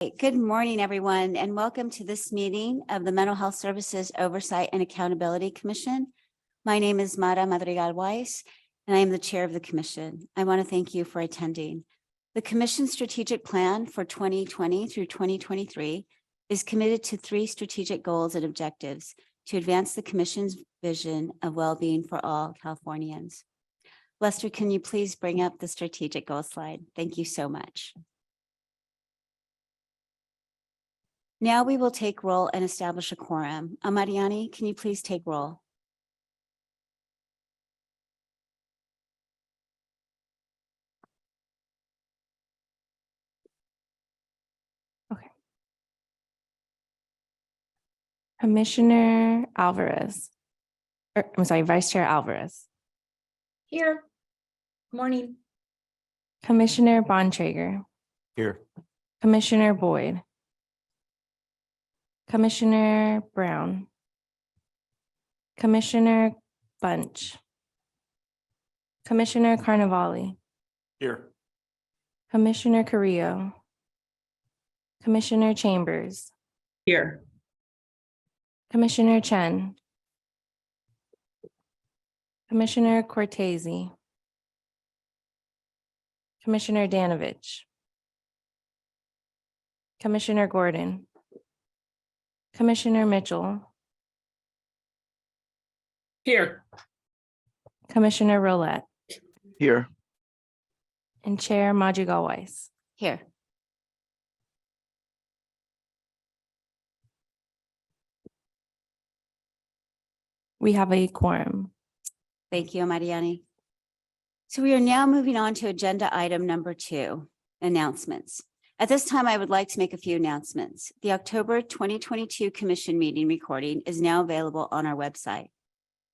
Good morning, everyone, and welcome to this meeting of the Mental Health Services Oversight and Accountability Commission. My name is Mara Madrigal Weiss, and I am the chair of the commission. I want to thank you for attending. The commission's strategic plan for 2020 through 2023 is committed to 3 strategic goals and objectives to advance the commission's vision of well-being for all Californians. Lester, can you please bring up the strategic goal slide? Thank you so much. Now we will take roll and establish a quorum. Mariani, can you please take roll? Okay. Commissioner Alvarez. I'm sorry, Vice Chair Alvarez. Here. Morning. Commissioner Bontrager. Here. Commissioner Boyd. Commissioner Brown. Commissioner Bunch. Commissioner Carnevale. Here. Commissioner Carrillo. Commissioner Chambers. Here. Commissioner Chen. Commissioner Cortese. Commissioner Danovich. Commissioner Gordon. Commissioner Mitchell. Here. Commissioner Roulette. Here. And Chair Madrigal Weiss. Here. We have a quorum. Thank you, Mariani. So we are now moving on to agenda item number 2, announcements. At this time, I would like to make a few announcements. The October 2022 commission meeting recording is now available on our website.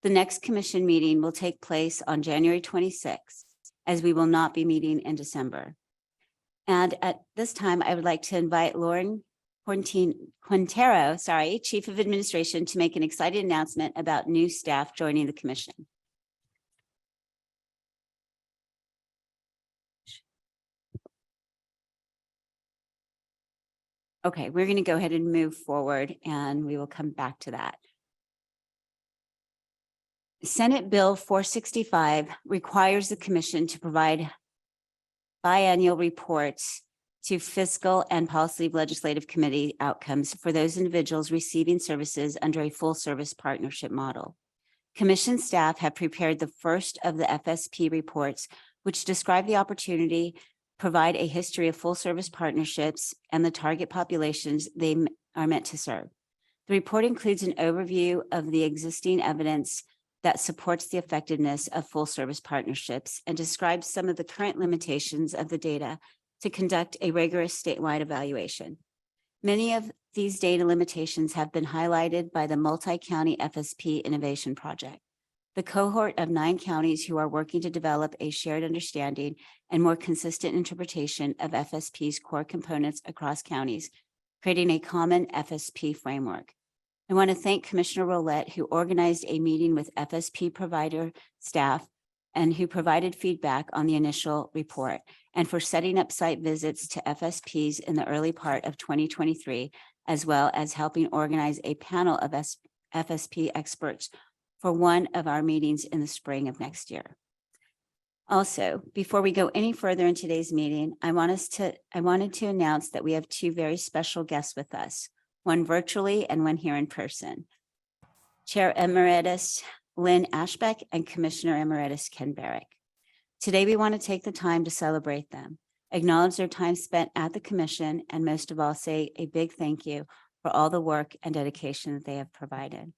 The next commission meeting will take place on January 26th, as we will not be meeting in December. And at this time, I would like to invite Lauren Quintero, Chief of Administration, to make an exciting announcement about new staff joining the commission. Okay, we're going to go ahead and move forward, and we will come back to that. Senate Bill 465 requires the commission to provide biannual reports to Fiscal and Policy Legislative Committee outcomes for those individuals receiving services under a full service partnership model. Commission staff have prepared the first of the FSP reports, which describe the opportunity, provide a history of full service partnerships, and the target populations they are meant to serve. The report includes an overview of the existing evidence that supports the effectiveness of full service partnerships and describes some of the current limitations of the data to conduct a rigorous statewide evaluation. Many of these data limitations have been highlighted by the Multi-County FSP Innovation Project, the cohort of 9 counties who are working to develop a shared understanding and more consistent interpretation of FSP's core components across counties, creating a common FSP framework. I want to thank Commissioner Roulette, who organized a meeting with FSP provider staff and who provided feedback on the initial report, and for setting up site visits to FSPs in the early part of 2023, as well as helping organize a panel of FSP experts for one of our meetings in the spring of next year. Also, before we go any further in today's meeting, I wanted to announce that we have 2 very special guests with us, one virtually and one here in person. Chair Emeritus Lynn Ashbeck and Commissioner Emeritus Ken Barrick. Today, we want to take the time to celebrate them, acknowledge their time spent at the commission, and most of all, say a big thank you for all the work and dedication that they have provided.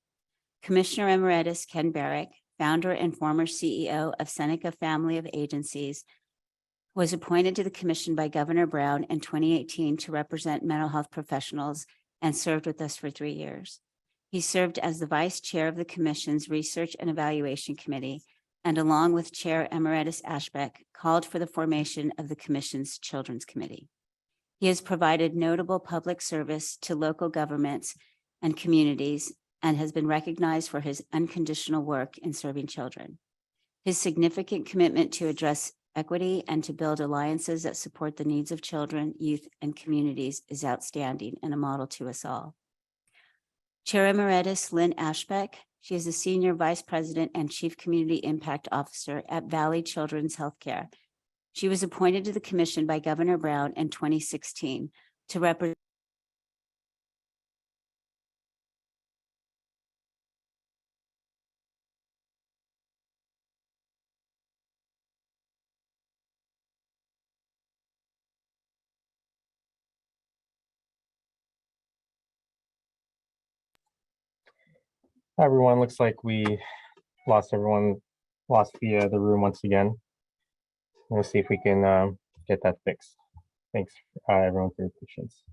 Commissioner Emeritus Ken Barrick, founder and former CEO of Seneca Family of Agencies, was appointed to the commission by Governor Brown in 2018 to represent mental health professionals and served with us for 3 years. He served as the vice chair of the commission's Research and Evaluation Committee, and along with Chair Emeritus Ashbeck, called for the formation of the commission's Children's Committee. He has provided notable public service to local governments and communities and has been recognized for his unconditional work in serving children. His significant commitment to address equity, and to build alliances that support the needs of children, youth, and communities is outstanding and a model to us all. Chair Emeritus Lynn Ashbeck. She is the Senior Vice President and Chief Community Impact Officer at Valley Children's Healthcare. She was appointed to the commission by Governor Brown in 2016 to represent Hi, everyone. Looks like we lost the room once again. We'll see if we can get that fixed. Thanks, everyone, for your patience.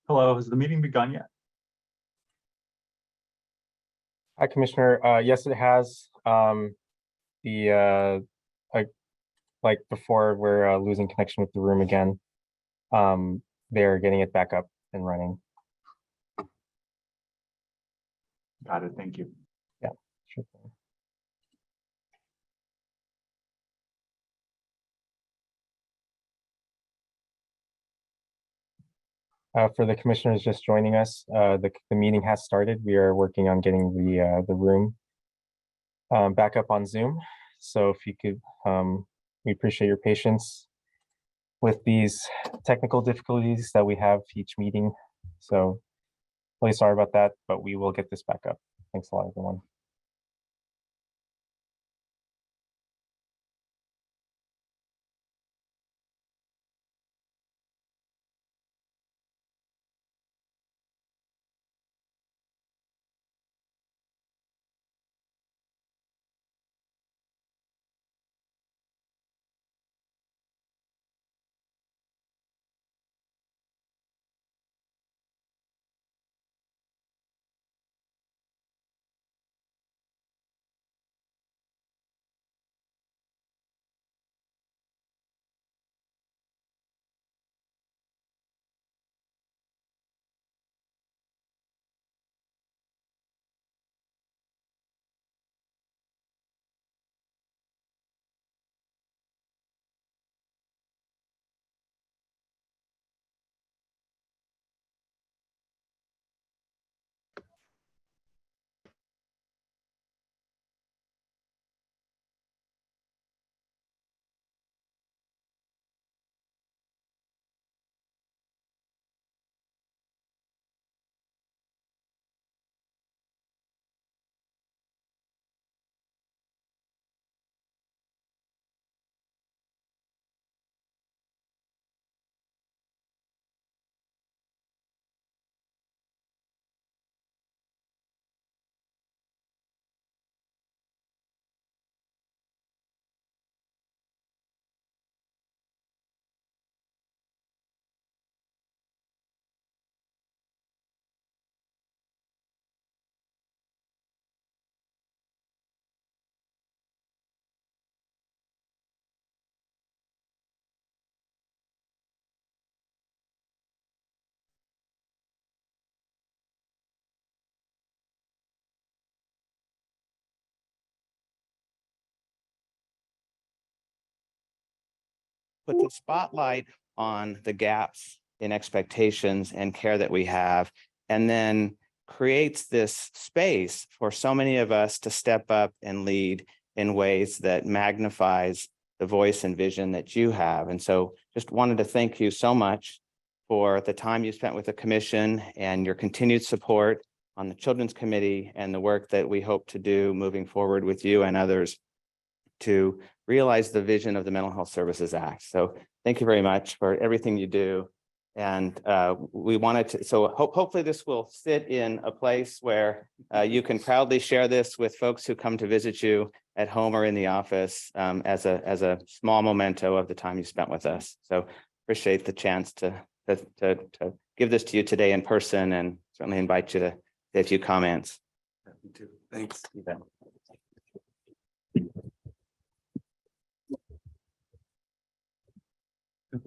Hello, has the meeting begun yet? Hi, Commissioner. Yes, it has. Like before, we're losing connection with the room again. They're getting it back up and running. Got it, thank you. Sure thing. For the commissioners just joining us, the meeting has started. We are working on getting the room back up on Zoom. So if you could, we appreciate your patience with these technical difficulties that we have each meeting. So really sorry about that, but we will get this back up. Thanks a lot, everyone. Put the spotlight on the gaps in expectations and care that we have, and then creates this space for so many of us to step up and lead in ways that magnifies the voice and vision that you have. And so just wanted to thank you so much for the time you spent with the commission and your continued support on the Children's Committee and the work that we hope to do moving forward with you and others to realize the vision of the Mental Health Services Act. So thank you very much for everything you do. And we wanted to, so hopefully this will sit in a place where you can proudly share this with folks who come to visit you at home or in the office as a small memento of the time you spent with us. So appreciate the chance to give this to you today in person, and certainly invite you to say a few comments. Thanks. You bet.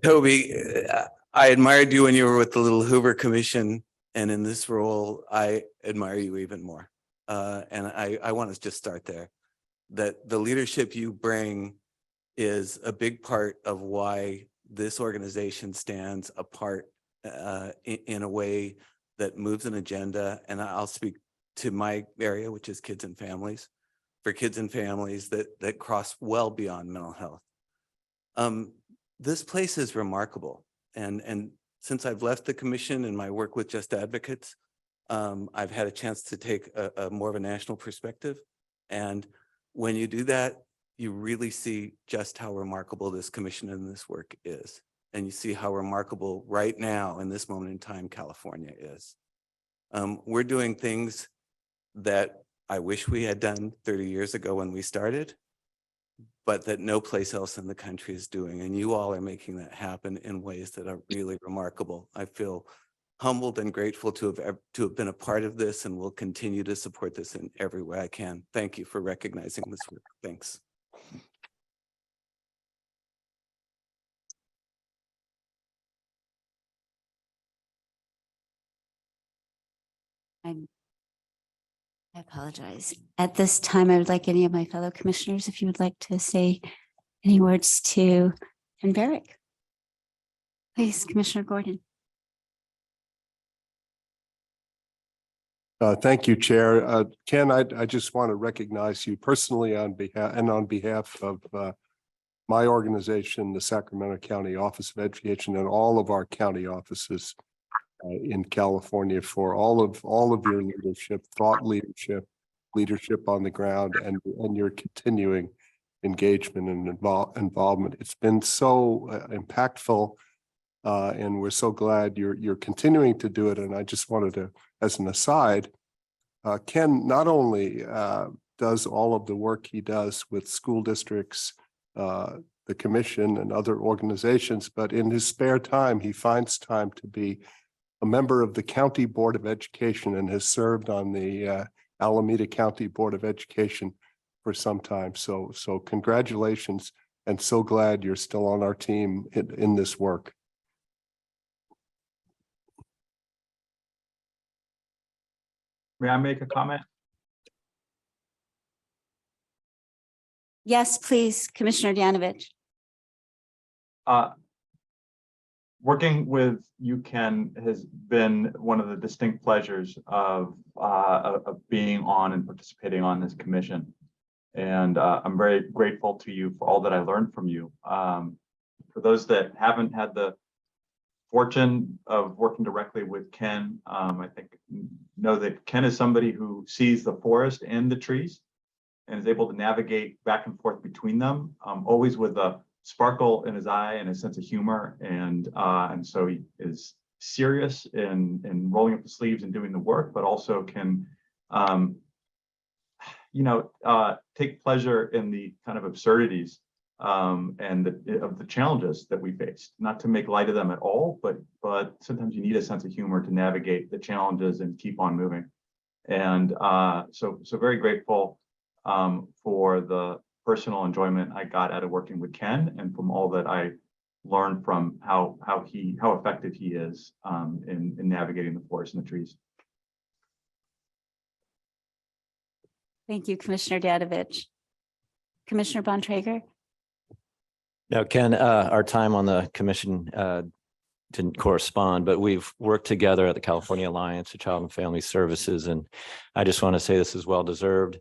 Toby, I admired you when you were with the Little Hoover Commission, and in this role, I admire you even more. And I want to just start there. That the leadership you bring is a big part of why this organization stands apart in a way that moves an agenda. And I'll speak to my area, which is kids and families, for kids and families that cross well beyond mental health. This place is remarkable. And since I've left the commission and my work with Just Advocates, I've had a chance to take a more of a national perspective. And when you do that, you really see just how remarkable this commission and this work is. And you see how remarkable right now in this moment in time, California is. We're doing things that I wish we had done 30 years ago when we started, but that no place else in the country is doing. And you all are making that happen in ways that are really remarkable. I feel humbled and grateful to have been a part of this, and will continue to support this in every way I can. Thank you for recognizing this work. Thanks. I apologize. At this time, I would like any of my fellow commissioners, if you would like to say any words to Ken Barrick. Please, Commissioner Gordon. Thank you, Chair. Ken, I just want to recognize you personally on behalf of my organization, the Sacramento County Office of Education, and all of our county offices in California for all of your leadership, thought leadership on the ground, and your continuing engagement and involvement. It's been so impactful, and we're so glad you're continuing to do it. And I just wanted to, as an aside, Ken not only does all of the work he does with school districts, the commission and other organizations, but in his spare time, he finds time to be a member of the County Board of Education and has served on the Alameda County Board of Education for some time. So congratulations, and so glad you're still on our team in this work. May I make a comment? Yes, please, Commissioner Danovich. Working with you, Ken, has been one of the distinct pleasures of being on and participating on this commission. And I'm very grateful to you for all that I learned from you. For those that haven't had the fortune of working directly with Ken, I think know that Ken is somebody who sees the forest and the trees and is able to navigate back and forth between them, always with a sparkle in his eye and a sense of humor. And so he is serious in rolling up the sleeves and doing the work, but also can, take pleasure in the kind of absurdities and of the challenges that we faced. Not to make light of them at all, but sometimes you need a sense of humor to navigate the challenges and keep on moving. And so very grateful for the personal enjoyment I got out of working with Ken, and from all that I learned from how effective he is in navigating the forest and the trees. Thank you, Commissioner Danovich. Commissioner Bontrager. Now, Ken, our time on the commission didn't correspond, but we've worked together at the California Alliance of Child and Family Services, and I just want to say this is well deserved.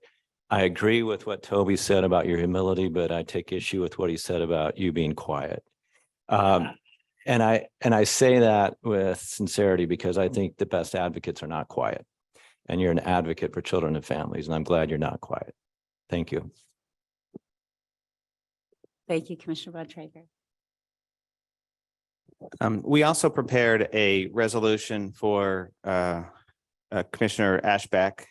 I agree with what Toby said about your humility, but I take issue with what he said about you being quiet. And I say that with sincerity because I think the best advocates are not quiet, and you're an advocate for children and families, and I'm glad you're not quiet. Thank you. Thank you, Commissioner Bontrager. We also prepared a resolution for Commissioner Ashbeck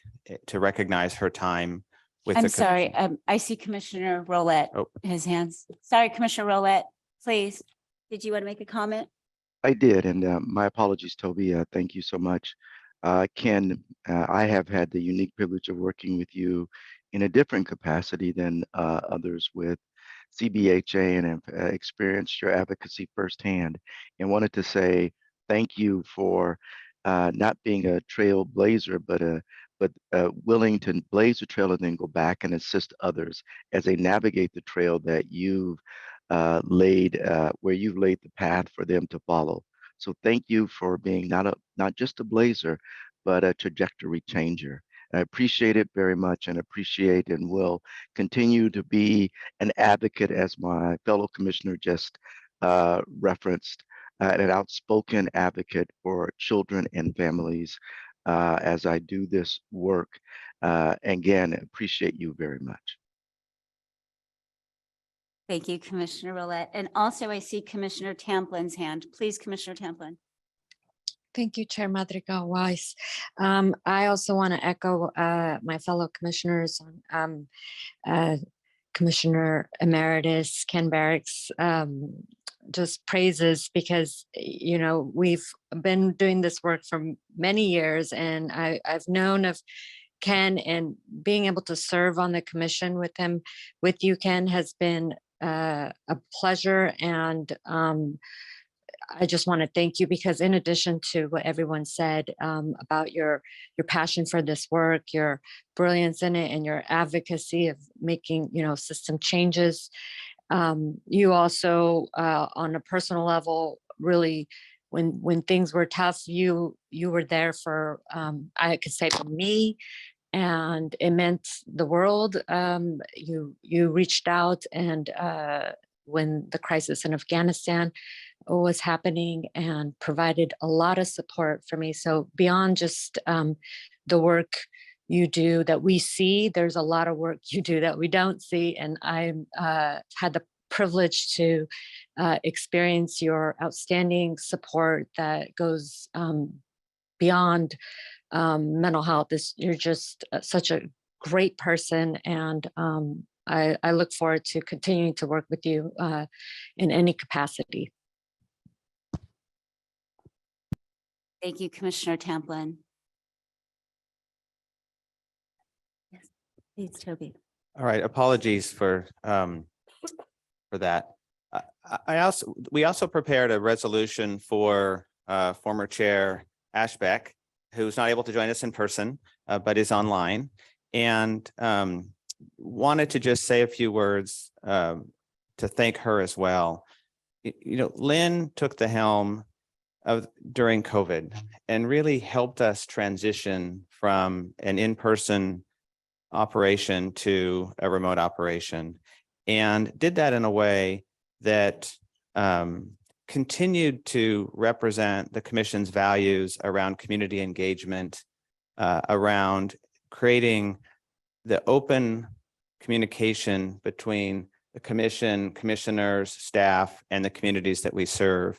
to recognize her time with the I'm sorry, commission. I see Commissioner Rolette, Oh. his hands. Sorry, Commissioner Rolette, please. Did you want to make a comment? I did, and my apologies, Toby. Thank you so much. Ken, I have had the unique privilege of working with you in a different capacity than others with CBHA, and have experienced your advocacy firsthand, and wanted to say thank you for not being a trailblazer, but willing to blaze the trail and then go back and assist others as they navigate the trail that you've laid, where you've laid the path for them to follow. So thank you for being not just a blazer, but a trajectory changer. I appreciate it very much, and appreciate and will continue to be an advocate, as my fellow commissioner just referenced, an outspoken advocate for children and families as I do this work. Again, appreciate you very much. Thank you, Commissioner Rolette. And also I see Commissioner Tamplin's hand. Please, Commissioner Tamplin. Thank you, Chair Madrigal-Weiss. I also want to echo my fellow commissioners on Commissioner Emeritus Ken Barrick's just praises, because, you know, we've been doing this work for many years, and I've known of Ken, and being able to serve on the commission with him, with you, Ken, has been a pleasure. And I just want to thank you, because in addition to what everyone said about your passion for this work, your brilliance in it, and your advocacy of making, you know, system changes, you also, on a personal level, really, when things were tough, you were there for, I could say, for me, and it meant the world. You reached out, and when the crisis in Afghanistan was happening, and provided a lot of support for me. So beyond just the work you do that we see, there's a lot of work you do that we don't see. And I had the privilege to experience your outstanding support that goes beyond mental health. You're just such a great person, and I look forward to continuing to work with you in any capacity. Thank you, Commissioner Tamplin. Yes, please, Toby. All right, apologies for that. We also prepared a resolution for former Chair Ashbeck, who's not able to join us in person, but is online, and wanted to just say a few words to thank her as well. You know, Lynn took the helm during COVID and really helped us transition from an in-person operation to a remote operation, and did that in a way that continued to represent the commission's values around community engagement, around creating the open communication between the commission, commissioners, staff, and the communities that we serve.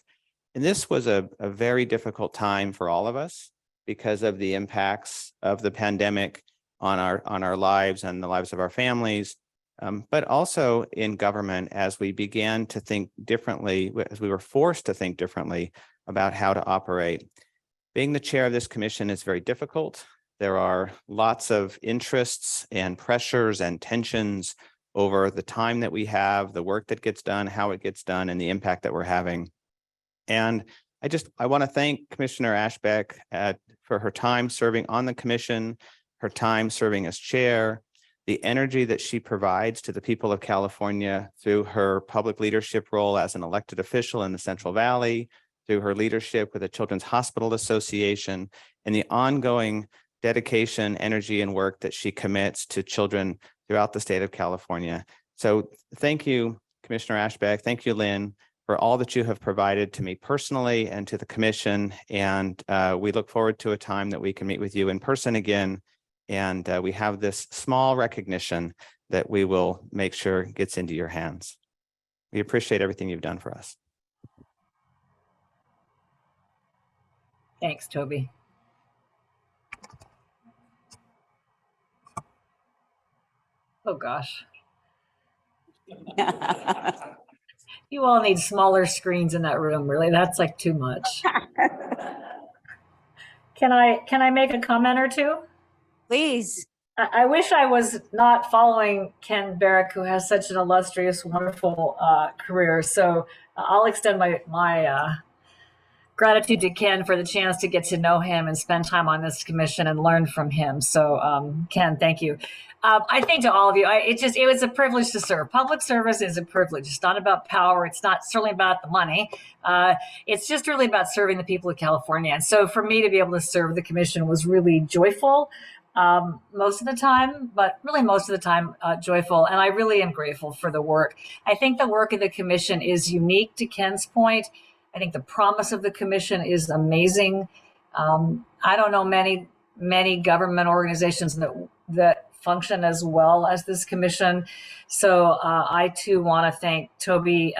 And this was a very difficult time for all of us because of the impacts of the pandemic on our lives and the lives of our families, but also in government, as we began to think differently, as we were forced to think differently about how to operate. Being the chair of this commission is very difficult. There are lots of interests and pressures and tensions over the time that we have, the work that gets done, how it gets done, and the impact that we're having. And I want to thank Commissioner Ashbeck for her time serving on the commission, her time serving as chair, the energy that she provides to the people of California through her public leadership role as an elected official in the Central Valley, through her leadership with the Children's Hospital Association, and the ongoing dedication, energy, and work that she commits to children throughout the state of California. So thank you, Commissioner Ashbeck. Thank you, Lynn, for all that you have provided to me personally and to the commission. And we look forward to a time that we can meet with you in person again. And we have this small recognition that we will make sure gets into your hands. We appreciate everything you've done for us. Thanks, Toby. Oh, gosh. You all need smaller screens in that room, really. That's like too much. Can I make a comment or two? Please. I wish I was not following Ken Barrick, who has such an illustrious, wonderful career. So I'll extend my gratitude to Ken for the chance to get to know him and spend time on this commission and learn from him. So Ken, thank you. I think to all of you, it was a privilege to serve. Public service is a privilege. It's not about power. It's not certainly about the money. It's just really about serving the people of California. And so for me to be able to serve the commission was really joyful. Most of the time, but really most of the time joyful. And I really am grateful for the work. I think the work of the commission is unique, to Ken's point. I think the promise of the commission is amazing. I don't know many government organizations that function as well as this commission. So I too want to thank Toby.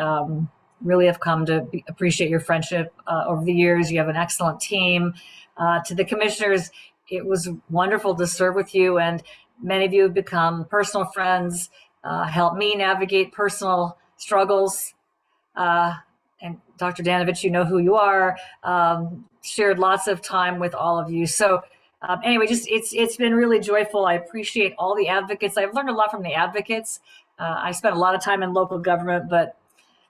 Really have come to appreciate your friendship over the years. You have an excellent team. To the commissioners, it was wonderful to serve with you, and many of you have become personal friends, helped me navigate personal struggles. And Dr. Danovich, you know who you are, shared lots of time with all of you. So anyway, it's been really joyful. I appreciate all the advocates. I've learned a lot from the advocates. I spent a lot of time in local government, but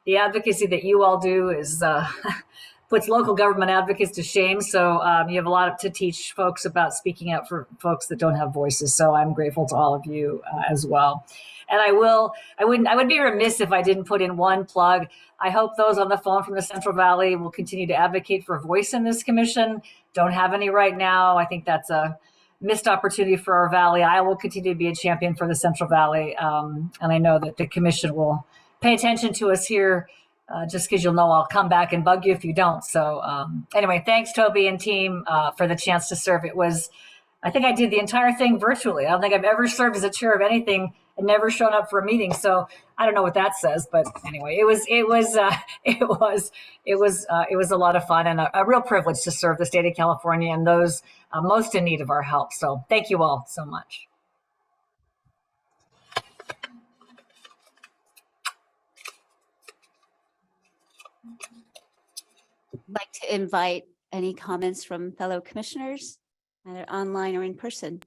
the advocacy that you all do is puts local government advocates to shame. So you have a lot to teach folks about speaking out for folks that don't have voices. So I'm grateful to all of you as well. And I would be remiss if I didn't put in one plug. I hope those on the phone from the Central Valley will continue to advocate for a voice in this commission. Don't have any right now. I think that's a missed opportunity for our Valley. I will continue to be a champion for the Central Valley. And I know that the commission will pay attention to us here, just because you'll know I'll come back and bug you if you don't. So anyway, thanks Toby and team for the chance to serve. I think I did the entire thing virtually. I don't think I've ever served as a chair of anything and never shown up for a meeting. So I don't know what that says, but anyway, it was a lot of fun and a real privilege to serve the state of California and those most in need of our help. So thank you all so much. I'd like to invite any comments from fellow commissioners, either online or in person.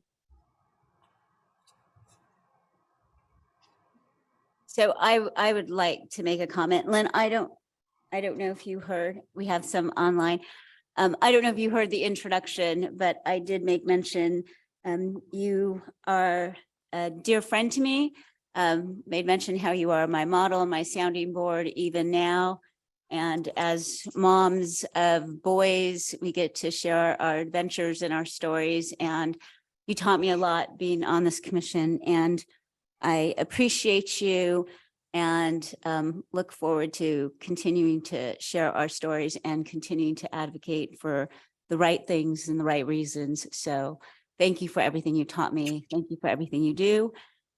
So I would like to make a comment. Lynn, I don't know if you heard, we have some online. I don't know if you heard the introduction, but I did make mention, you are a dear friend to me, made mention how you are my model, my sounding board even now. And as moms of boys, we get to share our adventures and our stories. And you taught me a lot being on this commission, and I appreciate you and look forward to continuing to share our stories and continuing to advocate for the right things and the right reasons. So thank you for everything you taught me. Thank you for everything you do.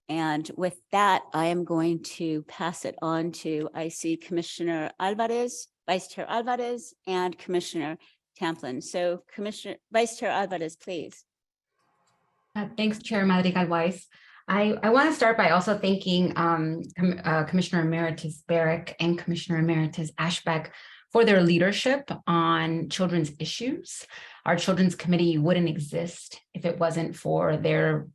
And with that, I am going to pass it on to, I see Commissioner Alvarez, Vice Chair Alvarez, and Commissioner Tamplin. So Vice Chair Alvarez, please. Thanks, Chair Madrigal-Weiss. I want to start by also thanking Commissioner Emeritus Barrick and Commissioner Emeritus Ashbeck for their leadership on children's issues. Our Children's Committee wouldn't exist if it wasn't for their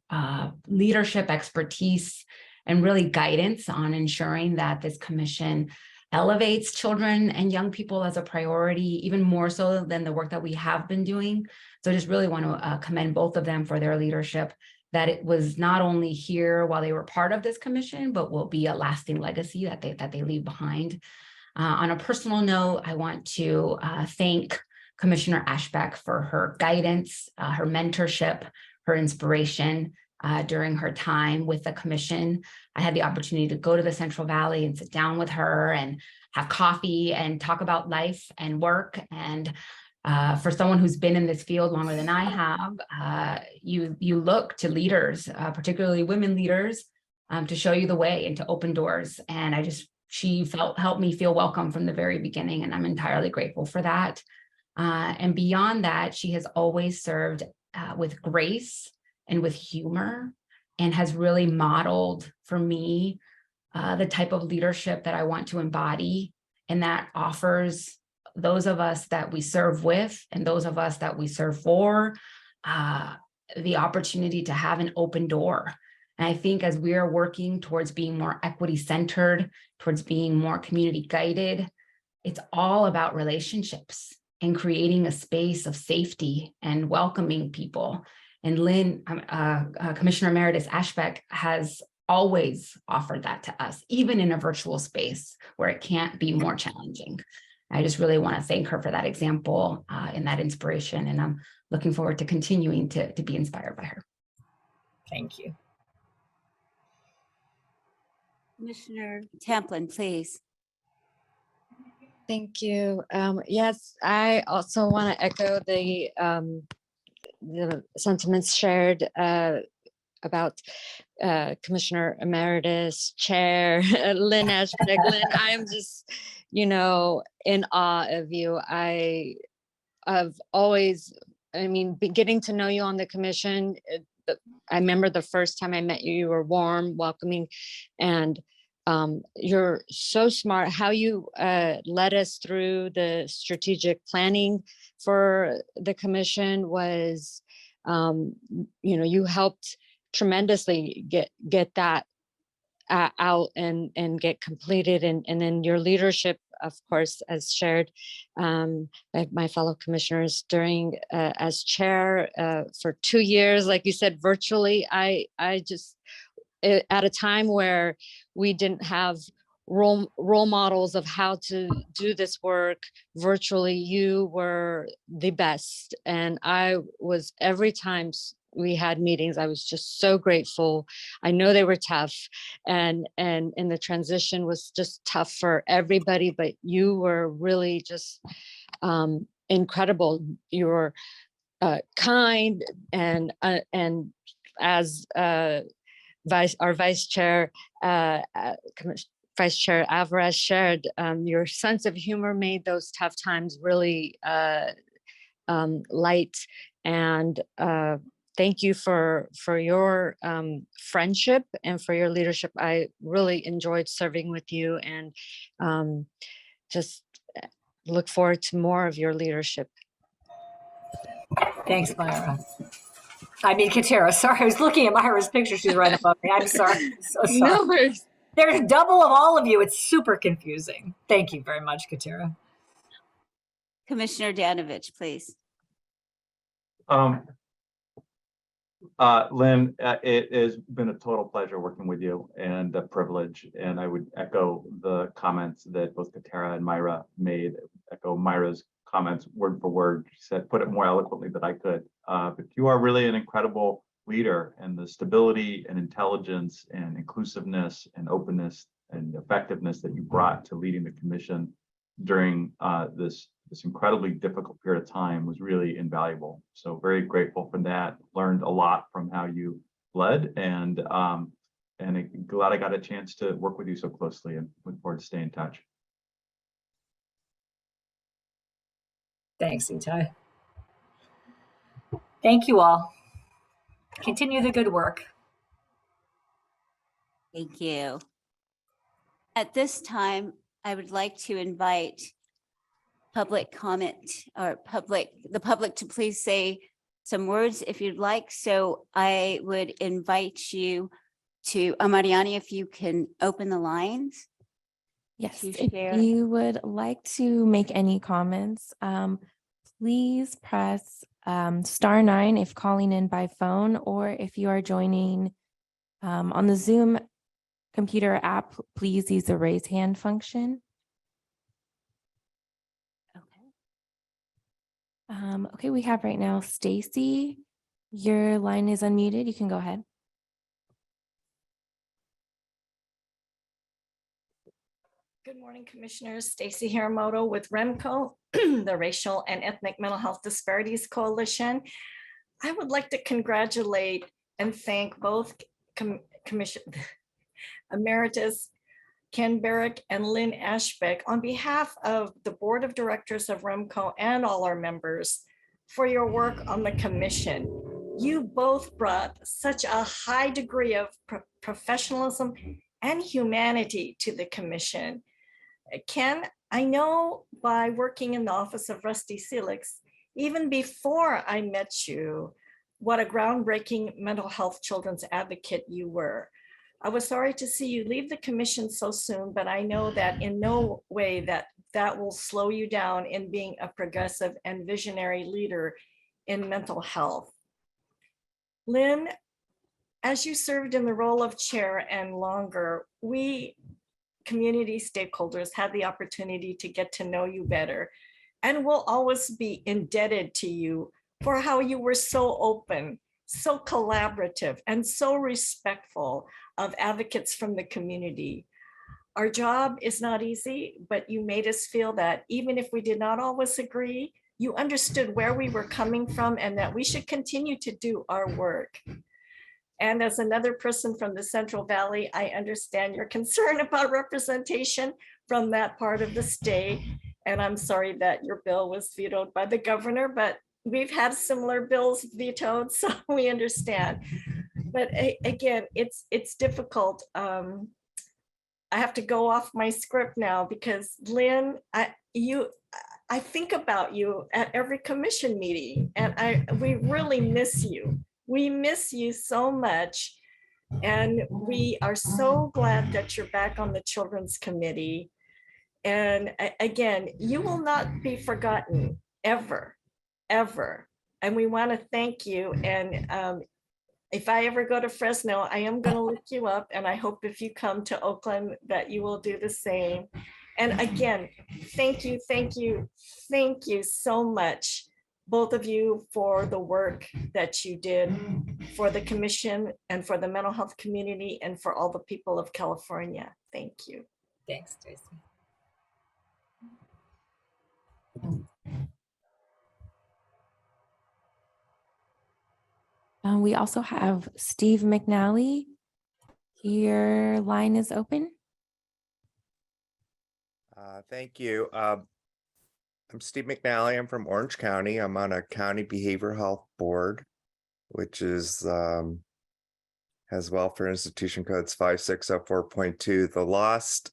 leadership, expertise, and really guidance on ensuring that this commission elevates children and young people as a priority, even more so than the work that we have been doing. So I just really want to commend both of them for their leadership, that it was not only here while they were part of this commission, but will be a lasting legacy that they leave behind. On a personal note, I want to thank Commissioner Ashbeck for her guidance, her mentorship, her inspiration during her time with the commission. I had the opportunity to go to the Central Valley and sit down with her and have coffee and talk about life and work. And for someone who's been in this field longer than I have, you look to leaders, particularly women leaders, to show you the way and to open doors. And she helped me feel welcome from the very beginning, and I'm entirely grateful for that. And beyond that, she has always served with grace and with humor, and has really modeled for me the type of leadership that I want to embody, and that offers those of us that we serve with and those of us that we serve for the opportunity to have an open door. And I think as we are working towards being more equity centered, towards being more community guided, it's all about relationships and creating a space of safety and welcoming people. And Lynn, Commissioner Emeritus Ashbeck has always offered that to us, even in a virtual space where it can't be more challenging. I just really want to thank her for that example and that inspiration. And I'm looking forward to continuing to be inspired by her. Thank you. Commissioner Tamplin, please. Thank you. Yes, I also want to echo the sentiments shared about Commissioner Emeritus Chair Lynn Ashbeck. Lynn, I am just, in awe of you. I've always, getting to know you on the commission. I remember the first time I met you, you were warm, welcoming, and you're so smart. How you led us through the strategic planning for the commission was, you helped tremendously get that out and get completed. And then your leadership, of course, as shared by my fellow commissioners during as chair for 2 years, like you said, virtually, I just, at a time where we didn't have role models of how to do this work virtually, you were the best. And I was, every time we had meetings, I was just so grateful. I know they were tough, and the transition was just tough for everybody, but you were really just incredible. You were kind, and as our vice chair, Vice Chair Alvarez shared, your sense of humor made those tough times really light. And thank you for your friendship and for your leadership. I really enjoyed serving with you, and just look forward to more of your leadership. Thanks, Myra. I mean, Katera, sorry, I was looking at Myra's picture. She's right above me. I'm sorry. I'm so sorry. No worries. There's double of all of you. It's super confusing. Thank you very much, Katera. Commissioner Danovich, please. Lynn, it has been a total pleasure working with you and a privilege. And I would echo the comments that both Katera and Myra made, echo Myra's comments word for word. She said, put it more eloquently than I could. But you are really an incredible leader, and the stability and intelligence and inclusiveness and openness and effectiveness that you brought to leading the commission during this incredibly difficult period of time was really invaluable. So very grateful for that. Learned a lot from how you led, and glad I got a chance to work with you so closely, and look forward to staying in touch. Thanks, Itai. Thank you all. Continue the good work. Thank you. At this time, I would like to invite public comment, or the public to please say some words if you'd like. So I would invite you to, Mariani, if you can open the lines. Yes, to if share. you would like to make any comments, please press *9 if calling in by phone, or if you are joining on the Zoom computer app, please use the raise hand function. Okay, we have right now Stacy. Your line is unmuted. You can go ahead. Good morning, Commissioners. Stacy Hiramoto with REMCO, the Racial and Ethnic Mental Health Disparities Coalition. I would like to congratulate and thank both Emeritus Ken Barrick and Lynn Ashbeck, on behalf of the Board of Directors of REMCO and all our members, for your work on the commission. You both brought such a high degree of professionalism and humanity to the commission. Ken, I know by working in the office of Rusty Seelix, even before I met you, what a groundbreaking mental health children's advocate you were. I was sorry to see you leave the commission so soon, but I know that in no way that will slow you down in being a progressive and visionary leader in mental health. Lynn, as you served in the role of chair and longer, we community stakeholders had the opportunity to get to know you better, and we'll always be indebted to you for how you were so open, so collaborative, and so respectful of advocates from the community. Our job is not easy, but you made us feel that even if we did not always agree, you understood where we were coming from and that we should continue to do our work. And as another person from the Central Valley, I understand your concern about representation from that part of the state. And I'm sorry that your bill was vetoed by the governor, but we've had similar bills vetoed, so we understand. But again, it's difficult. I have to go off my script now because Lynn, I think about you at every commission meeting, and we really miss you. We miss you so much, and we are so glad that you're back on the Children's Committee. And again, you will not be forgotten ever, ever. And we want to thank you. And if I ever go to Fresno, I am going to look you up, and I hope if you come to Oakland that you will do the same. And again, thank you, thank you, thank you so much, both of you, for the work that you did for the commission and for the mental health community and for all the people of California. Thank you. Thanks, Stacy. We also have Steve McNally. Your line is open. Thank you. I'm Steve McNally. I'm from Orange County. I'm on a county behavioral health board, which is has welfare institution codes 5604.2. The last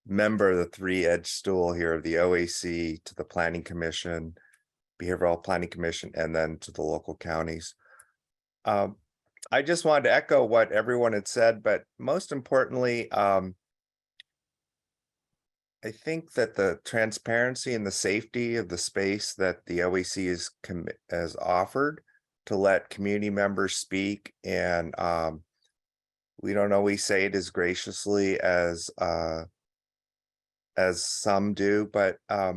member of the three-edged stool here of the OAC to the Planning Commission, Behavioral Health Planning Commission, and then to the local counties. I just wanted to echo what everyone had said, but most importantly, I think that the transparency and the safety of the space that the OAC has offered to let community members speak, and we don't always say it as graciously as some do, but I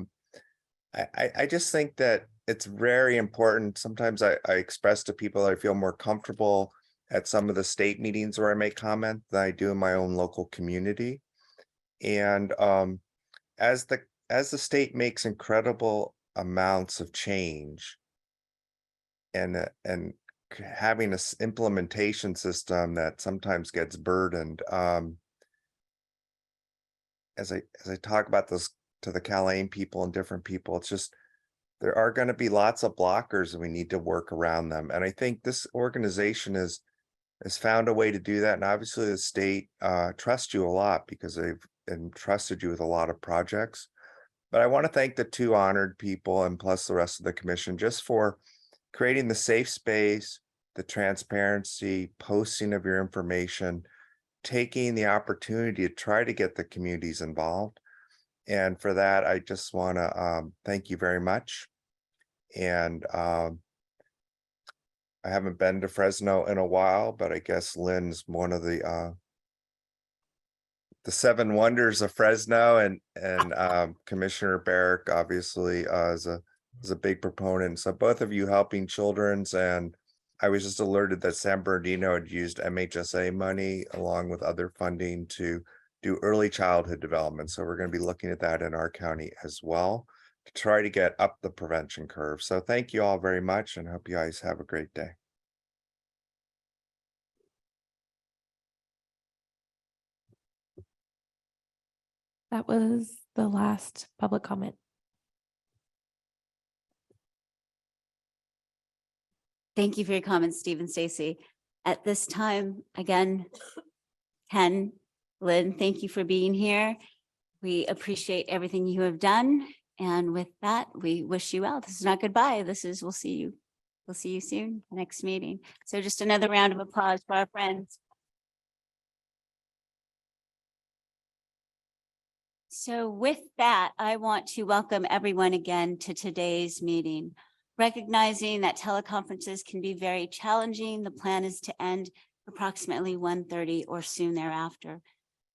just think that it's very important. Sometimes I express to people I feel more comfortable at some of the state meetings where I make comment than I do in my own local community. And as the state makes incredible amounts of change and having an implementation system that sometimes gets burdened, as I talk about this to the Cal-AIM people and different people, it's just there are going to be lots of blockers and we need to work around them. And I think this organization has found a way to do that. And obviously the state trusts you a lot because they've entrusted you with a lot of projects. But I want to thank the two honored people and plus the rest of the commission just for creating the safe space, the transparency, posting of your information, taking the opportunity to try to get the communities involved. And for that, I just want to thank you very much. And I haven't been to Fresno in a while, but I guess Lynn's one of the 7 wonders of Fresno, and Commissioner Barrick obviously is a big proponent. So both of you helping children's, and I was just alerted that San Bernardino had used MHSA money along with other funding to do early childhood development. So we're going to be looking at that in our county as well to try to get up the prevention curve. So thank you all very much and hope you guys have a great day. That was the last public comment. Thank you for your comments, Steve and Stacy. At this time, again, Ken, Lynn, thank you for being here. We appreciate everything you have done. And with that, we wish you well. This is not goodbye. This is, we'll see you. We'll see you soon, next meeting. So just another round of applause for our friends. So with that, I want to welcome everyone again to today's meeting. Recognizing that teleconferences can be very challenging, the plan is to end approximately 1:30 or soon thereafter.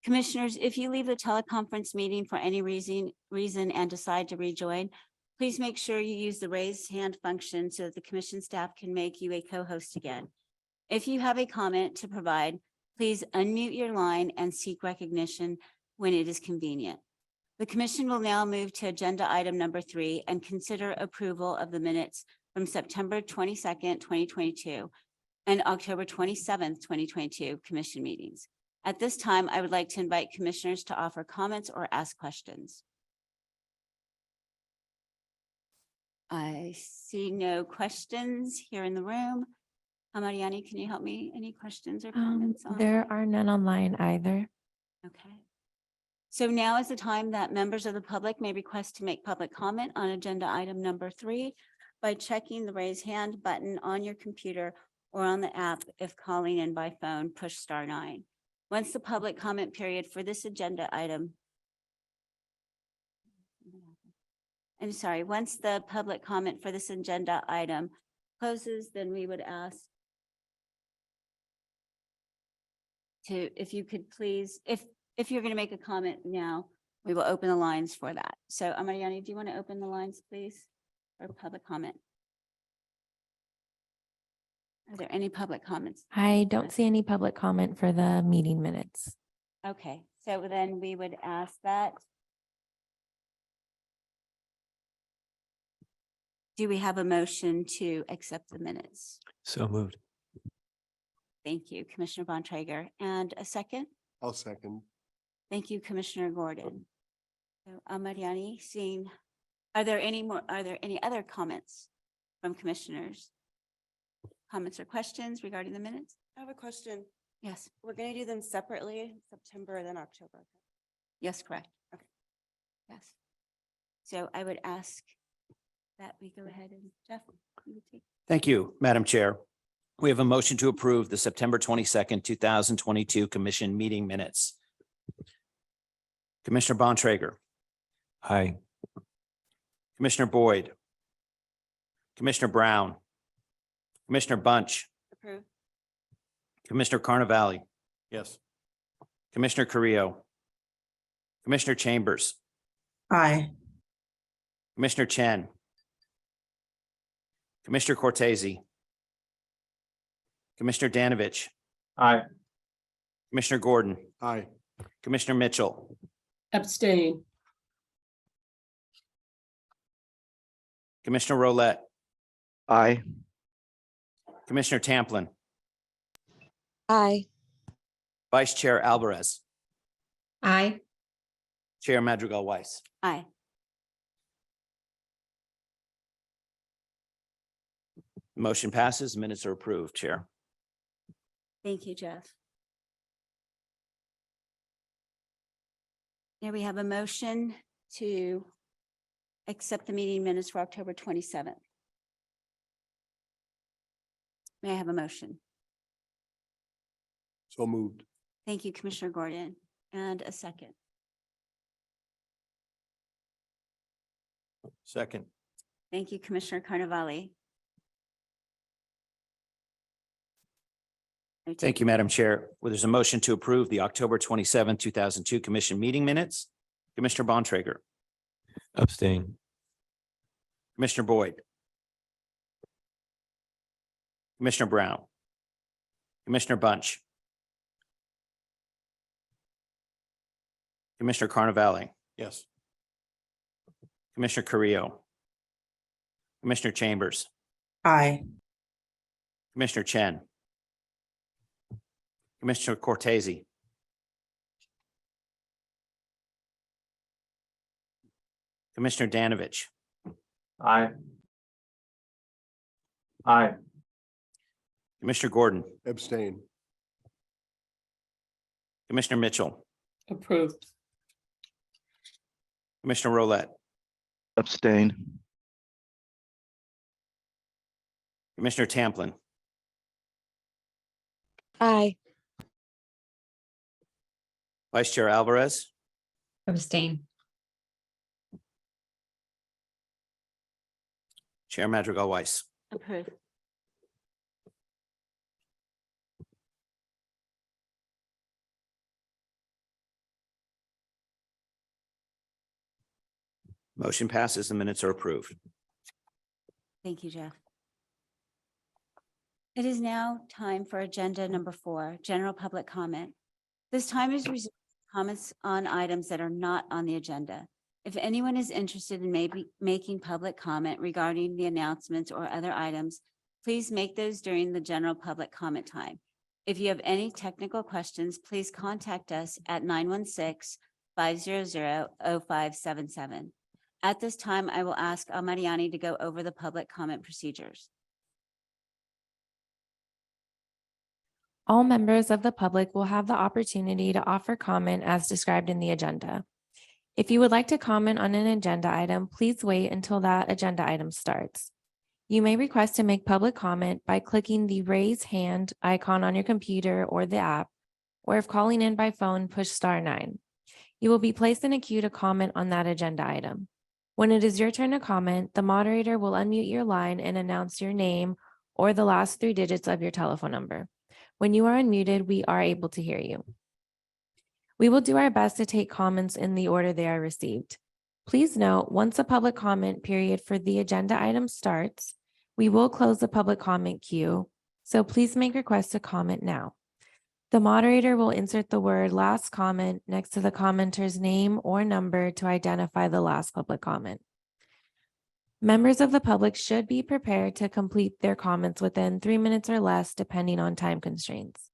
Commissioners, if you leave the teleconference meeting for any reason and decide to rejoin, please make sure you use the raise hand function so that the commission staff can make you a co-host again. If you have a comment to provide, please unmute your line and seek recognition when it is convenient. The commission will now move to agenda item number 3 and consider approval of the minutes from September 22nd, 2022 and October 27th, 2022 commission meetings. At this time, I would like to invite commissioners to offer comments or ask questions. I see no questions here in the room. Mariani, can you help me? Any questions or comments? There are none online either. Okay. So now is the time that members of the public may request to make public comment on agenda item number 3 by checking the raise hand button on your computer or on the app. If calling in by phone, push *9. Once the public comment period for this agenda item, once the public comment for this agenda item closes, then we would ask to, if you could please, if you're going to make a comment now, we will open the lines for that. So Mariani, do you want to open the lines, please, for public comment? Are there any public comments? I don't see any public comment for the meeting minutes. Okay, so then we would ask that. Do we have a motion to accept the minutes? So moved. Thank you, Commissioner Bontrager. And a second? I'll second. Thank you, Commissioner Gordon. So, Mariani, are there any other comments from commissioners? Comments or questions regarding the minutes? I have a question. Yes. We're going to do them separately, September, then October. Yes, correct. Okay. Yes. So I would ask that we go ahead and Jeff. You would take. Thank you, Madam Chair. We have a motion to approve the September 22nd, 2022 commission meeting minutes. Commissioner Bontrager. Aye. Commissioner Boyd. Commissioner Brown. Commissioner Bunch. Approve. Commissioner Carnavale. Yes. Commissioner Carrillo. Commissioner Chambers. Aye. Commissioner Chen. Commissioner Cortese. Commissioner Danovich. Aye. Commissioner Gordon. Aye. Commissioner Mitchell. Abstain. Commissioner Rolette. Aye. Commissioner Tamplin. Aye. Vice Chair Alvarez. Aye. Chair Madrigal Weiss. Aye. Motion passes. Minutes are approved, Chair. Thank you, Jeff. Now we have a motion to accept the meeting minutes for October 27th. May I have a motion? So moved. Thank you, Commissioner Gordon. And a second. Second. Thank you, Commissioner Carnavale. Thank you, Madam Chair. Well, there's a motion to approve the October 27, 2002 commission meeting minutes. Commissioner Bontrager. Abstain. Commissioner Boyd. Commissioner Brown. Commissioner Bunch. Commissioner Carnavale. Yes. Commissioner Carrillo. Commissioner Chambers. Aye. Commissioner Chen. Commissioner Cortese. Commissioner Danovich, Aye. Aye. Commissioner Gordon, Abstain. Commissioner Mitchell, Approved. Commissioner Rolette, Abstain. Commissioner Tamplin, Aye. Vice Chair Alvarez, Abstain. Chair Madrigal Weiss. Approved. Motion passes. The minutes are approved. Thank you, Jeff. It is now time for agenda number 4, general public comment. This time is reserved for comments on items that are not on the agenda. If anyone is interested in maybe making public comment regarding the announcements or other items, please make those during the general public comment time. If you have any technical questions, please contact us at 916-500-0577. At this time, I will ask Mariani to go over the public comment procedures. All members of the public will have the opportunity to offer comment as described in the agenda. If you would like to comment on an agenda item, please wait until that agenda item starts. You may request to make public comment by clicking the raise hand icon on your computer or the app, or if calling in by phone, push *9. You will be placed in a queue to comment on that agenda item. When it is your turn to comment, the moderator will unmute your line and announce your name or the last 3 digits of your telephone number. When you are unmuted, we are able to hear you. We will do our best to take comments in the order they are received. Please note, once the public comment period for the agenda item starts, we will close the public comment queue, so please make requests to comment now. The moderator will insert the word "last comment" next to the commenter's name or number to identify the last public comment. Members of the public should be prepared to complete their comments within 3 minutes or less, depending on time constraints.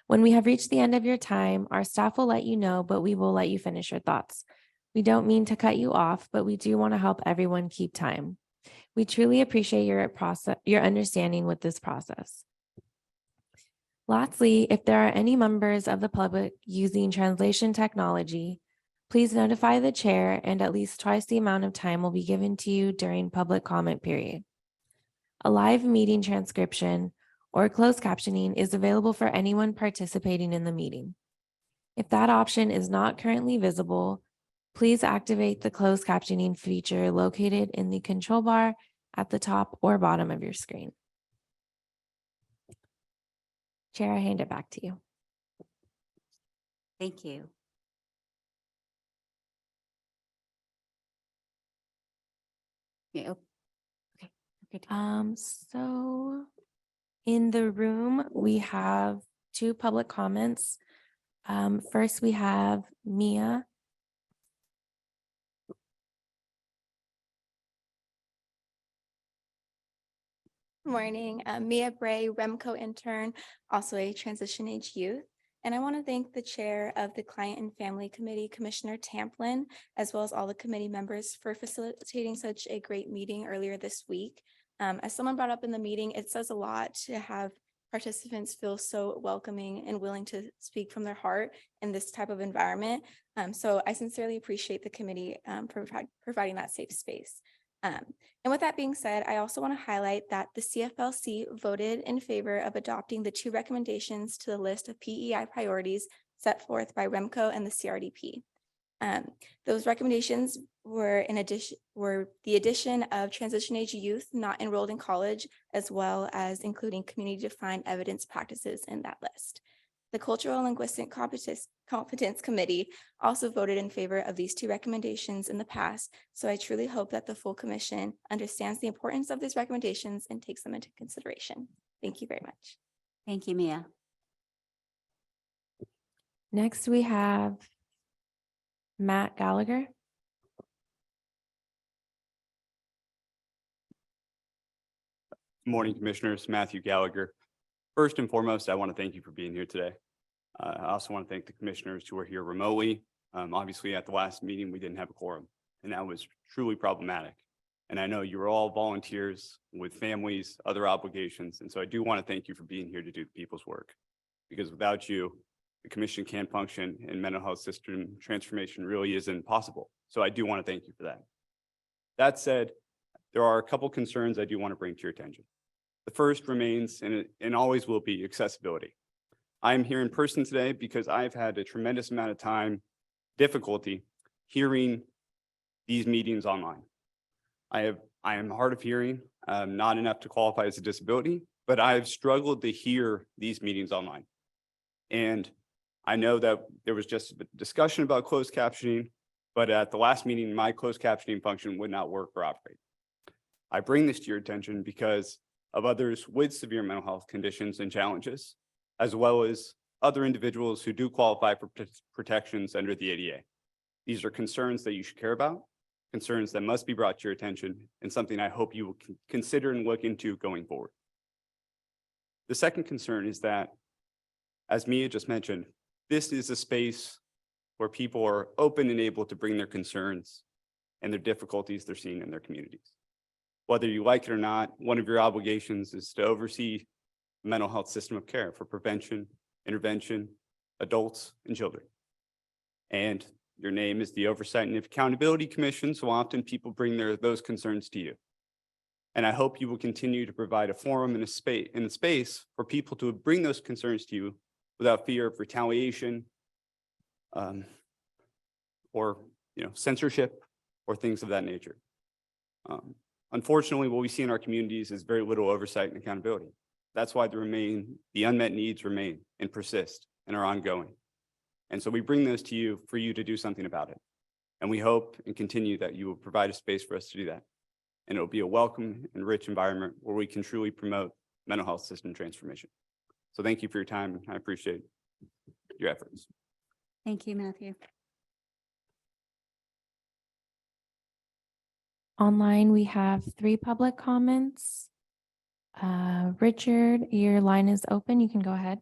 When we have reached the end of your time, our staff will let you know, but we will let you finish your thoughts. We don't mean to cut you off, but we do want to help everyone keep time. We truly appreciate your understanding with this process. Lastly, if there are any members of the public using translation technology, please notify the chair and at least twice the amount of time will be given to you during public comment period. A live meeting transcription or closed captioning is available for anyone participating in the meeting. If that option is not currently visible, please activate the closed captioning feature located in the control bar at the top or bottom of your screen. Chair, I hand it back to you. Thank you. Yeah, okay. So in the room, we have 2 public comments. First, we have Mia. Morning, Mia Bray, Remco intern, also a transition age youth. And I want to thank the chair of the Client and Family Committee, Commissioner Tamplin, as well as all the committee members for facilitating such a great meeting earlier this week. As someone brought up in the meeting, it says a lot to have participants feel so welcoming and willing to speak from their heart in this type of environment. So I sincerely appreciate the committee for providing that safe space. And with that being said, I also want to highlight that the CFLC voted in favor of adopting the 2 recommendations to the list of PEI priorities set forth by Remco and the CRDP. Those recommendations were the addition of transition age youth not enrolled in college, as well as including community defined evidence practices in that list. The Cultural and Linguistic Competence Committee also voted in favor of these 2 recommendations in the past, so I truly hope that the full commission understands the importance of these recommendations and takes them into consideration. Thank you very much. Thank you, Mia. Next, we have Matt Gallagher. Morning, Commissioners. Matthew Gallagher. First and foremost, I want to thank you for being here today. I also want to thank the commissioners who are here remotely. Obviously, at the last meeting, we didn't have a quorum, and that was truly problematic. And I know you're all volunteers with families, other obligations. And so I do want to thank you for being here to do the people's work. Because without you, the commission can't function and mental health system transformation really isn't possible. So I do want to thank you for that. That said, there are a couple concerns I do want to bring to your attention. The first remains and always will be accessibility. I'm here in person today because I've had a tremendous amount of difficulty hearing these meetings online. I am hard of hearing, not enough to qualify as a disability, but I've struggled to hear these meetings online. And I know that there was just a discussion about closed captioning, but at the last meeting, my closed captioning function would not work or operate. I bring this to your attention because of others with severe mental health conditions and challenges, as well as other individuals who do qualify for protections under the ADA. These are concerns that you should care about, concerns that must be brought to your attention, and something I hope you will consider and look into going forward. The second concern is that, as Mia just mentioned, this is a space where people are open and able to bring their concerns and their difficulties they're seeing in their communities. Whether you like it or not, one of your obligations is to oversee the mental health system of care for prevention, intervention, adults, and children. And your name is the Oversight and Accountability Commission, so often people bring those concerns to you. And I hope you will continue to provide a forum and a space for people to bring those concerns to you without fear of retaliation, or censorship or things of that nature. Unfortunately, what we see in our communities is very little oversight and accountability. That's why the unmet needs remain and persist and are ongoing. And so we bring those to you for you to do something about it. And we hope and continue that you will provide a space for us to do that. And it will be a welcome and rich environment where we can truly promote mental health system transformation. So thank you for your time. I appreciate your efforts. Thank you, Matthew. Online, we have 3 public comments. Richard, your line is open. You can go ahead.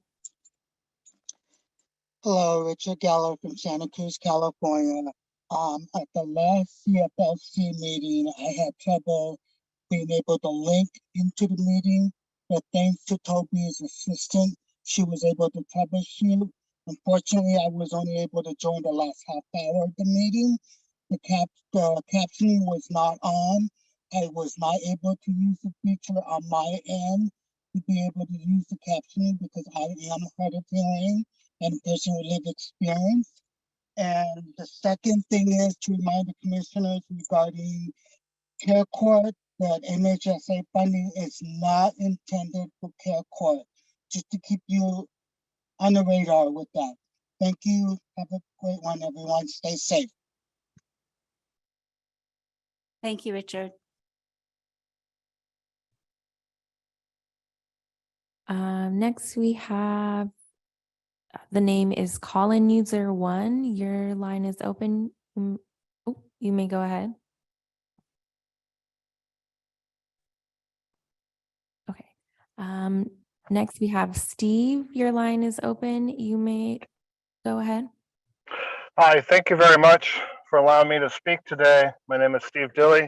Hello, Richard Geller from Santa Cruz, California. At the last CFLC meeting, I had trouble being able to link into the meeting, but thanks to Toby's assistant, she was able to troubleshoot. Unfortunately, I was only able to join the last half hour of the meeting. The captioning was not on. I was not able to use the feature on my end to be able to use the captioning because I am hard of hearing and a person with lived experience. And the second thing is to remind the commissioners regarding Care Court that MHSA funding is not intended for Care Court, just to keep you on the radar with that. Thank you. Have a great one, everyone. Stay safe. Thank you, Richard. Next, we have the name is Colin User 1. Your line is open. Oh, you may go ahead. Okay. Next, we have Steve. Your line is open. You may go ahead. Hi, thank you very much for allowing me to speak today. My name is Steve Dilley,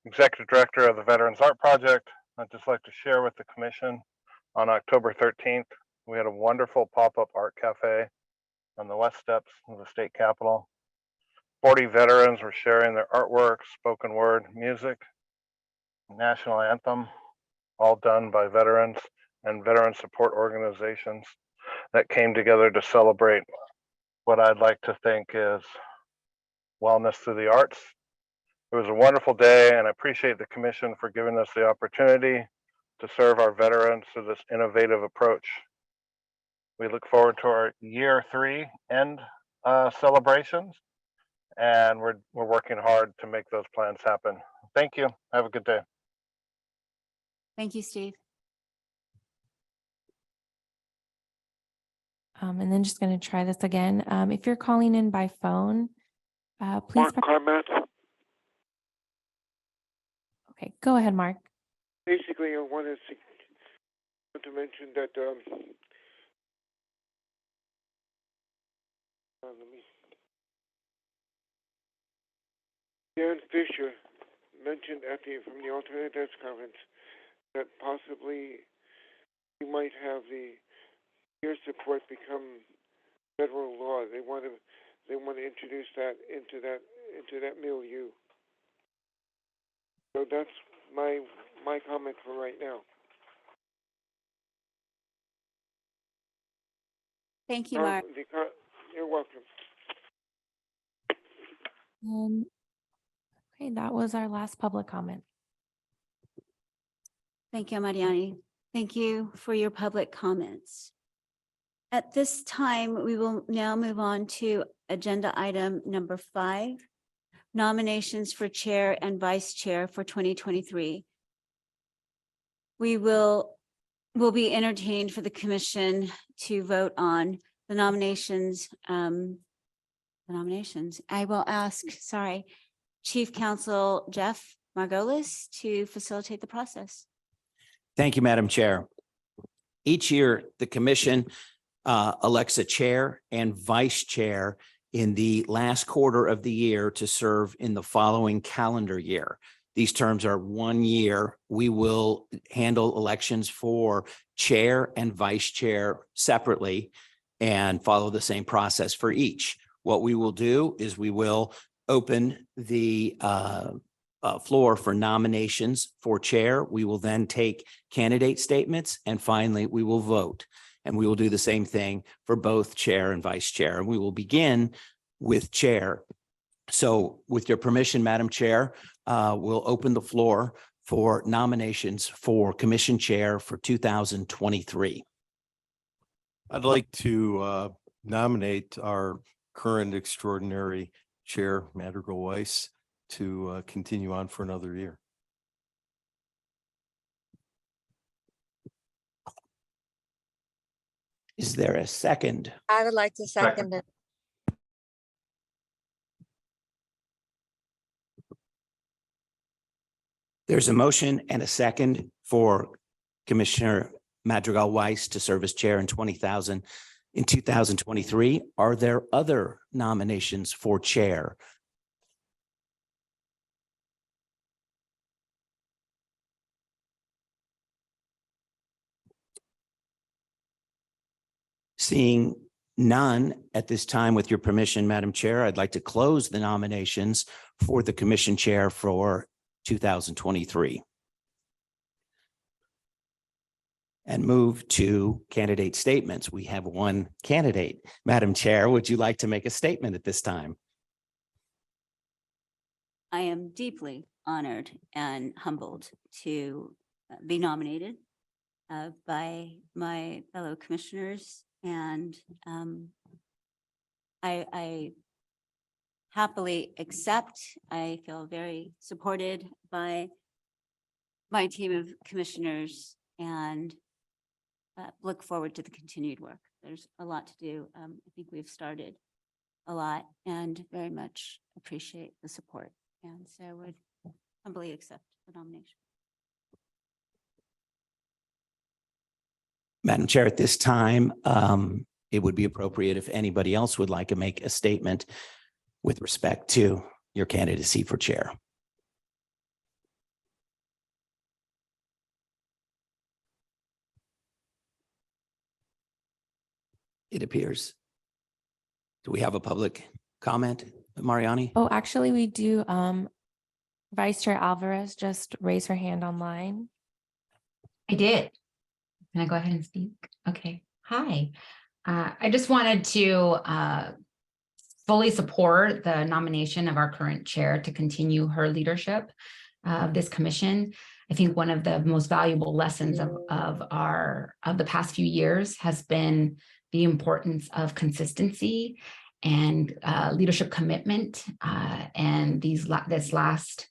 Executive Director of the Veterans Art Project. I'd just like to share with the Commission on October 13th, we had a wonderful pop-up art cafe on the west steps of the state capitol. 40 veterans were sharing their artwork, spoken word, music, national anthem, all done by veterans and veteran support organizations that came together to celebrate what I'd like to think is wellness through the arts. It was a wonderful day, and I appreciate the Commission for giving us the opportunity to serve our veterans through this innovative approach. We look forward to our year 3 end celebrations, and we're working hard to make those plans happen. Thank you. Have a good day. Thank you, Steve. And then just going to try this again. If you're calling in by phone, please. Comments. Okay, go ahead, Mark. Basically, I wanted to mention that let me Dan Fisher mentioned from the Alternatives Conference that possibly we might have the peer support become federal law. They want to introduce that into that milieu. So that's my comment for right now. Thank you, Mark. You're welcome. Okay, that was our last public comment. Thank you, Mariani. Thank you for your public comments. At this time, we will now move on to agenda item number 5, nominations for chair and vice chair for 2023. We will be entertained for the commission to vote on the nominations. I will ask, Chief Counsel Jeff Margolis to facilitate the process. Thank you, Madam Chair. Each year, the commission elects a chair and vice chair in the last quarter of the year to serve in the following calendar year. These terms are 1 year. We will handle elections for chair and vice chair separately and follow the same process for each. What we will do is we will open the floor for nominations for chair. We will then take candidate statements, and finally, we will vote. And we will do the same thing for both chair and vice chair. And we will begin with chair. So with your permission, Madam Chair, we'll open the floor for nominations for commission chair for 2023. I'd like to nominate our current extraordinary chair, Madrigal Weiss, to continue on for another year. Is there a second? I would like to second it. There's a motion and a second for Commissioner Madrigal Weiss to serve as chair in 2023. Are there other nominations for chair? Seeing none at this time, with your permission, Madam Chair, I'd like to close the nominations for the commission chair for 2023. And move to candidate statements. We have one candidate. Madam Chair, would you like to make a statement at this time? I am deeply honored and humbled to be nominated by my fellow commissioners, and I happily accept. I feel very supported by my team of commissioners and look forward to the continued work. There's a lot to do. I think we've started a lot and very much appreciate the support. And so I would humbly accept the nomination. Madam Chair, at this time, it would be appropriate if anybody else would like to make a statement with respect to your candidacy for chair. It appears. Do we have a public comment, Mariani? Oh, actually, we do. Vice Chair Alvarez just raised her hand online. I did. Can I go ahead and speak? Okay. Hi. I just wanted to fully support the nomination of our current chair to continue her leadership of this commission. I think one of the most valuable lessons of the past few years has been the importance of consistency and leadership commitment. And this last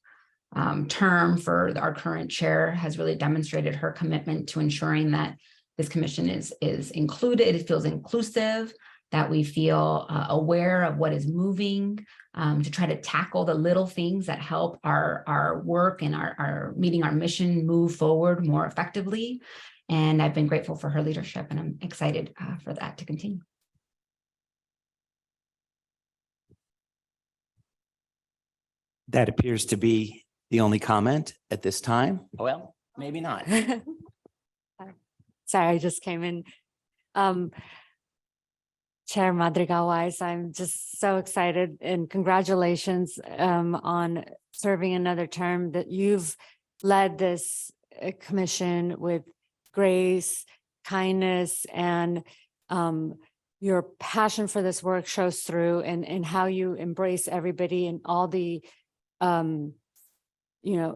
term for our current chair has really demonstrated her commitment to ensuring that this commission is included, it feels inclusive, that we feel aware of what is moving, to try to tackle the little things that help our work and our meeting our mission move forward more effectively. And I've been grateful for her leadership, and I'm excited for that to continue. That appears to be the only comment at this time. Well, maybe not. Sorry, I just came in. Chair Madrigal-Weiss, I'm just so excited and congratulations on serving another term, that you've led this commission with grace, kindness, and your passion for this work shows through, and how you embrace everybody and all the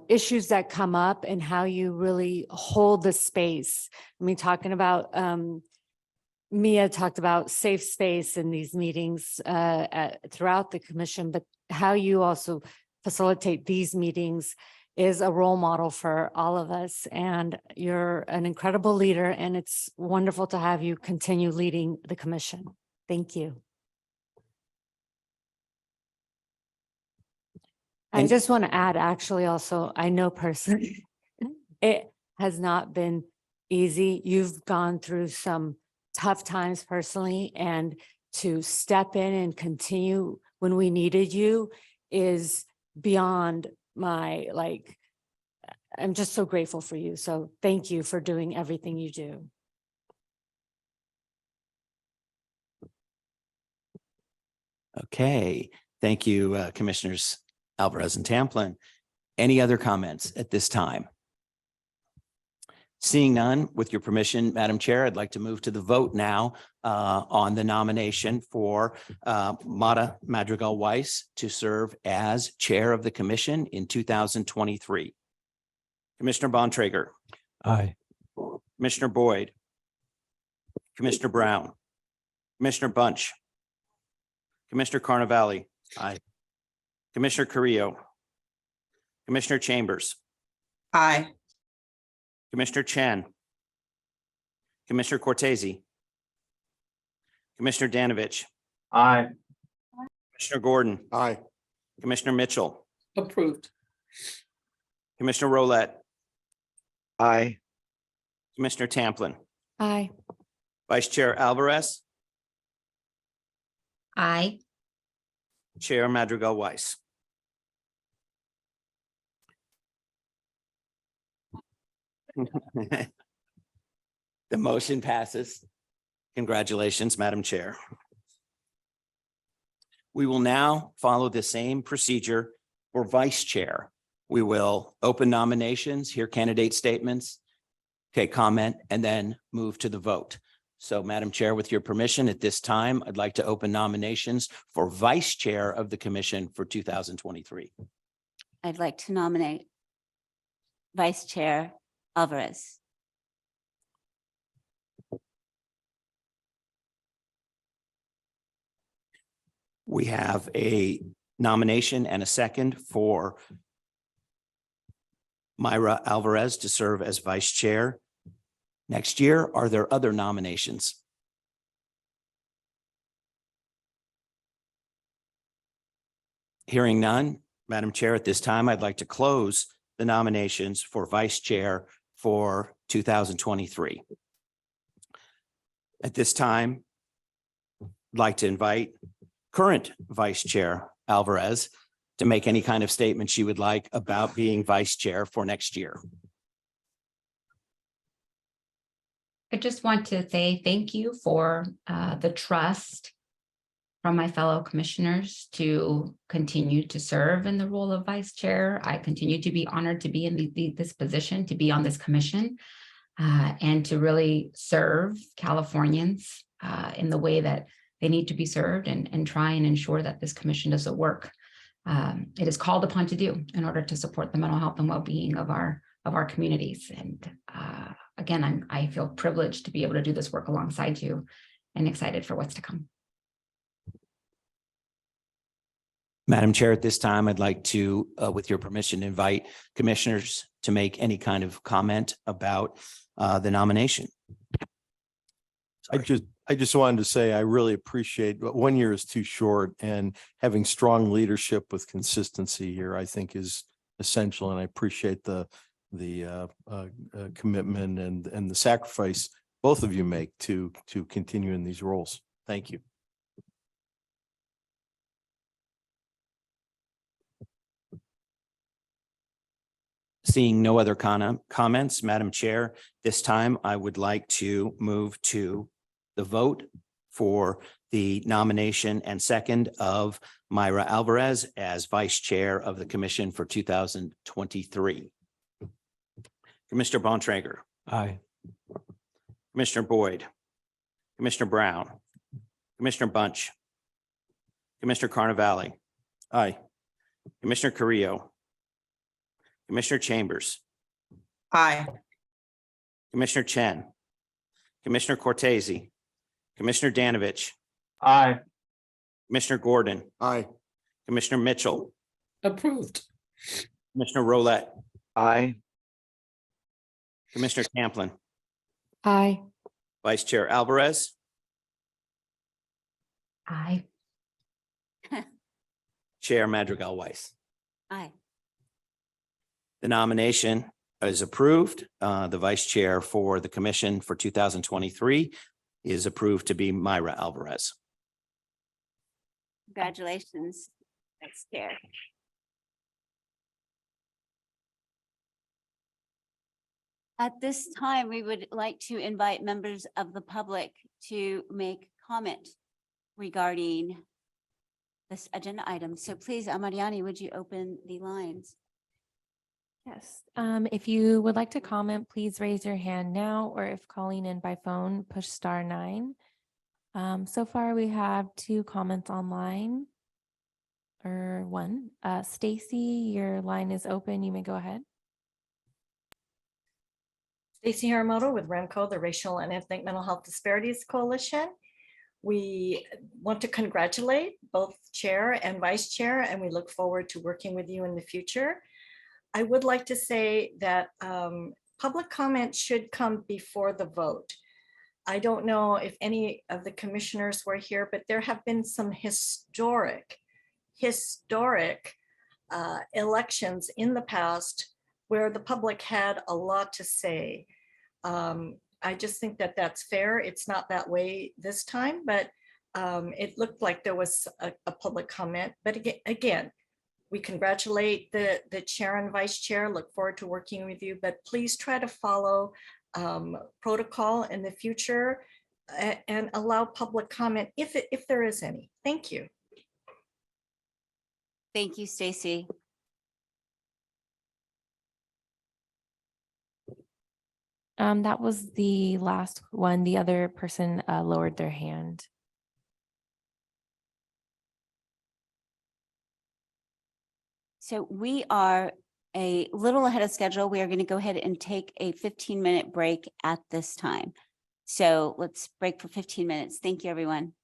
issues that come up, and how you really hold the space. I mean, talking about Mia talked about safe space in these meetings throughout the commission, but how you also facilitate these meetings is a role model for all of us. And you're an incredible leader, and it's wonderful to have you continue leading the commission. Thank you. I just want to add, actually, also, I know personally, it has not been easy. You've gone through some tough times personally, and to step in and continue when we needed you is beyond my, I'm just so grateful for you. So thank you for doing everything you do. Okay, thank you, Commissioners Alvarez and Tamplin. Any other comments at this time? Seeing none, with your permission, Madam Chair, I'd like to move to the vote now on the nomination for Mara Madrigal-Weiss to serve as Chair of the Commission in 2023. Commissioner Bontrager. Aye. Commissioner Boyd. Commissioner Brown. Commissioner Bunch. Commissioner Carnavale. Aye. Commissioner Carrillo. Commissioner Chambers. Aye. Commissioner Chen. Commissioner Cortese. Commissioner Danovich. Aye. Commissioner Gordon. Aye. Commissioner Mitchell. Approved. Commissioner Rolette. Aye. Commissioner Tamplin. Aye. Vice Chair Alvarez. Aye. Chair Madrigal-Weiss. The motion passes. Congratulations, Madam Chair. We will now follow the same procedure for Vice Chair. We will open nominations, hear candidate statements, take comment, and then move to the vote. So, Madam Chair, with your permission, at this time, I'd like to open nominations for Vice Chair of the Commission for 2023. I'd like to nominate Vice Chair Alvarez. We have a nomination and a second for Myra Alvarez to serve as Vice Chair next year. Are there other nominations? Hearing none, Madam Chair, at this time, I'd like to close the nominations for Vice Chair for 2023. At this time, I'd like to invite current Vice Chair Alvarez to make any kind of statement she would like about being Vice Chair for next year. I just want to say thank you for the trust from my fellow commissioners to continue to serve in the role of Vice Chair. I continue to be honored to be in this position, to be on this commission, and to really serve Californians in the way that they need to be served, and try and ensure that this commission does the work it is called upon to do in order to support the mental health and well-being of our communities. And again, I feel privileged to be able to do this work alongside you, and excited for what's to come. Madam Chair, at this time, I'd like to, with your permission, invite commissioners to make any kind of comment about the nomination. I just wanted to say, I really appreciate, 1 year is too short, and having strong leadership with consistency here, I think, is essential. And I appreciate the commitment and the sacrifice both of you make to continue in these roles. Thank you. Seeing no other comments, Madam Chair, this time I would like to move to the vote for the nomination and second of Myra Alvarez as Vice Chair of the Commission for 2023. Commissioner Bontrager. Aye. Commissioner Boyd. Commissioner Brown. Commissioner Bunch. Commissioner Carnavale. Aye. Commissioner Carrillo. Commissioner Chambers. Aye. Commissioner Chen. Commissioner Cortese. Commissioner Danovich. Aye. Commissioner Gordon. Aye. Commissioner Mitchell. Approved. Commissioner Rolette. Aye. Commissioner Tamplin. Aye. Vice Chair Alvarez. Aye. Chair Madrigal Weiss. Aye. The nomination is approved. The Vice Chair for the Commission for 2023 is approved to be Myra Alvarez. Congratulations, Vice Chair. At this time, we would like to invite members of the public to make comment regarding this agenda item. So please, Mariani, would you open the lines? Yes, if you would like to comment, please raise your hand now, or if calling in by phone, push *9. So far, we have 2 comments online, or 1. Stacy, your line is open. You may go ahead. Stacey Haramoto with REMCO, the Racial and Ethnic Mental Health Disparities Coalition. We want to congratulate both chair and vice chair, and we look forward to working with you in the future. I would like to say that public comment should come before the vote. I don't know if any of the commissioners were here, but there have been some historic elections in the past where the public had a lot to say. I just think that that's fair. It's not that way this time, but it looked like there was a public comment. But again, we congratulate the chair and vice chair, look forward to working with you, but please try to follow protocol in the future and allow public comment if there is any. Thank you. Thank you, Stacy. That was the last one. The other person lowered their hand. So we are a little ahead of schedule. We are going to go ahead and take a 15-minute break at this time. So let's break for 15 minutes. Thank you, everyone.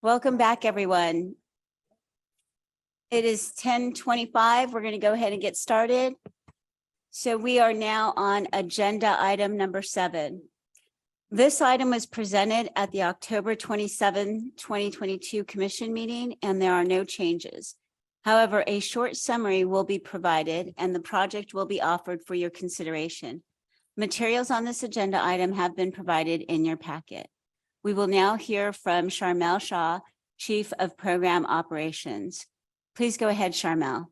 Welcome back, everyone. It is 10:25. We're going to go ahead and get started. So we are now on agenda item number 7. This item was presented at the October 27, 2022 commission meeting, and there are no changes. However, a short summary will be provided and the project will be offered for your consideration. Materials on this agenda item have been provided in your packet. We will now hear from Sharmel Shah, Chief of Program Operations. Please go ahead, Sharmel.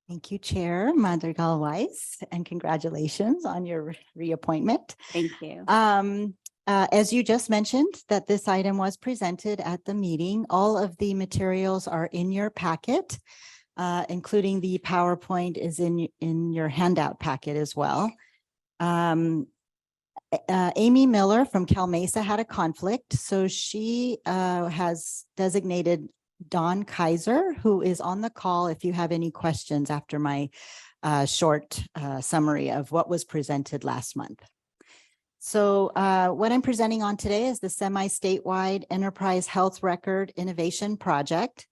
Thank you, Chair Madrigal Weiss, and congratulations on your reappointment. Thank you. As you just mentioned, that this item was presented at the meeting. All of the materials are in your packet, including the PowerPoint is in your handout packet as well. Amy Miller from Cal Mesa had a conflict, so she has designated Don Kaiser, who is on the call if you have any questions after my short summary of what was presented last month. So what I'm presenting on today is the semi-statewide Enterprise Health Record Innovation Project.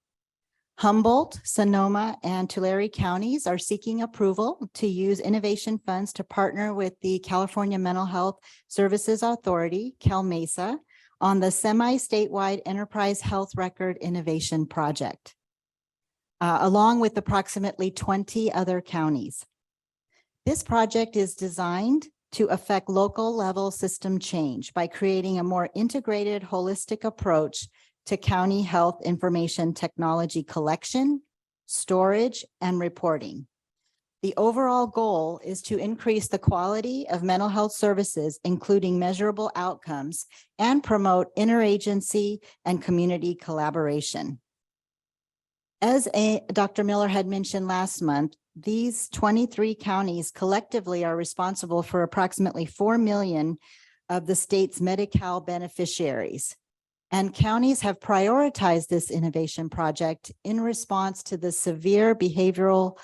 Humboldt, Sonoma, and Tulare counties are seeking approval to use innovation funds to partner with the California Mental Health Services Authority, Cal Mesa, on the semi-statewide Enterprise Health Record Innovation Project, along with approximately 20 other counties. This project is designed to affect local level system change by creating a more integrated, holistic approach to county health information technology collection, storage, and reporting. The overall goal is to increase the quality of mental health services, including measurable outcomes, and promote interagency and community collaboration. As Dr. Miller had mentioned last month, these 23 counties collectively are responsible for approximately 4 million of the state's Medi-Cal beneficiaries. And counties have prioritized this innovation project in response to the severe behavioral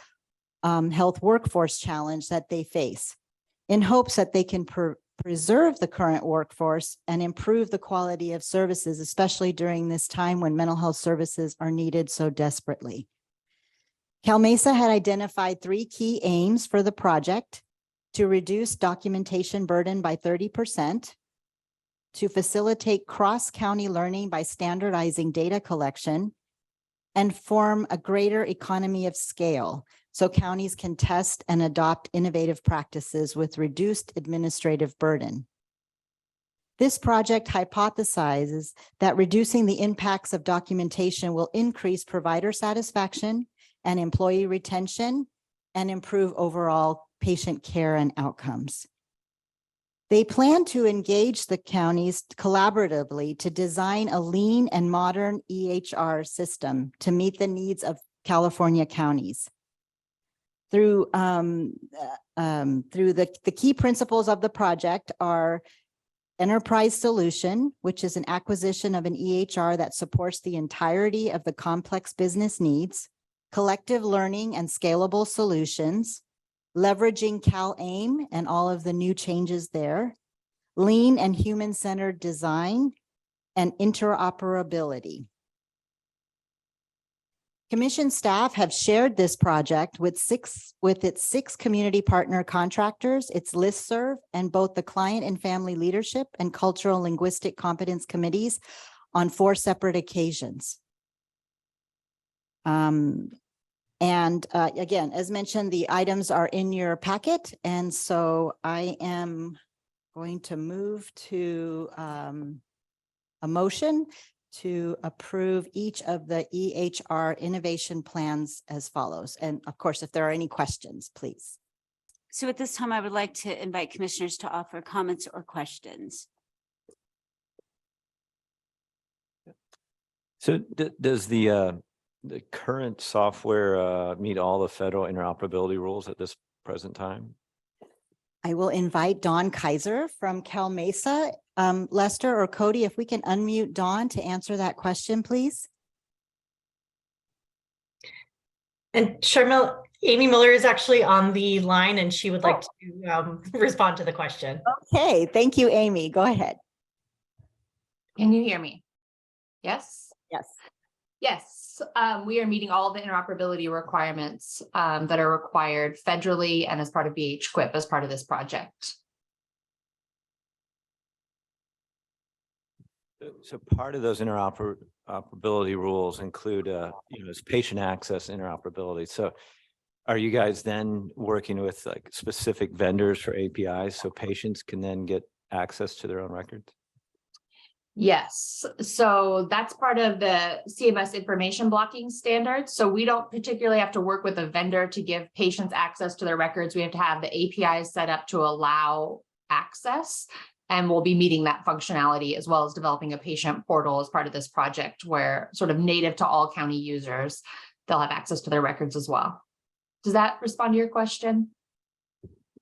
health workforce challenge that they face, in hopes that they can preserve the current workforce and improve the quality of services, especially during this time when mental health services are needed so desperately. Cal Mesa had identified 3 key aims for the project: to reduce documentation burden by 30%, to facilitate cross-county learning by standardizing data collection, and form a greater economy of scale so counties can test and adopt innovative practices with reduced administrative burden. This project hypothesizes that reducing the impacts of documentation will increase provider satisfaction and employee retention and improve overall patient care and outcomes. They plan to engage the counties collaboratively to design a lean and modern EHR system to meet the needs of California counties. Through the key principles of the project are enterprise solution, which is an acquisition of an EHR that supports the entirety of the complex business needs, collective learning and scalable solutions, leveraging CalAIM and all of the new changes there, lean and human-centered design, and interoperability. Commission staff have shared this project with its 6 community partner contractors, its listserv, and both the client and family leadership and cultural linguistic competence committees on 4 separate occasions. Again, as mentioned, the items are in your packet, and so I am going to move to a motion to approve each of the EHR innovation plans as follows. And of course, if there are any questions, please. So at this time, I would like to invite commissioners to offer comments or questions. So does the current software meet all the federal interoperability rules at this present time? I will invite Don Kaiser from Cal Mesa. Lester or Cody, if we can unmute Don to answer that question, please. And Sharmel, Amy Miller is actually on the line and she would like to respond to the question. Okay, thank you, Amy. Go ahead. Can you hear me? Yes? Yes. Yes, we are meeting all the interoperability requirements that are required federally and as part of BHQIP as part of this project. So part of those interoperability rules include, is patient access interoperability. So are you guys then working with like specific vendors for APIs so patients can then get access to their own records? Yes, so that's part of the CMS information blocking standards. So we don't particularly have to work with a vendor to give patients access to their records. We have to have the APIs set up to allow access. And we'll be meeting that functionality as well as developing a patient portal as part of this project where sort of native to all county users, they'll have access to their records as well. Does that respond to your question?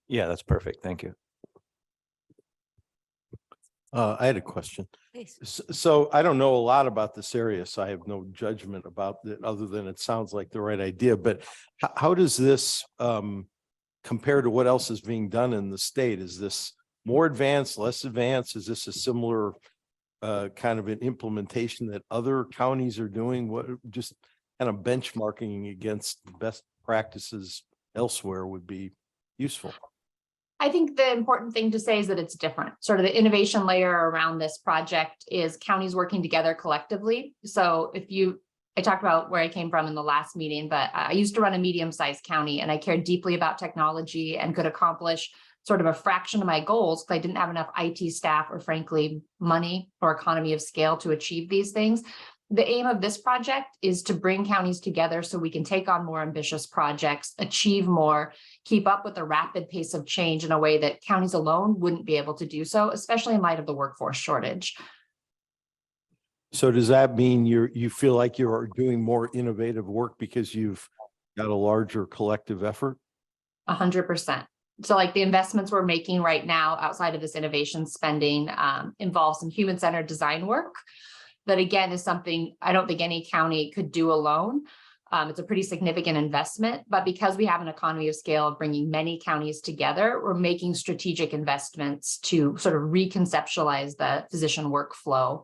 Yeah, that's perfect. Thank you. I had a question. Please. So I don't know a lot about this area, so I have no judgment about it other than it sounds like the right idea. But how does this compare to what else is being done in the state? Is this more advanced, less advanced? Is this a similar kind of an implementation that other counties are doing? What just kind of benchmarking against best practices elsewhere would be useful. I think the important thing to say is that it's different. Sort of the innovation layer around this project is counties working together collectively. So I talked about where I came from in the last meeting, but I used to run a medium-sized county and I cared deeply about technology and could accomplish sort of a fraction of my goals because I didn't have enough IT staff or frankly, money or economy of scale to achieve these things. The aim of this project is to bring counties together so we can take on more ambitious projects, achieve more, keep up with the rapid pace of change in a way that counties alone wouldn't be able to do so, especially in light of the workforce shortage. So does that mean you feel like you're doing more innovative work because you've got a larger collective effort? 100%. So like the investments we're making right now outside of this innovation spending involves some human-centered design work. That again is something I don't think any county could do alone. It's a pretty significant investment, but because we have an economy of scale of bringing many counties together, we're making strategic investments to sort of reconceptualize the physician workflow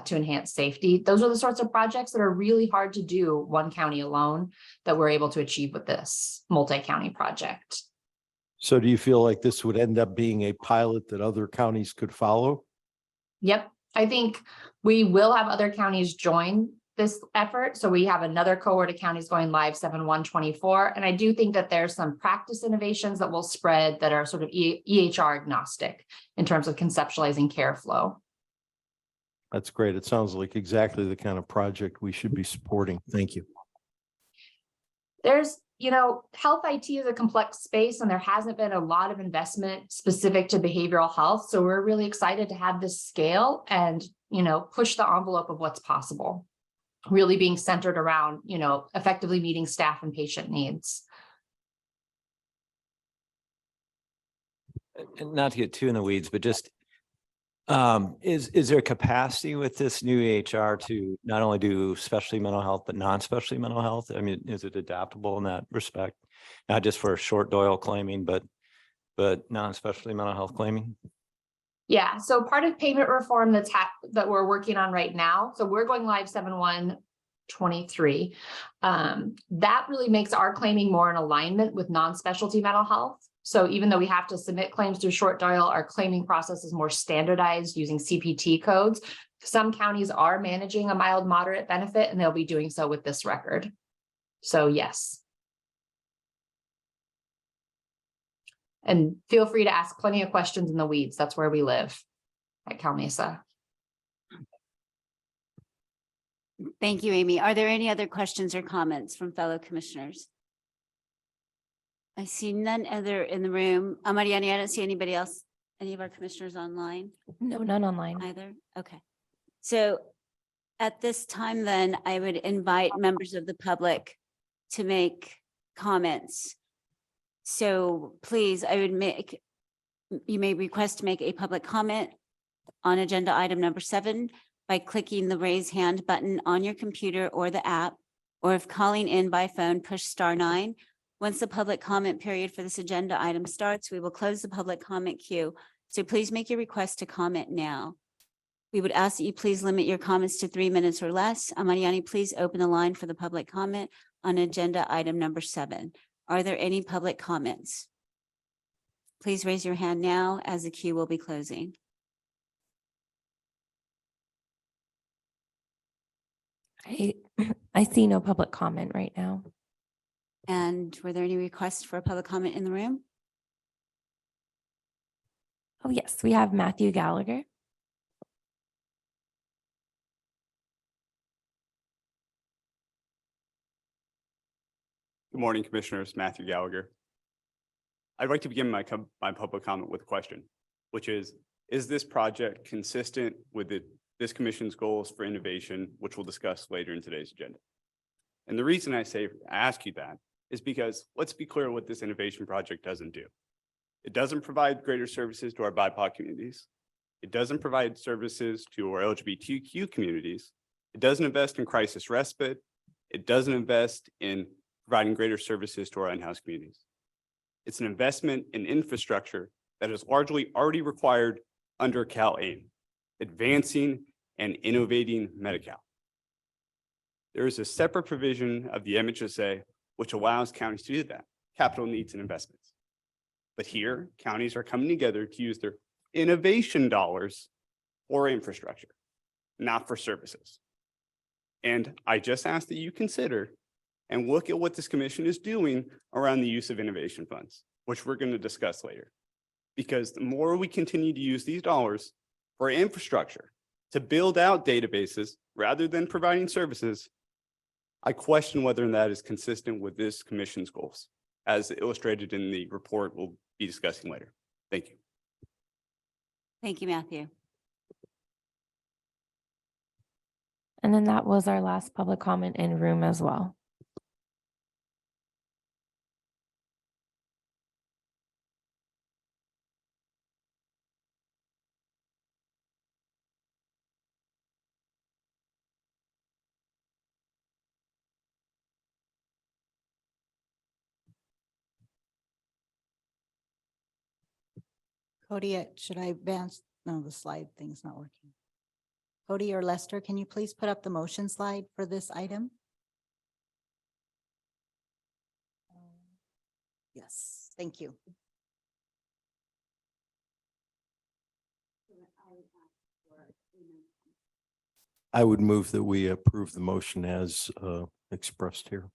to enhance safety. Those are the sorts of projects that are really hard to do one county alone that we're able to achieve with this multi-county project. So do you feel like this would end up being a pilot that other counties could follow? Yep. I think we will have other counties join this effort. So we have another cohort of counties going live 7/1/24. And I do think that there's some practice innovations that will spread that are sort of EHR agnostic in terms of conceptualizing care flow. That's great. It sounds like exactly the kind of project we should be supporting. Thank you. There's, health IT is a complex space and there hasn't been a lot of investment specific to behavioral health. So we're really excited to have this scale and, push the envelope of what's possible, really being centered around, effectively meeting staff and patient needs. And not to get too in the weeds, but just is there capacity with this new EHR to not only do specialty mental health, but non-specialty mental health? I mean, is it adaptable in that respect? Not just for short Doyle claiming, but non-specialty mental health claiming? Yeah, so part of payment reform that we're working on right now. So we're going live 7/1/23. That really makes our claiming more in alignment with non-specialty mental health. So even though we have to submit claims through short Doyle, our claiming process is more standardized using CPT codes. Some counties are managing a mild moderate benefit and they'll be doing so with this record. So yes. And feel free to ask plenty of questions in the weeds. That's where we live at Cal Mesa. Thank you, Amy. Are there any other questions or comments from fellow commissioners? I see none other in the room. Mariani, I don't see anybody else, any of our commissioners online? No, none online. Either? Okay. So at this time, then I would invite members of the public to make comments. So please, you may request to make a public comment on agenda item number 7 by clicking the raise hand button on your computer or the app, or if calling in by phone, push *9. Once the public comment period for this agenda item starts, we will close the public comment queue. So please make your request to comment now. We would ask that you please limit your comments to 3 minutes or less. Mariani, please open the line for the public comment on agenda item number 7. Are there any public comments? Please raise your hand now as the queue will be closing. I see no public comment right now. And were there any requests for a public comment in the room? Oh, yes, we have Matthew Gallagher. Good morning, Commissioners. Matthew Gallagher. I'd like to begin my public comment with a question, which is this project consistent with this commission's goals for innovation, which we'll discuss later in today's agenda? And the reason I ask you that is because let's be clear what this innovation project doesn't do. It doesn't provide greater services to our BIPOC communities. It doesn't provide services to our LGBTQ communities. It doesn't invest in crisis respite. It doesn't invest in providing greater services to our unhoused communities. It's an investment in infrastructure that is largely already required under CalAIM, advancing and innovating Medi-Cal. There is a separate provision of the MHSA which allows counties to do that, capital needs and investments. But here, counties are coming together to use their innovation dollars for infrastructure, not for services. And I just ask that you consider and look at what this commission is doing around the use of innovation funds, which we're going to discuss later. Because the more we continue to use these dollars for infrastructure to build out databases rather than providing services, I question whether that is consistent with this commission's goals, as illustrated in the report we'll be discussing later. Thank you. Thank you, Matthew. And then that was our last public comment in room as well. Cody, should I advance? No, the slide thing's not working. Cody or Lester, can you please put up the motion slide for this item? Yes, thank you. I would move that we approve the motion as expressed here.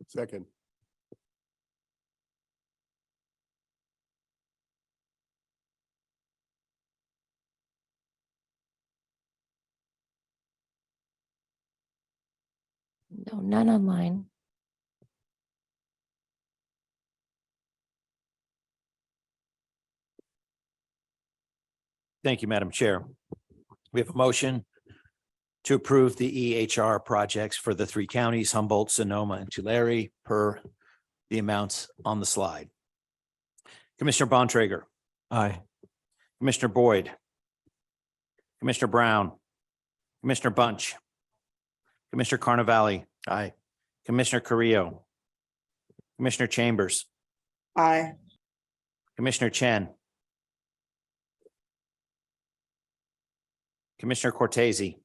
Second. No, none online. Thank you, Madam Chair. We have a motion to approve the EHR projects for the 3 counties, Humboldt, Sonoma, and Tulare, per the amounts on the slide. Commissioner Bontrager. Aye. Commissioner Boyd. Commissioner Brown. Commissioner Bunch. Commissioner Carnavale. Aye. Commissioner Carrillo. Commissioner Chambers. Aye. Commissioner Chen. Commissioner Cortese.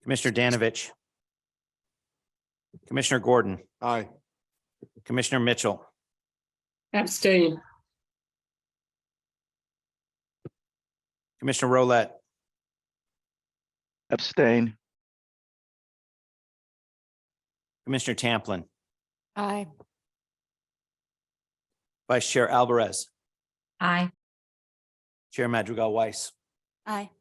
Commissioner Danovich. Commissioner Gordon. Aye. Commissioner Mitchell. Abstain. Commissioner Rolette. Abstain. Commissioner Tamplin. Aye. Vice Chair Alvarez. Aye. Chair Madrigal Weiss. Aye.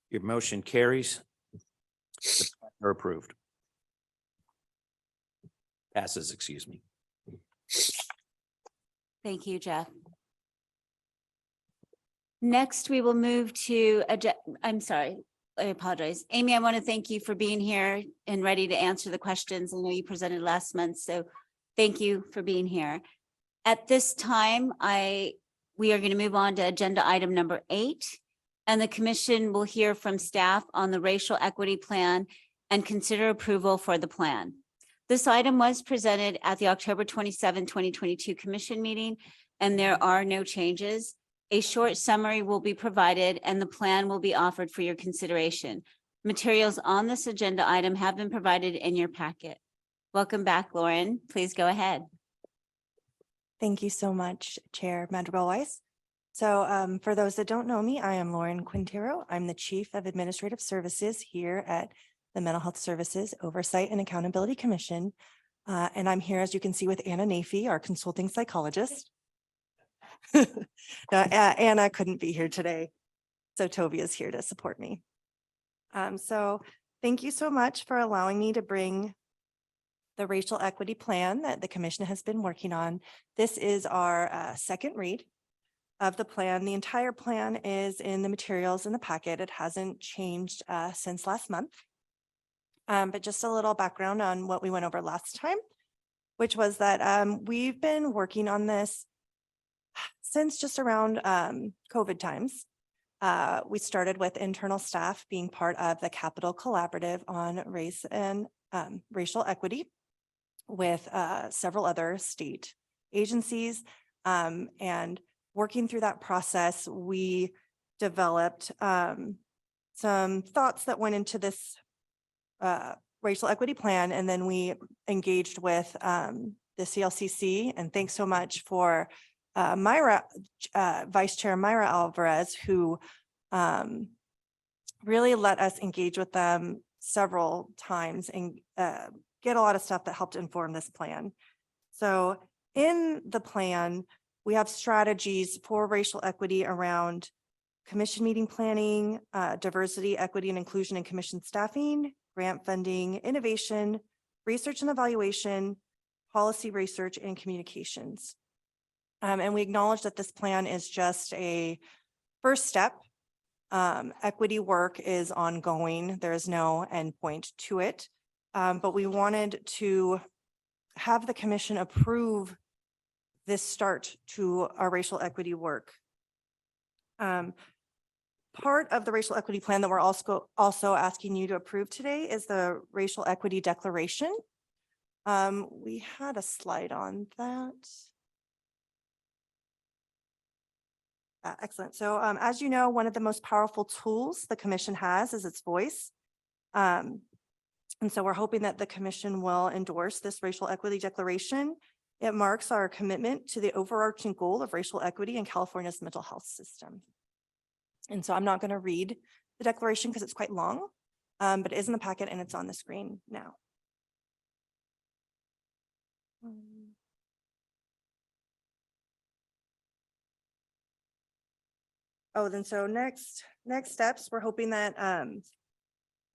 Your motion carries. The plans are approved. Passes, excuse me. Thank you, Jeff. Next, we will move to, I'm sorry, I apologize. Amy, I want to thank you for being here and ready to answer the questions. I know you presented last month, so thank you for being here. At this time, we are going to move on to agenda item number 8, and the commission will hear from staff on the racial equity plan and consider approval for the plan. This item was presented at the October 27, 2022 Commission meeting, and there are no changes. A short summary will be provided and the plan will be offered for your consideration. Materials on this agenda item have been provided in your packet. Welcome back, Lauren. Please go ahead. Thank you so much, Chair Madrigal-Weiss. So for those that don't know me, I am Lauren Quintero. I'm the Chief of Administrative Services here at the Mental Health Services Oversight and Accountability Commission. And I'm here, as you can see, with Anna Nafee, our consulting psychologist. Anna couldn't be here today, so Toby is here to support me. So thank you so much for allowing me to bring the racial equity plan that the commission has been working on. This is our second read of the plan. The entire plan is in the materials in the packet. It hasn't changed since last month. But just a little background on what we went over last time, which was that we've been working on this since just around COVID times. We started with internal staff being part of the Capital Collaborative on Race and Racial Equity with several other state agencies. And working through that process, we developed some thoughts that went into this racial equity plan, and then we engaged with the CLCC. And thanks so much for Vice Chair Myra Alvarez, who really let us engage with them several times and get a lot of stuff that helped inform this plan. So in the plan, we have strategies for racial equity around commission meeting planning, diversity, equity, and inclusion in commission staffing, grant funding, innovation, research and evaluation, policy research, and communications. And we acknowledge that this plan is just a first step. Equity work is ongoing. There is no endpoint to it. But we wanted to have the commission approve this start to our racial equity work. Part of the racial equity plan that we're also asking you to approve today is the racial equity declaration. We had a slide on that. Excellent. So as you know, one of the most powerful tools the commission has is its voice. And so we're hoping that the commission will endorse this racial equity declaration. It marks our commitment to the overarching goal of racial equity in California's mental health system. And so I'm not going to read the declaration because it's quite long, but it is in the packet and it's on the screen now. Oh, then so next steps, we're hoping that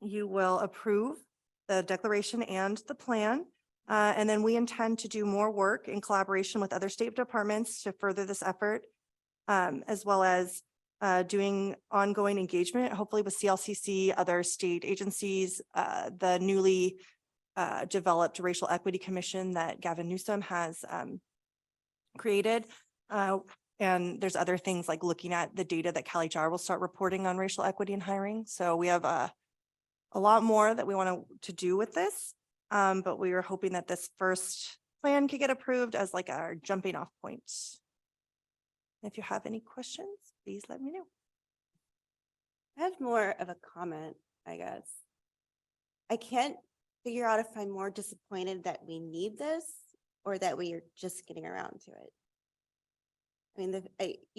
you will approve the declaration and the plan. And then we intend to do more work in collaboration with other state departments to further this effort, as well as doing ongoing engagement, hopefully with CLCC, other state agencies, the newly developed Racial Equity Commission that Gavin Newsom has created. And there's other things like looking at the data that CaliJAR will start reporting on racial equity and hiring. So we have a lot more that we want to do with this. But we were hoping that this first plan could get approved as like our jumping off point. If you have any questions, please let me know. I have more of a comment, I guess. I can't figure out if I'm more disappointed that we need this or that we are just getting around to it. I mean,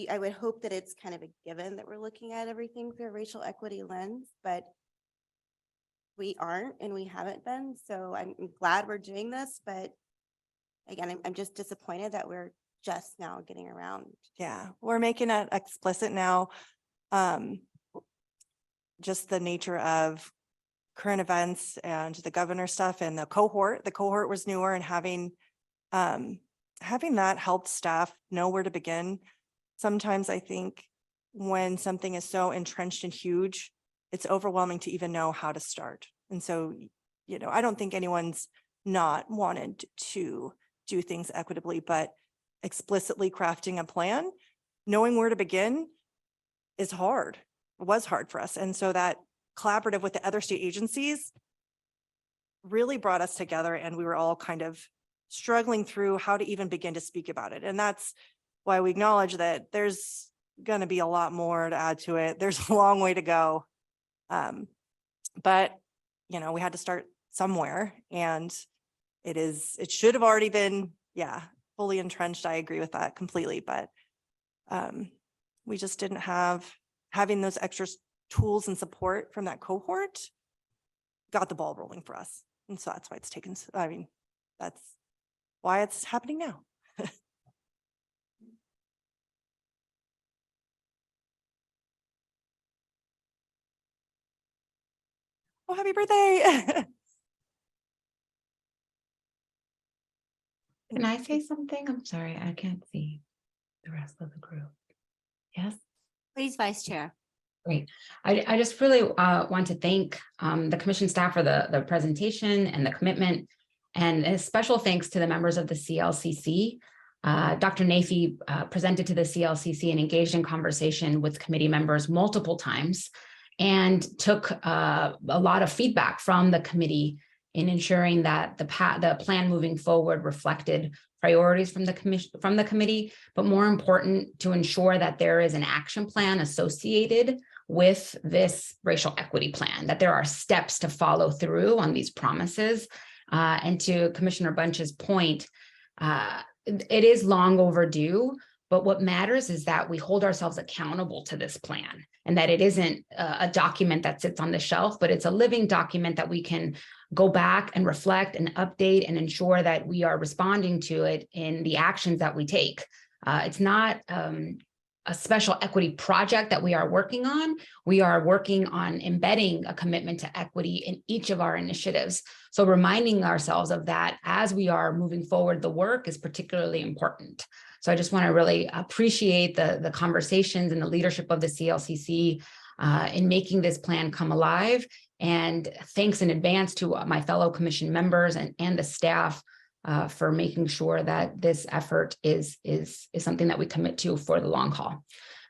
I would hope that it's kind of a given that we're looking at everything through a racial equity lens, but we aren't and we haven't been. So I'm glad we're doing this, but again, I'm just disappointed that we're just now getting around. Yeah, we're making it explicit now. Just the nature of current events and the governor stuff and the cohort. The cohort was newer, and having that helped staff know where to begin. Sometimes I think when something is so entrenched and huge, it's overwhelming to even know how to start. And so, I don't think anyone's not wanted to do things equitably, but explicitly crafting a plan, knowing where to begin is hard. It was hard for us. And so that collaborative with the other state agencies really brought us together, and we were all kind of struggling through how to even begin to speak about it. And that's why we acknowledge that there's going to be a lot more to add to it. There's a long way to go. But, you know, we had to start somewhere, and it should have already been, fully entrenched. I agree with that completely. But we just didn't having those extra tools and support from that cohort got the ball rolling for us. And so that's why it's taken, that's why it's happening now. Oh, happy birthday. Can I say something? I'm sorry, I can't see the rest of the group. Yes? Please, Vice Chair. Great. I just really want to thank the commission staff for the presentation and the commitment, and a special thanks to the members of the CLCC. Dr. Nafi presented to the CLCC and engaged in conversation with committee members multiple times, and took a lot of feedback from the committee in ensuring that the plan moving forward reflected priorities from the committee, but more important, to ensure that there is an action plan associated with this racial equity plan, that there are steps to follow through on these promises. And to Commissioner Bunch's point, it is long overdue, but what matters is that we hold ourselves accountable to this plan, and that it isn't a document that sits on the shelf, but it's a living document that we can go back and reflect and update and ensure that we are responding to it in the actions that we take. It's not a special equity project that we are working on. We are working on embedding a commitment to equity in each of our initiatives. So reminding ourselves of that as we are moving forward, the work is particularly important. So I just want to really appreciate the conversations and the leadership of the CLCC in making this plan come alive. And thanks in advance to my fellow commission members and the staff for making sure that this effort is something that we commit to for the long haul.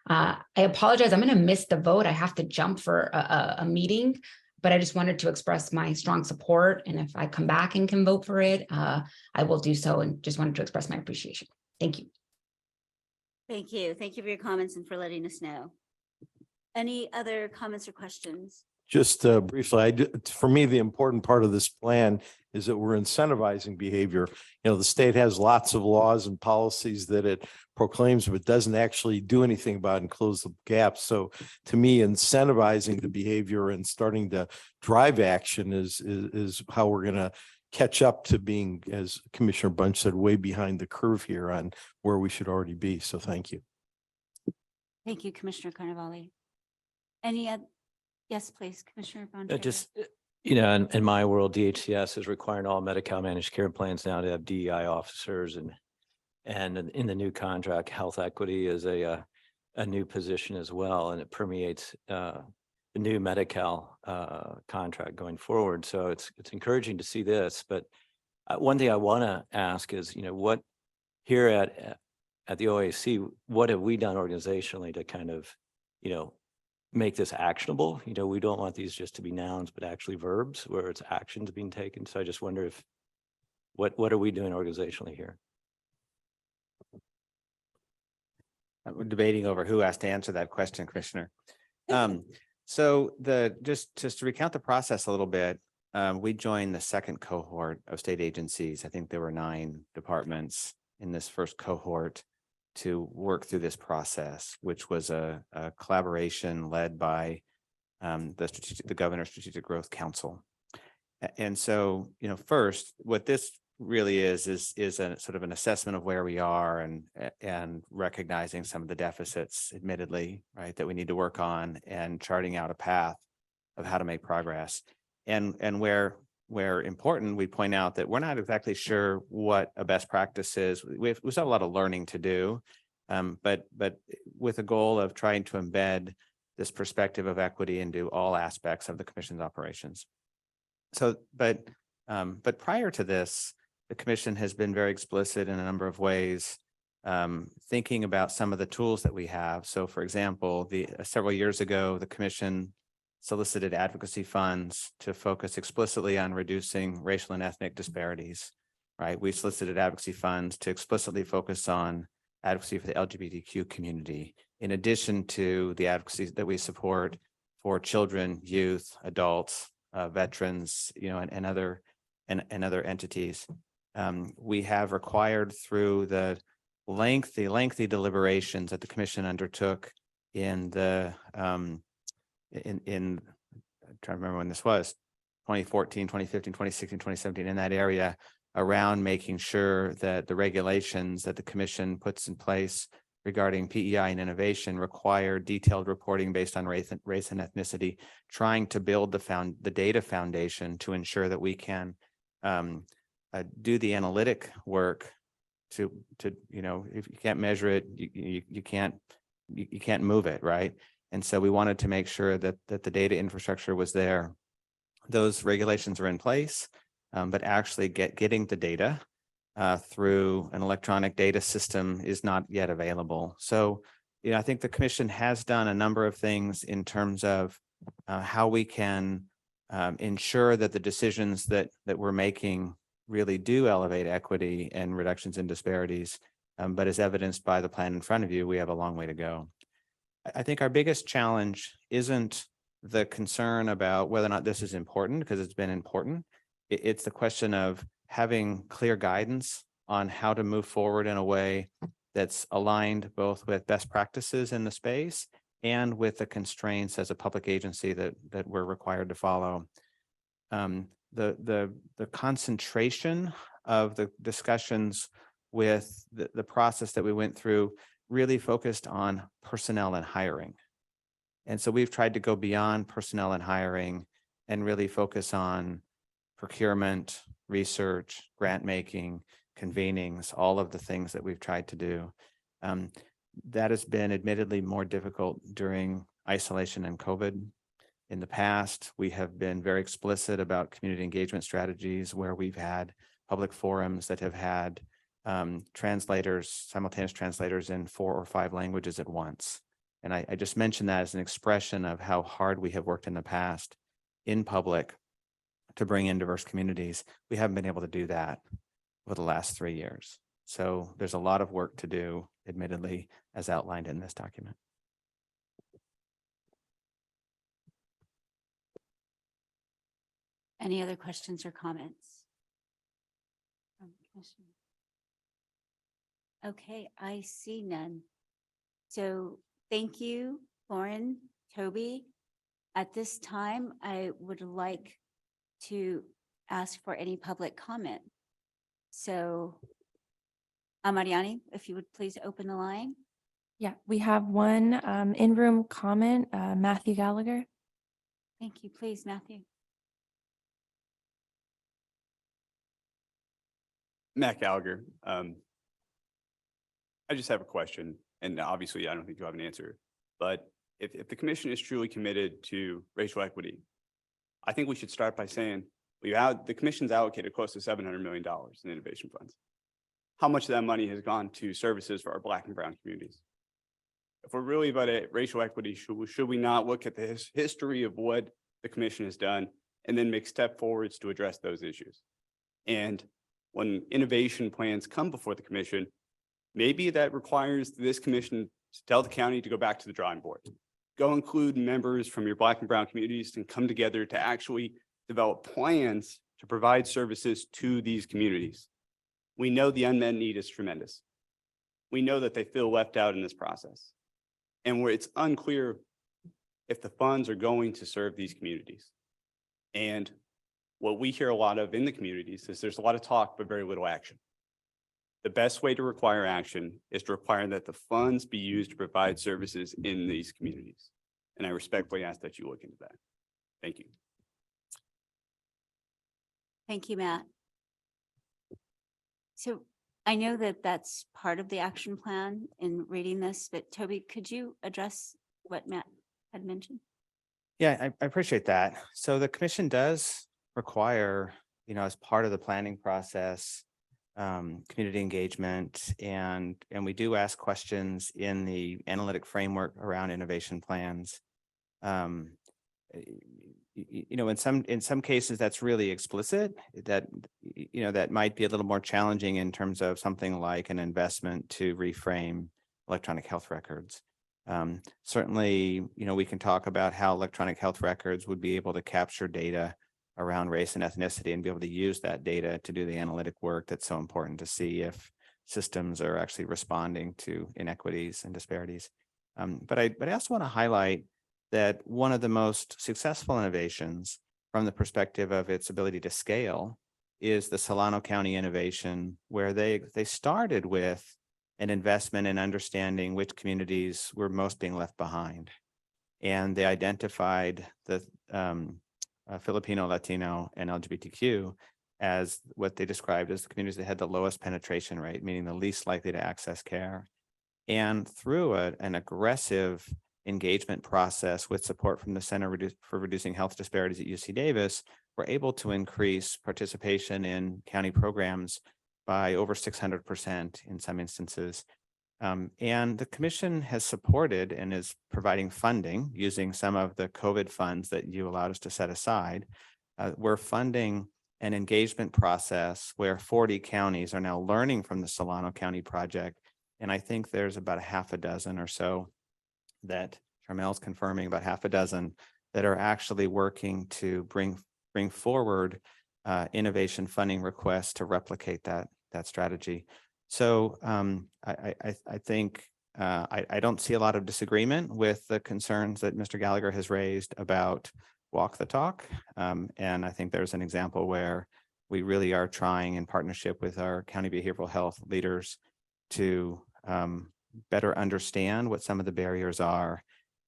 I apologize, I'm going to miss the vote. I have to jump for a meeting, but I just wanted to express my strong support. And if I come back and can vote for it, I will do so, and just wanted to express my appreciation. Thank you. Thank you. Thank you for your comments and for letting us know. Any other comments or questions? Just briefly, for me, the important part of this plan is that we're incentivizing behavior. You know, the state has lots of laws and policies that it proclaims, but doesn't actually do anything about and close the gaps. So to me, incentivizing the behavior and starting to drive action is how we're going to catch up to being, as Commissioner Bunch said, way behind the curve here on where we should already be. So thank you. Thank you, Commissioner Carnevale. Any other? Yes, please, Commissioner Bontrager. Just, you know, in my world, DHCS is requiring all Medi-Cal managed care plans now to have DEI officers, and in the new contract, health equity is a new position as well, and it permeates the new Medi-Cal contract going forward. So it's encouraging to see this. But one thing I want to ask is, you know, what here at the OAC, what have we done organizationally to kind of, you know, make this actionable? You know, we don't want these just to be nouns, but actually verbs where it's actions being taken. So I just wonder if, what are we doing organizationally here? We're debating over who has to answer that question, Commissioner. So just to recount the process a little bit, we joined the second cohort of state agencies. I think there were 9 departments in this first cohort to work through this process, which was a collaboration led by the Governor's Strategic Growth Council. And so, you know, first, what this really is a sort of an assessment of where we are and recognizing some of the deficits, admittedly, right, that we need to work on, and charting out a path of how to make progress. And where important, we point out that we're not exactly sure what a best practice is. We still have a lot of learning to do, but with a goal of trying to embed this perspective of equity into all aspects of the commission's operations. So, but prior to this, the commission has been very explicit in a number of ways, thinking about some of the tools that we have. So, for example, several years ago, the commission solicited advocacy funds to focus explicitly on reducing racial and ethnic disparities, right? We solicited advocacy funds to explicitly focus on advocacy for the LGBTQ community, in addition to the advocacy that we support for children, youth, adults, veterans, and other entities. We have required through the lengthy deliberations that the commission undertook in the I'm trying to remember when this was, 2014, 2015, 2016, 2017, in that area, around making sure that the regulations that the commission puts in place regarding PEI and innovation require detailed reporting based on race and ethnicity, trying to build the data foundation to ensure that we can do the analytic work to if you can't measure it, you can't move it, right? And so we wanted to make sure that the data infrastructure was there. Those regulations are in place, but actually getting the data through an electronic data system is not yet available. So, I think the commission has done a number of things in terms of how we can ensure that the decisions that we're making really do elevate equity and reductions in disparities. But as evidenced by the plan in front of you, we have a long way to go. I think our biggest challenge isn't the concern about whether or not this is important, because it's been important. It's the question of having clear guidance on how to move forward in a way that's aligned both with best practices in the space and with the constraints as a public agency that we're required to follow. The concentration of the discussions with the process that we went through really focused on personnel and hiring. And so we've tried to go beyond personnel and hiring and really focus on procurement, research, grant making, convenings, all of the things that we've tried to do. That has been admittedly more difficult during isolation and COVID. In the past, we have been very explicit about community engagement strategies where we've had public forums that have had simultaneous translators in 4 or 5 languages at once. And I just mentioned that as an expression of how hard we have worked in the past in public to bring in diverse communities. We haven't been able to do that over the last 3 years. So there's a lot of work to do, admittedly, as outlined in this document. Any other questions or comments? Okay, I see none. So thank you, Lauren, Toby. At this time, I would like to ask for any public comment. So Mariani, if you would please open the line. Yeah, we have one in-room comment, Matthew Gallagher. Thank you. Please, Matthew. Matt Gallagher. I just have a question, and obviously I don't think you have an answer, but if the commission is truly committed to racial equity, I think we should start by saying the commission's allocated close to $700 million in innovation funds. How much of that money has gone to services for our Black and brown communities? If we're really about racial equity, should we not look at the history of what the commission has done and then make step forwards to address those issues? And when innovation plans come before the commission, maybe that requires this commission to tell the county to go back to the drawing board. Go include members from your Black and brown communities and come together to actually develop plans to provide services to these communities. We know the unmet need is tremendous. We know that they feel left out in this process. And where it's unclear if the funds are going to serve these communities. And what we hear a lot of in the communities is there's a lot of talk, but very little action. The best way to require action is to require that the funds be used to provide services in these communities. And I respectfully ask that you look into that. Thank you. Thank you, Matt. So I know that that's part of the action plan in reading this, but Toby, could you address what Matt had mentioned? Yeah, I appreciate that. So the commission does require, as part of the planning process, community engagement, and we do ask questions in the analytic framework around innovation plans. in some cases that's really explicit, that, that might be a little more challenging in terms of something like an investment to reframe electronic health records. Certainly, we can talk about how electronic health records would be able to capture data around race and ethnicity and be able to use that data to do the analytic work that's so important to see if systems are actually responding to inequities and disparities. But I also want to highlight that one of the most successful innovations from the perspective of its ability to scale is the Solano County innovation, where they started with an investment in understanding which communities were most being left behind. And they identified the Filipino, Latino, and LGBTQ as what they described as the communities that had the lowest penetration rate, meaning the least likely to access care. And through an aggressive engagement process with support from the Center for Reducing Health Disparities at UC Davis, we're able to increase participation in county programs by over 600% in some instances. And the commission has supported and is providing funding using some of the COVID funds that you allowed us to set aside. We're funding an engagement process where 40 counties are now learning from the Solano County project. And I think there's about a half a dozen or so that Charmel's confirming, about half a dozen that are actually working to bring forward innovation funding requests to replicate that strategy. So I think I don't see a lot of disagreement with the concerns that Mr. Gallagher has raised about walk the talk. And I think there's an example where we really are trying in partnership with our county behavioral health leaders to better understand what some of the barriers are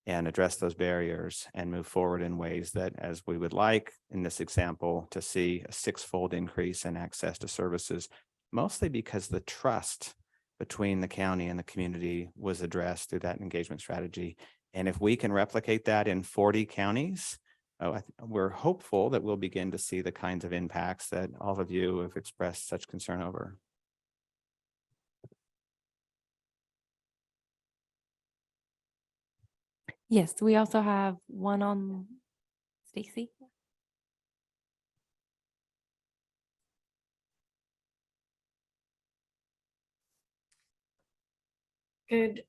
and address those barriers and move forward in ways that, as we would like in this example, to see a 6-fold increase in access to services, mostly because the trust between the county and the community was addressed through that engagement strategy. And if we can replicate that in 40 counties, we're hopeful that we'll begin to see the kinds of impacts that all of you have expressed such concern over. Yes, we also have one on Stacy. Good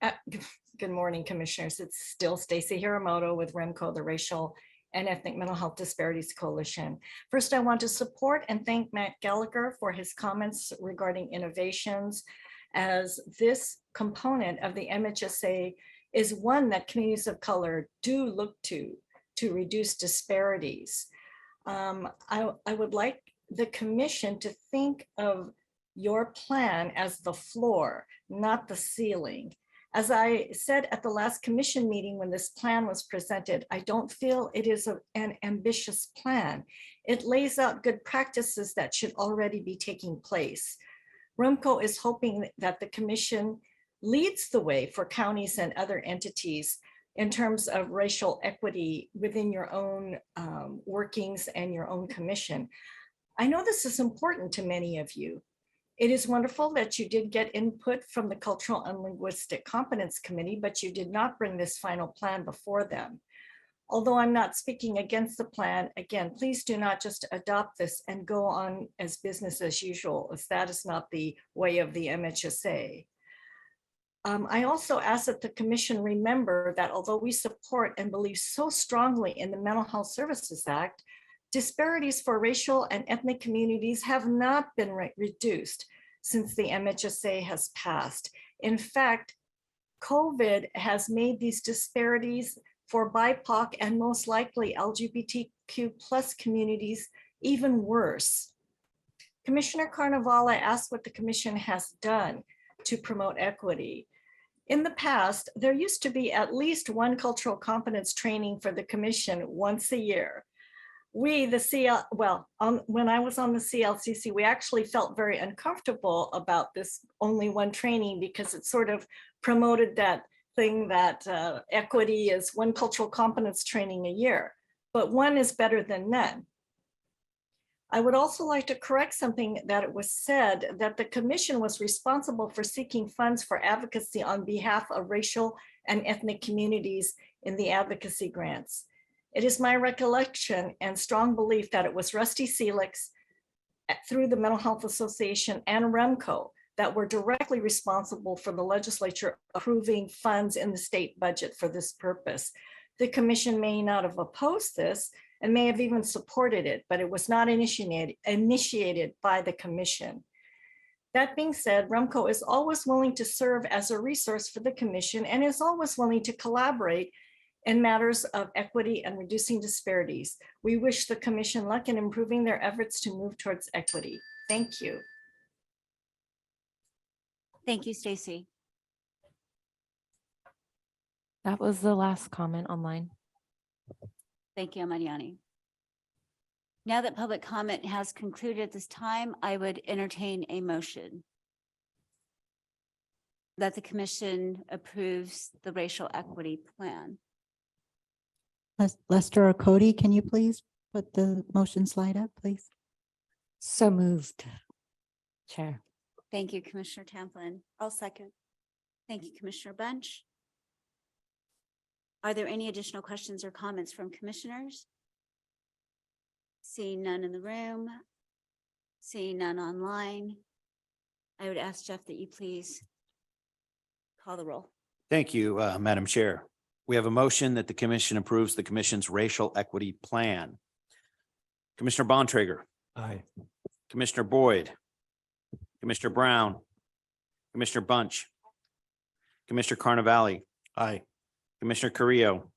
morning, commissioners. It's still Stacy Hiramoto with REMCO, the Racial and Ethnic Mental Health Disparities Coalition. First, I want to support and thank Matt Gallagher for his comments regarding innovations, as this component of the MHSA is one that communities of color do look to reduce disparities. I would like the commission to think of your plan as the floor, not the ceiling. As I said at the last commission meeting when this plan was presented, I don't feel it is an ambitious plan. It lays out good practices that should already be taking place. REMCO is hoping that the commission leads the way for counties and other entities in terms of racial equity within your own workings and your own commission. I know this is important to many of you. It is wonderful that you did get input from the Cultural and Linguistic Competence Committee, but you did not bring this final plan before them. Although I'm not speaking against the plan, again, please do not just adopt this and go on as business as usual, if that is not the way of the MHSA. I also ask that the commission remember that although we support and believe so strongly in the Mental Health Services Act, disparities for racial and ethnic communities have not been reduced since the MHSA has passed. In fact, COVID has made these disparities for BIPOC and most likely LGBTQ plus communities even worse. Commissioner Carnevale asked what the commission has done to promote equity. In the past, there used to be at least one cultural competence training for the commission once a year. We, when I was on the CLCC, we actually felt very uncomfortable about this only one training because it sort of promoted that thing that equity is one cultural competence training a year, but one is better than none. I would also like to correct something that it was said that the commission was responsible for seeking funds for advocacy on behalf of racial and ethnic communities in the advocacy grants. It is my recollection and strong belief that it was Rusty Felix through the Mental Health Association and REMCO that were directly responsible for the legislature approving funds in the state budget for this purpose. The commission may not have opposed this and may have even supported it, but it was not initiated by the commission. That being said, REMCO is always willing to serve as a resource for the commission and is always willing to collaborate in matters of equity and reducing disparities. We wish the commission luck in improving their efforts to move towards equity. Thank you. Thank you, Stacy. That was the last comment online. Thank you, Mariani. Now that public comment has concluded at this time, I would entertain a motion that the commission approves the racial equity plan. Lester or Cody, can you please put the motion slide up, please? So moved, Chair. Thank you, Commissioner Tamplin. I'll second. Thank you, Commissioner Bunch. Are there any additional questions or comments from commissioners? Seeing none in the room, seeing none online, I would ask Jeff that you please call the roll. Thank you, Madam Chair. We have a motion that the commission approves the commission's racial equity plan. Commissioner Bontrager. Aye. Commissioner Boyd. Commissioner Brown. Commissioner Bunch. Commissioner Carnavale. Aye. Commissioner Carrillo.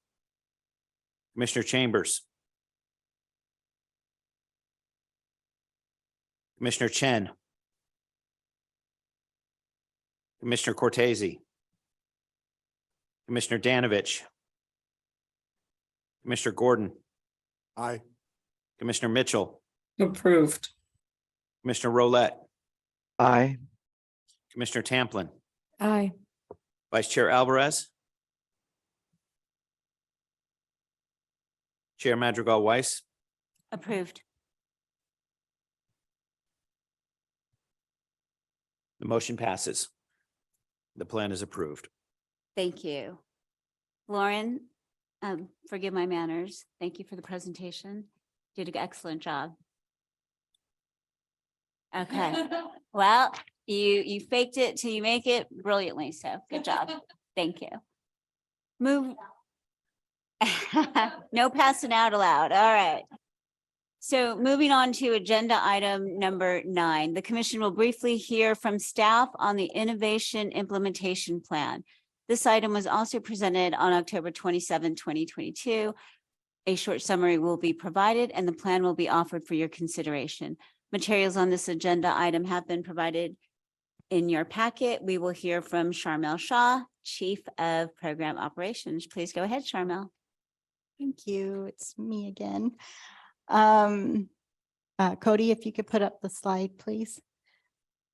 Commissioner Chambers. Commissioner Chen. Commissioner Cortese. Commissioner Danovich. Commissioner Gordon. Aye. Commissioner Mitchell. Approved. Commissioner Rolette. Aye. Commissioner Tamplin. Aye. Vice Chair Alvarez. Chair Madrigal Weiss. Approved. The motion passes. The plan is approved. Thank you. Lauren, forgive my manners. Thank you for the presentation. Did an excellent job. Okay, well, you faked it till you make it brilliantly, so good job. Thank you. Move. No passing out allowed. All right. So moving on to agenda item number 9, the commission will briefly hear from staff on the innovation implementation plan. This item was also presented on October 27, 2022. A short summary will be provided and the plan will be offered for your consideration. Materials on this agenda item have been provided in your packet. We will hear from Sharmel Shah, Chief of Program Operations. Please go ahead, Sharmel. Thank you. It's me again. Cody, if you could put up the slide, please.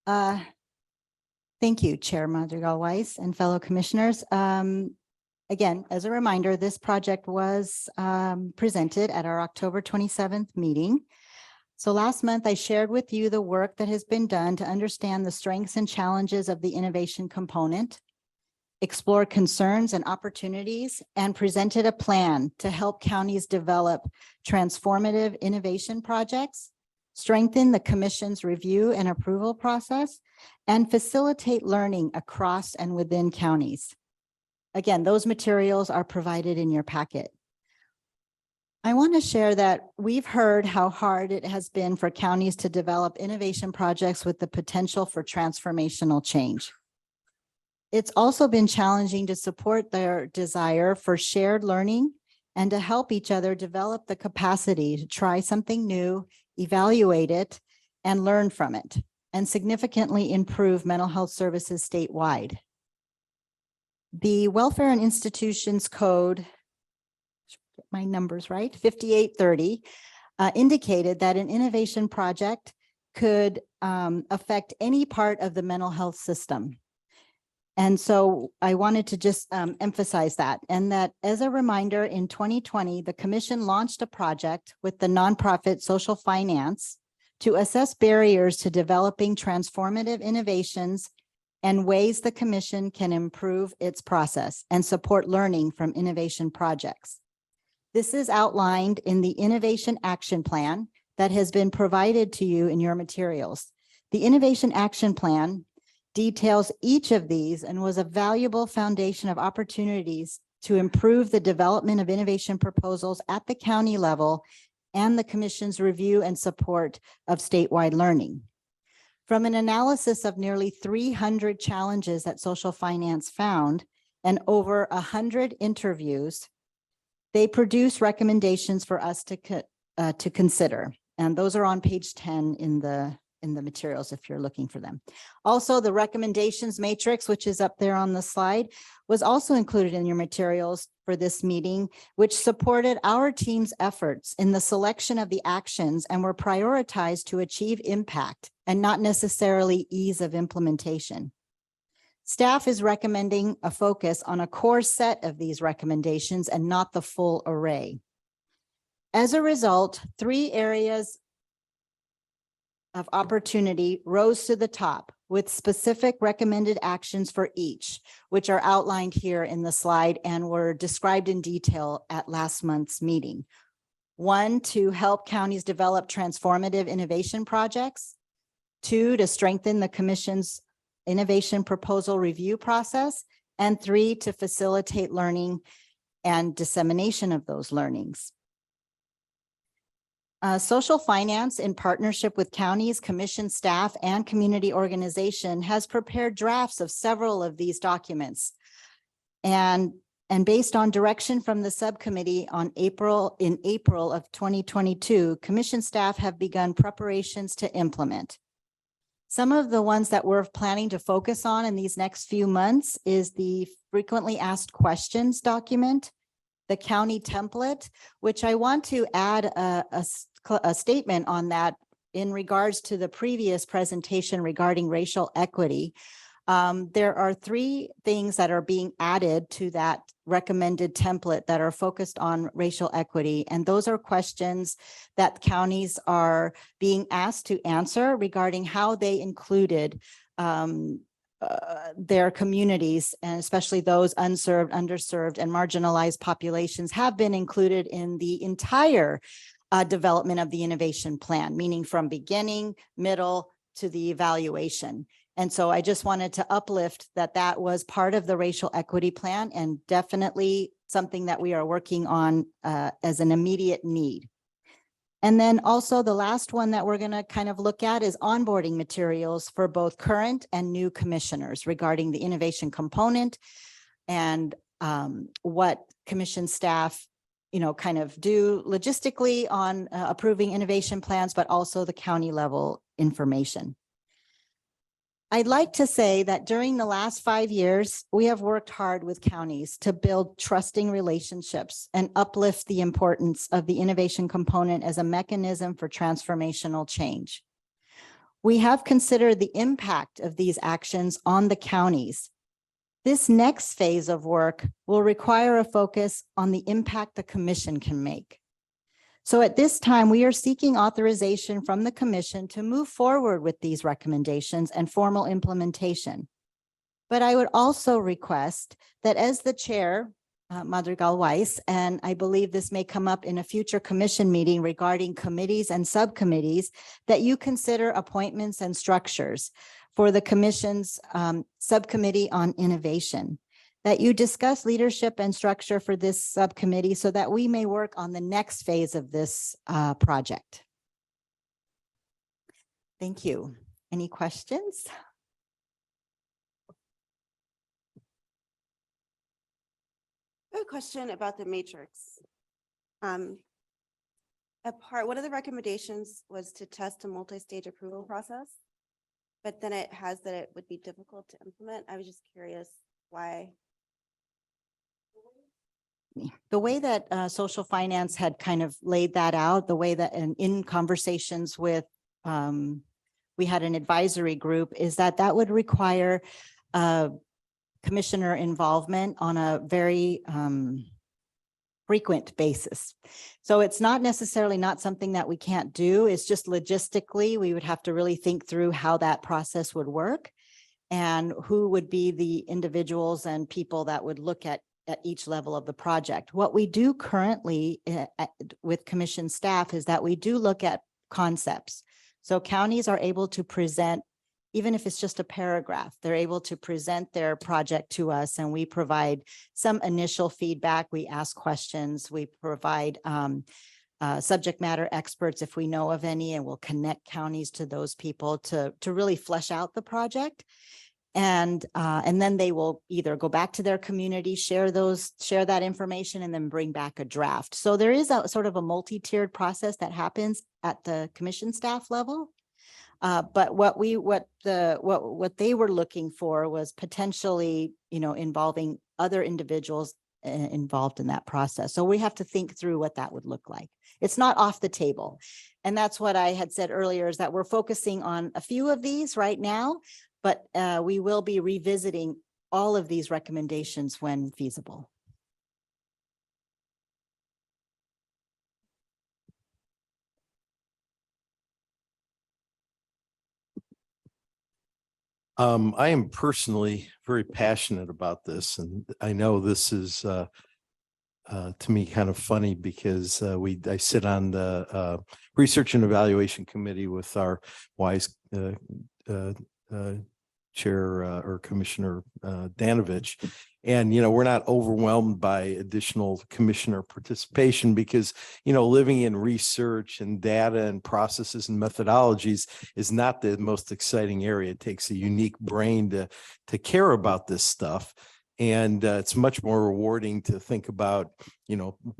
Thank you, Chair Madrigal Weiss and fellow commissioners. Again, as a reminder, this project was presented at our October 27th meeting. So last month, I shared with you the work that has been done to understand the strengths and challenges of the innovation component, explore concerns and opportunities, and presented a plan to help counties develop transformative innovation projects, strengthen the commission's review and approval process, and facilitate learning across and within counties. Again, those materials are provided in your packet. I want to share that we've heard how hard it has been for counties to develop innovation projects with the potential for transformational change. It's also been challenging to support their desire for shared learning and to help each other develop the capacity to try something new, evaluate it, and learn from it, and significantly improve mental health services statewide. The Welfare and Institutions Code, get my numbers right, 5830, indicated that an innovation project could affect any part of the mental health system. And so I wanted to just emphasize that, and that as a reminder, in 2020, the commission launched a project with the nonprofit Social Finance to assess barriers to developing transformative innovations and ways the commission can improve its process and support learning from innovation projects. This is outlined in the Innovation Action Plan that has been provided to you in your materials. The Innovation Action Plan details each of these and was a valuable foundation of opportunities to improve the development of innovation proposals at the county level and the Commission's review and support of statewide learning. From an analysis of nearly 300 challenges that social finance found and over 100 interviews, they produce recommendations for us to consider. And those are on page 10 in the materials if you're looking for them. Also, the recommendations matrix, which is up there on the slide, was also included in your materials for this meeting, which supported our team's efforts in the selection of the actions and were prioritized to achieve impact and not necessarily ease of implementation. Staff is recommending a focus on a core set of these recommendations and not the full array. As a result, 3 areas of opportunity rose to the top with specific recommended actions for each, which are outlined here in the slide and were described in detail at last month's meeting. 1, to help counties develop transformative innovation projects. 2, to strengthen the Commission's innovation proposal review process. And 3, to facilitate learning and dissemination of those learnings. Social finance, in partnership with counties, commission staff, and community organization, has prepared drafts of several of these documents. And based on direction from the subcommittee in April of 2022, commission staff have begun preparations to implement. Some of the ones that we're planning to focus on in these next few months is the frequently asked questions document, the county template, which I want to add a statement on that in regards to the previous presentation regarding racial equity. There are 3 things that are being added to that recommended template that are focused on racial equity. And those are questions that counties are being asked to answer regarding how they included their communities, and especially those unserved, underserved, and marginalized populations have been included in the entire development of the innovation plan, meaning from beginning, middle to the evaluation. And so I just wanted to uplift that was part of the racial equity plan and definitely something that we are working on as an immediate need. And then also the last one that we're going to kind of look at is onboarding materials for both current and new commissioners regarding the innovation component and what commission staff, kind of do logistically on approving innovation plans, but also the county level information. I'd like to say that during the last 5 years, we have worked hard with counties to build trusting relationships and uplift the importance of the innovation component as a mechanism for transformational change. We have considered the impact of these actions on the counties. This next phase of work will require a focus on the impact the commission can make. So at this time, we are seeking authorization from the commission to move forward with these recommendations and formal implementation. But I would also request that as the chair, Madrigal-Weiss, and I believe this may come up in a future commission meeting regarding committees and subcommittees, that you consider appointments and structures for the commission's subcommittee on innovation, that you discuss leadership and structure for this subcommittee so that we may work on the next phase of this project. Thank you. Any questions? I have a question about the matrix. One of the recommendations was to test a multi-stage approval process, but then it has that it would be difficult to implement. I was just curious why. The way that social finance had kind of laid that out, the way that in conversations with, we had an advisory group, is that would require commissioner involvement on a very frequent basis. So it's not necessarily not something that we can't do. It's just logistically, we would have to really think through how that process would work and who would be the individuals and people that would look at at each level of the project. What we do currently with commission staff is that we do look at concepts. So counties are able to present, even if it's just a paragraph, they're able to present their project to us, and we provide some initial feedback. We ask questions, we provide subject matter experts if we know of any, and we'll connect counties to those people to really flesh out the project. And then they will either go back to their community, share that information, and then bring back a draft. So there is a sort of a multi-tiered process that happens at the commission staff level. But what they were looking for was potentially, involving other individuals involved in that process. So we have to think through what that would look like. It's not off the table. And that's what I had said earlier, is that we're focusing on a few of these right now, but we will be revisiting all of these recommendations when feasible. I am personally very passionate about this, and I know this is to me kind of funny because I sit on the Research and Evaluation Committee with our WISE Chair or Commissioner Danovich. And, we're not overwhelmed by additional commissioner participation because, living in research and data and processes and methodologies is not the most exciting area. It takes a unique brain to care about this stuff. And it's much more rewarding to think about,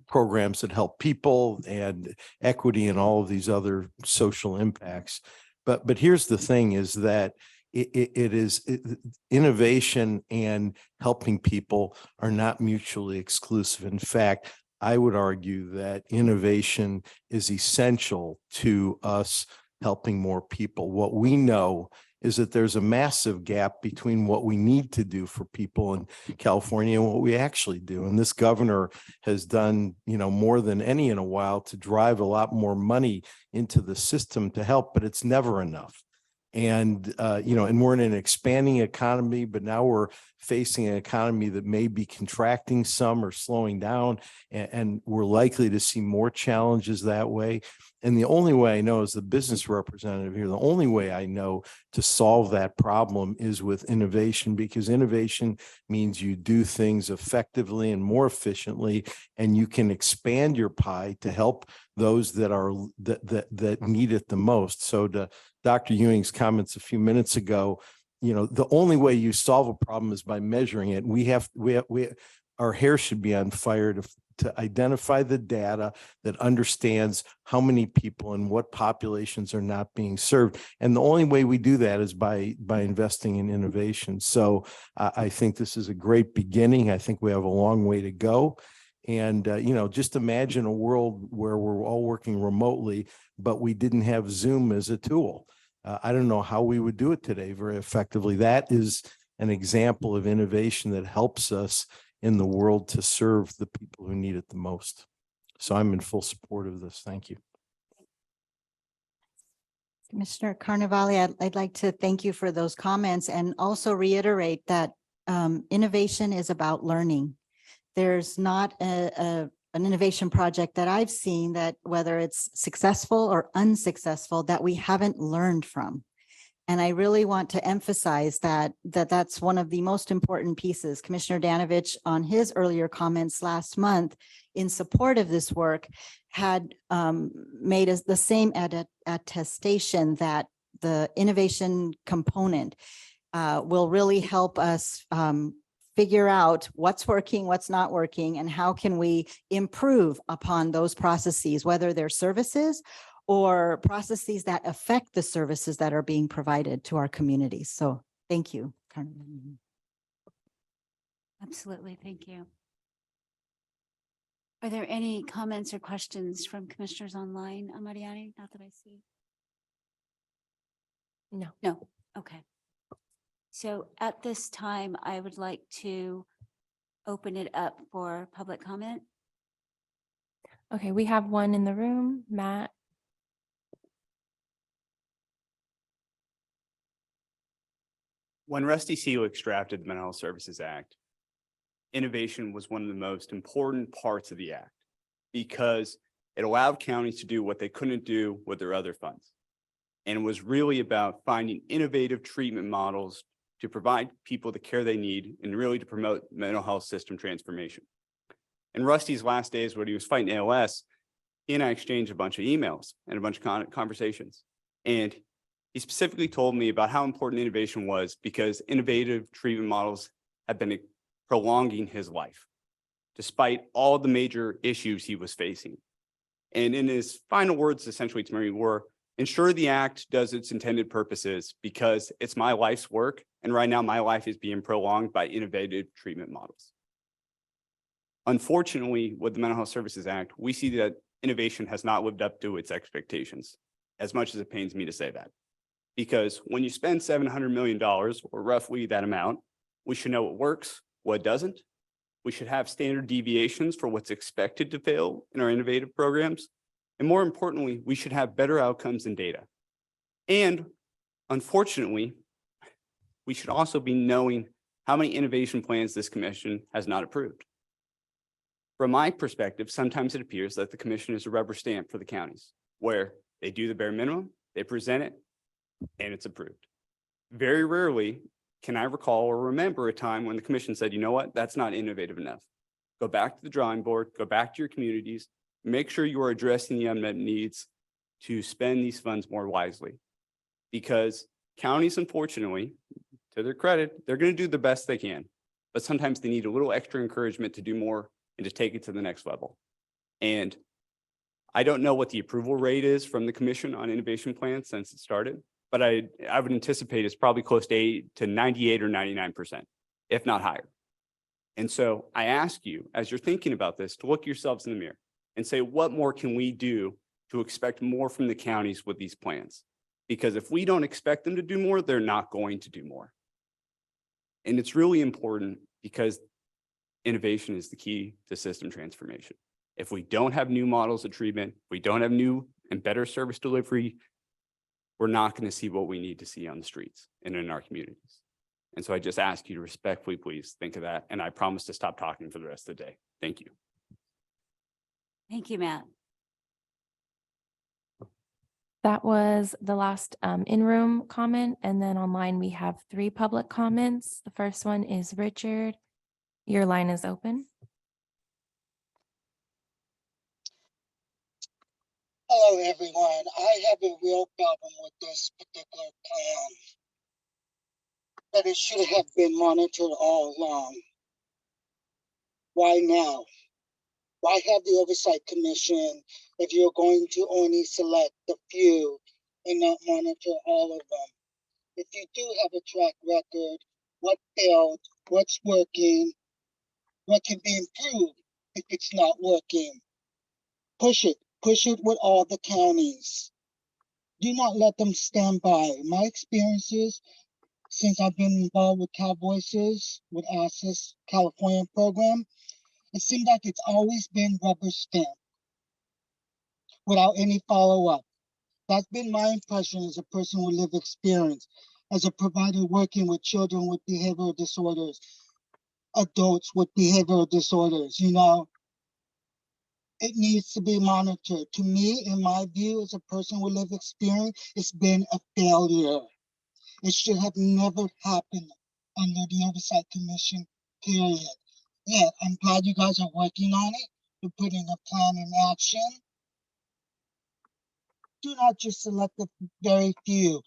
programs that help people and equity and all of these other social impacts. But here's the thing is that innovation and helping people are not mutually exclusive. In fact, I would argue that innovation is essential to us helping more people. What we know is that there's a massive gap between what we need to do for people in California and what we actually do. And this governor has done, more than any in a while to drive a lot more money into the system to help, but it's never enough. And, and we're in an expanding economy, but now we're facing an economy that may be contracting some or slowing down, and we're likely to see more challenges that way. And the only way I know as the business representative here, the only way I know to solve that problem is with innovation, because innovation means you do things effectively and more efficiently, and you can expand your pie to help those that need it the most. So to Dr. Ewing's comments a few minutes ago, the only way you solve a problem is by measuring it. Our hair should be on fire to identify the data that understands how many people and what populations are not being served. And the only way we do that is by investing in innovation. So I think this is a great beginning. I think we have a long way to go. And, just imagine a world where we're all working remotely, but we didn't have Zoom as a tool. I don't know how we would do it today very effectively. That is an example of innovation that helps us in the world to serve the people who need it the most. So I'm in full support of this. Thank you. Commissioner Carnevale, I'd like to thank you for those comments and also reiterate that innovation is about learning. There's not an innovation project that I've seen that, whether it's successful or unsuccessful, that we haven't learned from. And I really want to emphasize that's one of the most important pieces. Commissioner Danovich, on his earlier comments last month in support of this work, had made us the same attestation that the innovation component will really help us figure out what's working, what's not working, and how can we improve upon those processes, whether they're services or processes that affect the services that are being provided to our communities. So thank you. Absolutely. Thank you. Are there any comments or questions from commissioners online, Mariani? Not that I see. No. No. Okay. So at this time, I would like to open it up for public comment. Okay, we have one in the room, Matt. When Rusty Seelick drafted the Mental Health Services Act, innovation was one of the most important parts of the act because it allowed counties to do what they couldn't do with their other funds. And it was really about finding innovative treatment models to provide people the care they need and really to promote mental health system transformation. In Rusty's last days when he was fighting ALS, he and I exchanged a bunch of emails and a bunch of conversations. And he specifically told me about how important innovation was because innovative treatment models have been prolonging his life, despite all the major issues he was facing. And in his final words, essentially to me were, ensure the act does its intended purposes because it's my life's work. And right now my life is being prolonged by innovative treatment models. Unfortunately, with the Mental Health Services Act, we see that innovation has not lived up to its expectations, as much as it pains me to say that. Because when you spend $700 million, or roughly that amount, we should know what works, what doesn't. We should have standard deviations for what's expected to fail in our innovative programs. And more importantly, we should have better outcomes and data. And unfortunately, we should also be knowing how many innovation plans this commission has not approved. From my perspective, sometimes it appears that the commission is a rubber stamp for the counties, where they do the bare minimum, they present it, and it's approved. Very rarely can I recall or remember a time when the commission said, you know what, that's not innovative enough. Go back to the drawing board, go back to your communities, make sure you are addressing the unmet needs to spend these funds more wisely. Because counties, unfortunately, to their credit, they're going to do the best they can, but sometimes they need a little extra encouragement to do more and to take it to the next level. And I don't know what the approval rate is from the commission on innovation plans since it started, but I would anticipate it's probably close to 98 or 99%, if not higher. And so I ask you, as you're thinking about this, to look yourselves in the mirror and say, what more can we do to expect more from the counties with these plans? Because if we don't expect them to do more, they're not going to do more. And it's really important because innovation is the key to system transformation. If we don't have new models of treatment, we don't have new and better service delivery, we're not going to see what we need to see on the streets and in our communities. And so I just ask you to respectfully, please think of that. And I promise to stop talking for the rest of the day. Thank you. Thank you, Matt. That was the last in-room comment. And then online, we have 3 public comments. The first one is Richard. Your line is open. Hello, everyone. I have a real problem with this particular plan. That it should have been monitored all along. Why now? Why have the Oversight Commission if you're going to only select the few and not monitor all of them? If you do have a track record, what failed, what's working, what can be improved if it's not working? Push it with all the counties. Do not let them stand by. My experiences since I've been involved with Cal Voices, with ACCESS California program, it seems like it's always been rubber stamp without any follow-up. That's been my impression as a person with lived experience, as a provider working with children with behavioral disorders, adults with behavioral disorders, you know. It needs to be monitored. To me, in my view, as a person with lived experience, it's been a failure. It should have never happened under the Oversight Commission, period. Yeah, I'm glad you guys are working on it. You're putting a plan in action. Do not just select the very few.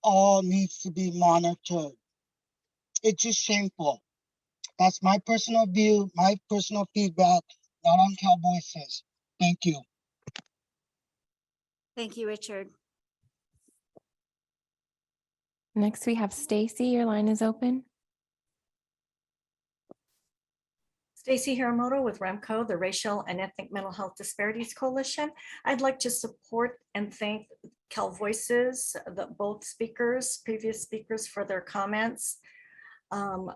All needs to be monitored. It's just shameful. That's my personal view, my personal feedback, not on Cal Voices. Thank you. Thank you, Richard. Next, we have Stacy. Your line is open. Stacy Hiramoto with REMCO, the Racial and Ethnic Mental Health Disparities Coalition. I'd like to support and thank Cal Voices, both speakers, previous speakers, for their comments. I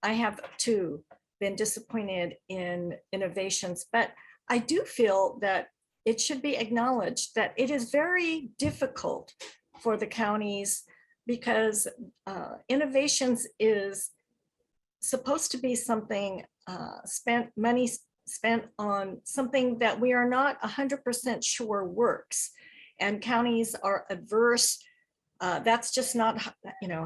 have too been disappointed in innovations, but I do feel that it should be acknowledged that it is very difficult for the counties because innovations is supposed to be something money spent on something that we are not 100% sure works. And counties are adverse. That's just not,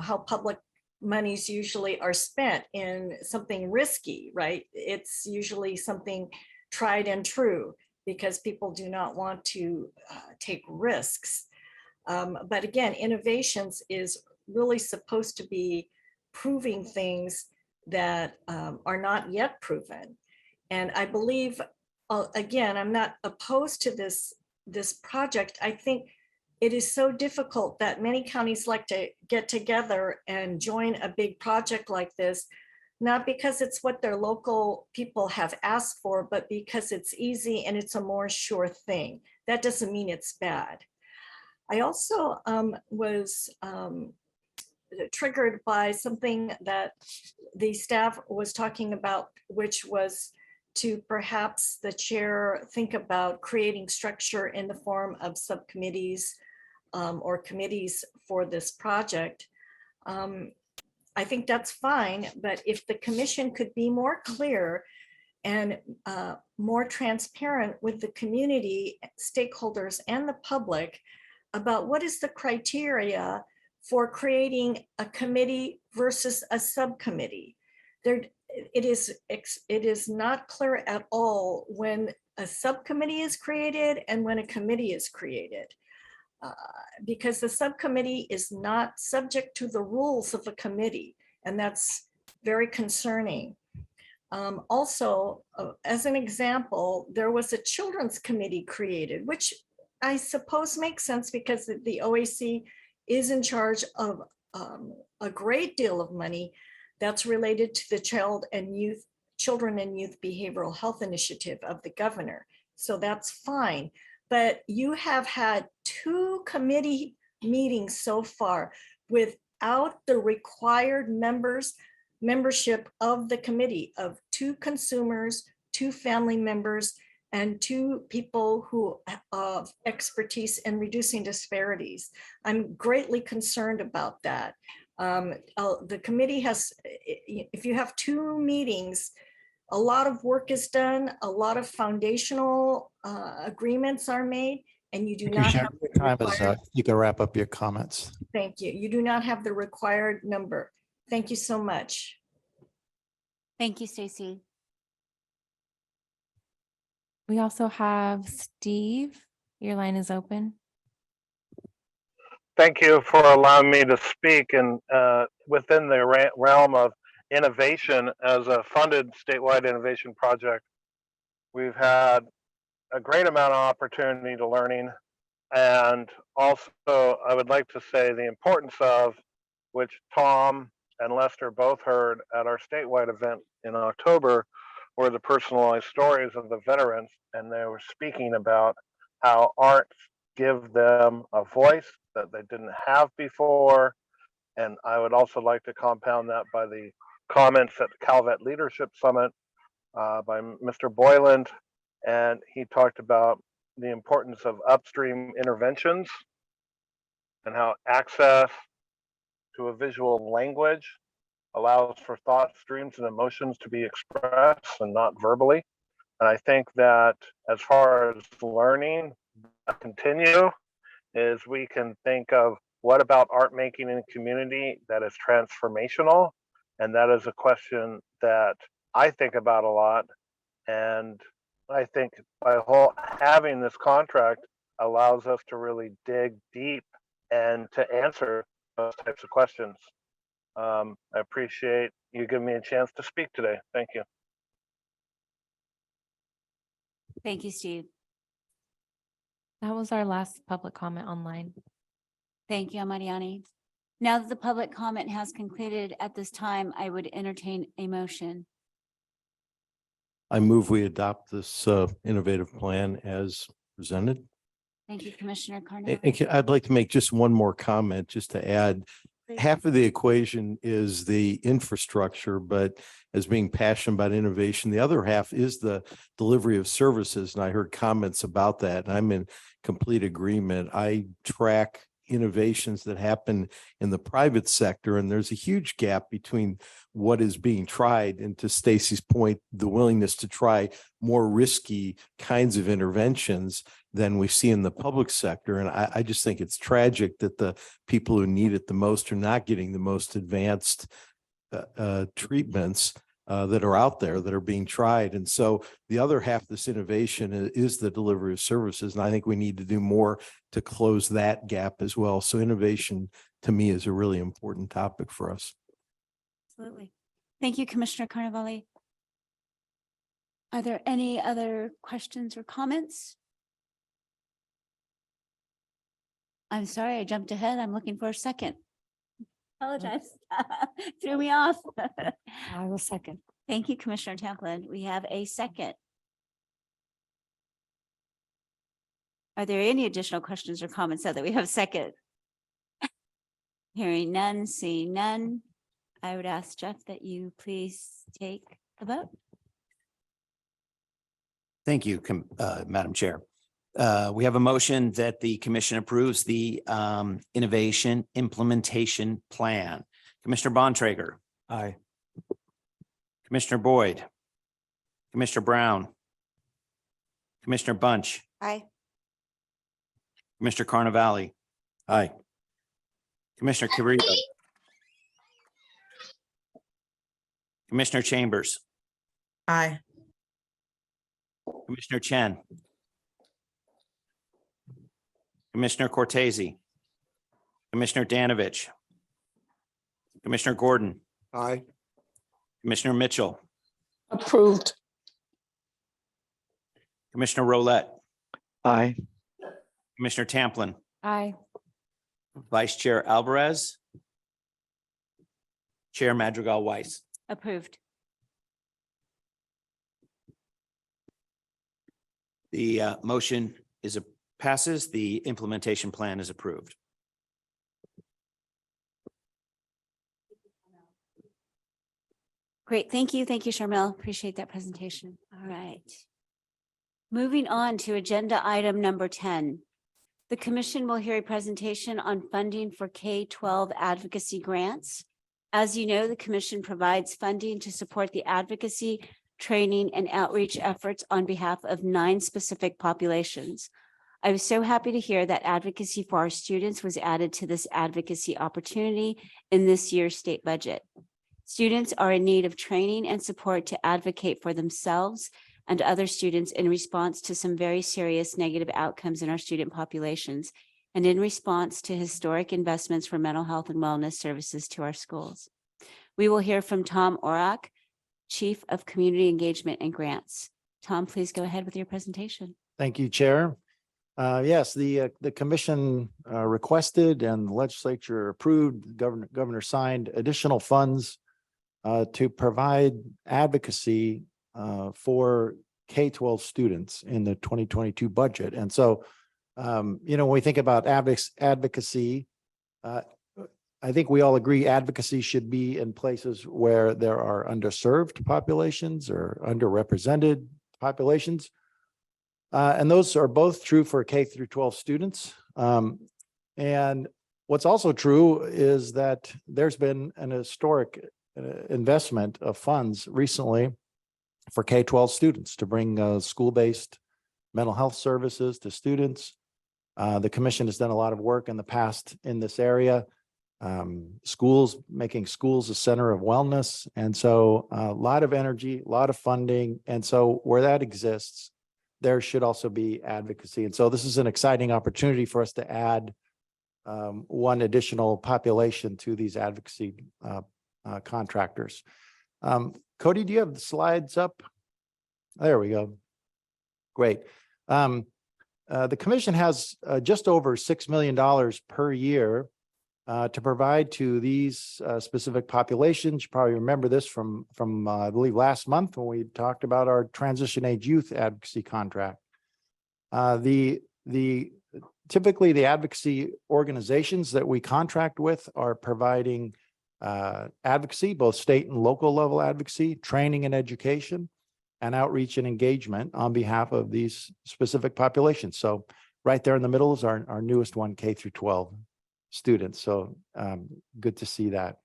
how public monies usually are spent, in something risky, right? It's usually something tried and true, because people do not want to take risks. But again, innovations is really supposed to be proving things that are not yet proven. And I believe, again, I'm not opposed to this project. I think it is so difficult that many counties like to get together and join a big project like this, not because it's what their local people have asked for, but because it's easy and it's a more sure thing. That doesn't mean it's bad. I also was triggered by something that the staff was talking about, which was to perhaps the chair think about creating structure in the form of subcommittees or committees for this project. I think that's fine, but if the commission could be more clear and more transparent with the community, stakeholders, and the public about what is the criteria for creating a committee versus a subcommittee. It is not clear at all when a subcommittee is created and when a committee is created. Because the subcommittee is not subject to the rules of a committee, and that's very concerning. Also, as an example, there was a children's committee created, which I suppose makes sense because the OAC is in charge of a great deal of money that's related to the Children and Youth Behavioral Health Initiative of the governor. So that's fine. But you have had 2 committee meetings so far without the required membership of the committee of 2 consumers, 2 family members, and 2 people who have expertise in reducing disparities. I'm greatly concerned about that. The committee has, if you have 2 meetings, a lot of work is done, a lot of foundational agreements are made, and you do not have. Your time is up. You can wrap up your comments. Thank you. You do not have the required number. Thank you so much. Thank you, Stacy. We also have Steve. Your line is open. Thank you for allowing me to speak. And within the realm of innovation, as a funded statewide innovation project, we've had a great amount of opportunity to learning. And also, I would like to say the importance of, which Tom and Lester both heard at our statewide event in October, were the personalized stories of the veterans. And they were speaking about how arts give them a voice that they didn't have before. And I would also like to compound that by the comments at the Calvet Leadership Summit by Mr. Boyland. And he talked about the importance of upstream interventions and how access to a visual language allows for thought streams and emotions to be expressed and not verbally. And I think that as far as learning continue, is we can think of what about art making in a community that is transformational? And that is a question that I think about a lot. And I think by having this contract allows us to really dig deep and to answer those types of questions. I appreciate you giving me a chance to speak today. Thank you. Thank you, Steve. That was our last public comment online. Thank you, Mariani. Now that the public comment has concluded at this time, I would entertain a motion. I move we adopt this innovative plan as presented. Thank you, Commissioner Carnell. I'd like to make just one more comment, just to add. Half of the equation is the infrastructure, but as being passionate about innovation, the other half is the delivery of services. And I heard comments about that, and I'm in complete agreement. I track innovations that happen in the private sector. And there's a huge gap between what is being tried and, to Stacy's point, the willingness to try more risky kinds of interventions than we see in the public sector. And I just think it's tragic that the people who need it the most are not getting the most advanced treatments that are out there that are being tried. And so the other half of this innovation is the delivery of services. And I think we need to do more to close that gap as well. So innovation to me is a really important topic for us. Absolutely. Thank you, Commissioner Carnevale. Are there any other questions or comments? I'm sorry, I jumped ahead. I'm looking for a second. Apologize. Threw me off. I will second. Thank you, Commissioner Templin. We have a second. Are there any additional questions or comments now that we have a second? Hearing none, seeing none, I would ask Jeff that you please take the vote. Thank you, Madam Chair. We have a motion that the commission approves the innovation implementation plan. Commissioner Bontrager. Aye. Commissioner Boyd. Commissioner Brown. Commissioner Bunch. Aye. Commissioner Carnevale. Aye. Commissioner Carrillo. Commissioner Chambers. Aye. Commissioner Chen. Commissioner Cortese. Commissioner Danovich. Commissioner Gordon. Aye. Commissioner Mitchell. Approved. Commissioner Rolette. Aye. Commissioner Tamplin. Aye. Vice Chair Alvarez. Chair Madrigal Weiss. Approved. The motion passes. The implementation plan is approved. Great. Thank you. Thank you, Sharmil. Appreciate that presentation. All right. Moving on to agenda item number 10. The commission will hear a presentation on funding for K-12 advocacy grants. As you know, the commission provides funding to support the advocacy, training, and outreach efforts on behalf of 9 specific populations. I was so happy to hear that advocacy for our students was added to this advocacy opportunity in this year's state budget. Students are in need of training and support to advocate for themselves and other students in response to some very serious negative outcomes in our student populations and in response to historic investments for mental health and wellness services to our schools. We will hear from Tom Orak, Chief of Community Engagement and Grants. Tom, please go ahead with your presentation. Thank you, Chair. Yes, the commission requested and the legislature approved, governor signed additional funds to provide advocacy for K-12 students in the 2022 budget. And so, when we think about advocacy, I think we all agree advocacy should be in places where there are underserved populations or underrepresented populations. And those are both true for K through 12 students. And what's also true is that there's been an historic investment of funds recently for K-12 students to bring school-based mental health services to students. The commission has done a lot of work in the past in this area. Schools, making schools a center of wellness. And so a lot of energy, a lot of funding. And so where that exists, there should also be advocacy. And so this is an exciting opportunity for us to add one additional population to these advocacy contractors. Cody, do you have the slides up? There we go. Great. The commission has just over $6 million per year to provide to these specific populations. You probably remember this from I believe last month when we talked about our transition age youth advocacy contract. Typically the advocacy organizations that we contract with are providing advocacy, both state and local level advocacy, training and education, and outreach and engagement on behalf of these specific populations. So right there in the middle is our newest one, K through 12. students. So good to see that.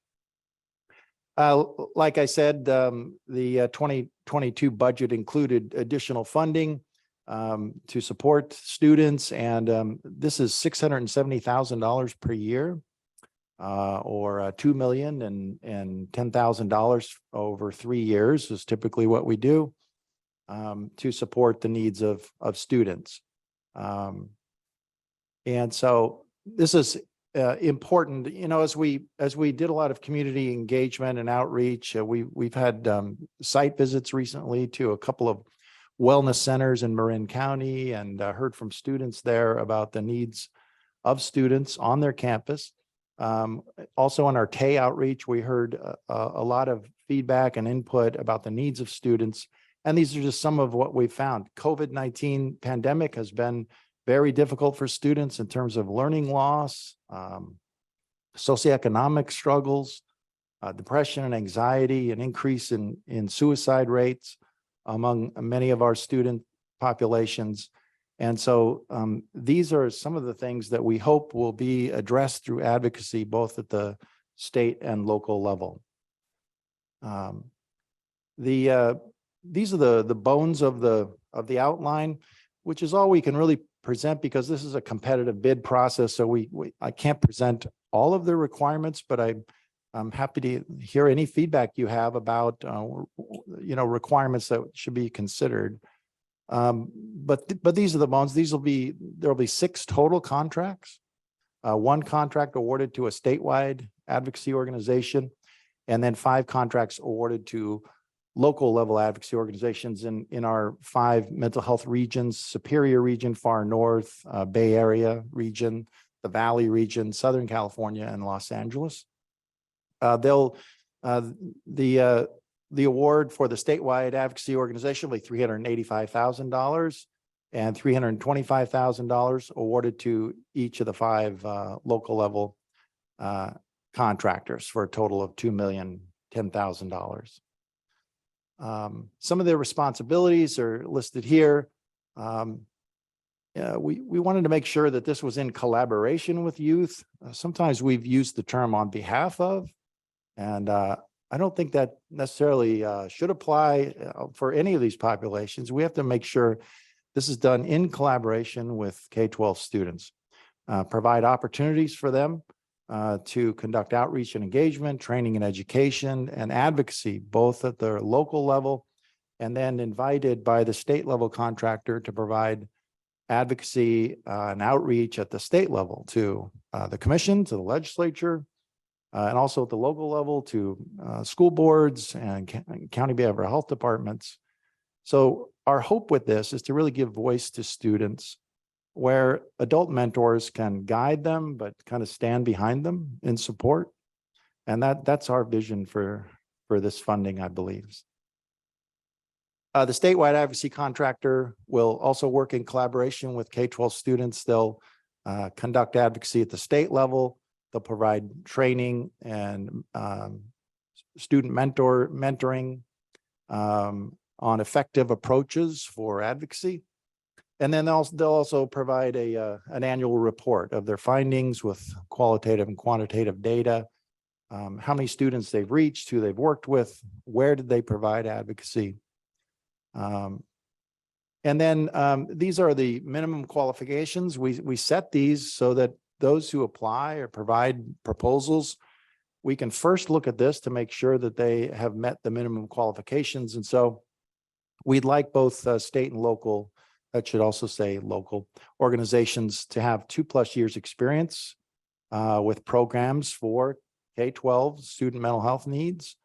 Like I said, the 2022 budget included additional funding to support students, and this is $670,000 per year, or $2 million and $10,000 over 3 years is typically what we do to support the needs of students. And so this is important, you know, as we did a lot of community engagement and outreach, we've had site visits recently to a couple of wellness centers in Marin County, and heard from students there about the needs of students on their campus. Also on our TAY outreach, we heard a lot of feedback and input about the needs of students. And these are just some of what we found. COVID-19 pandemic has been very difficult for students in terms of learning loss, socioeconomic struggles, depression and anxiety, an increase in suicide rates among many of our student populations. And so these are some of the things that we hope will be addressed through advocacy, both at the state and local level. These are the bones of the outline, which is all we can really present because this is a competitive bid process. So I can't present all of the requirements, but I'm happy to hear any feedback you have about requirements that should be considered. But these are the bones. There'll be 6 total contracts, 1 contract awarded to a statewide advocacy organization, and then 5 contracts awarded to local level advocacy organizations in our 5 mental health regions: Superior region, Far North, Bay Area region, the Valley region, Southern California, and Los Angeles. The award for the statewide advocacy organization will be $385,000 and $325,000 awarded to each of the 5 local level contractors for a total of $2,010,000. Some of their responsibilities are listed here. We wanted to make sure that this was in collaboration with youth. Sometimes we've used the term on behalf of, and I don't think that necessarily should apply for any of these populations. We have to make sure this is done in collaboration with K-12 students, provide opportunities for them to conduct outreach and engagement, training and education, and advocacy, both at the local level, and then invited by the state level contractor to provide advocacy and outreach at the state level to the commission, to the legislature, and also at the local level to school boards and county behavioral health departments. So our hope with this is to really give voice to students where adult mentors can guide them, but kind of stand behind them in support. And that's our vision for this funding, I believe. The statewide advocacy contractor will also work in collaboration with K-12 students. They'll conduct advocacy at the state level. They'll provide training and student mentoring on effective approaches for advocacy. And then they'll also provide an annual report of their findings with qualitative and quantitative data, how many students they've reached, who they've worked with, where did they provide advocacy. And then these are the minimum qualifications. We set these so that those who apply or provide proposals, we can first look at this to make sure that they have met the minimum qualifications. And so we'd like both state and local, that should also say local, organizations to have 2+ years experience with programs for K-12 student mental health needs,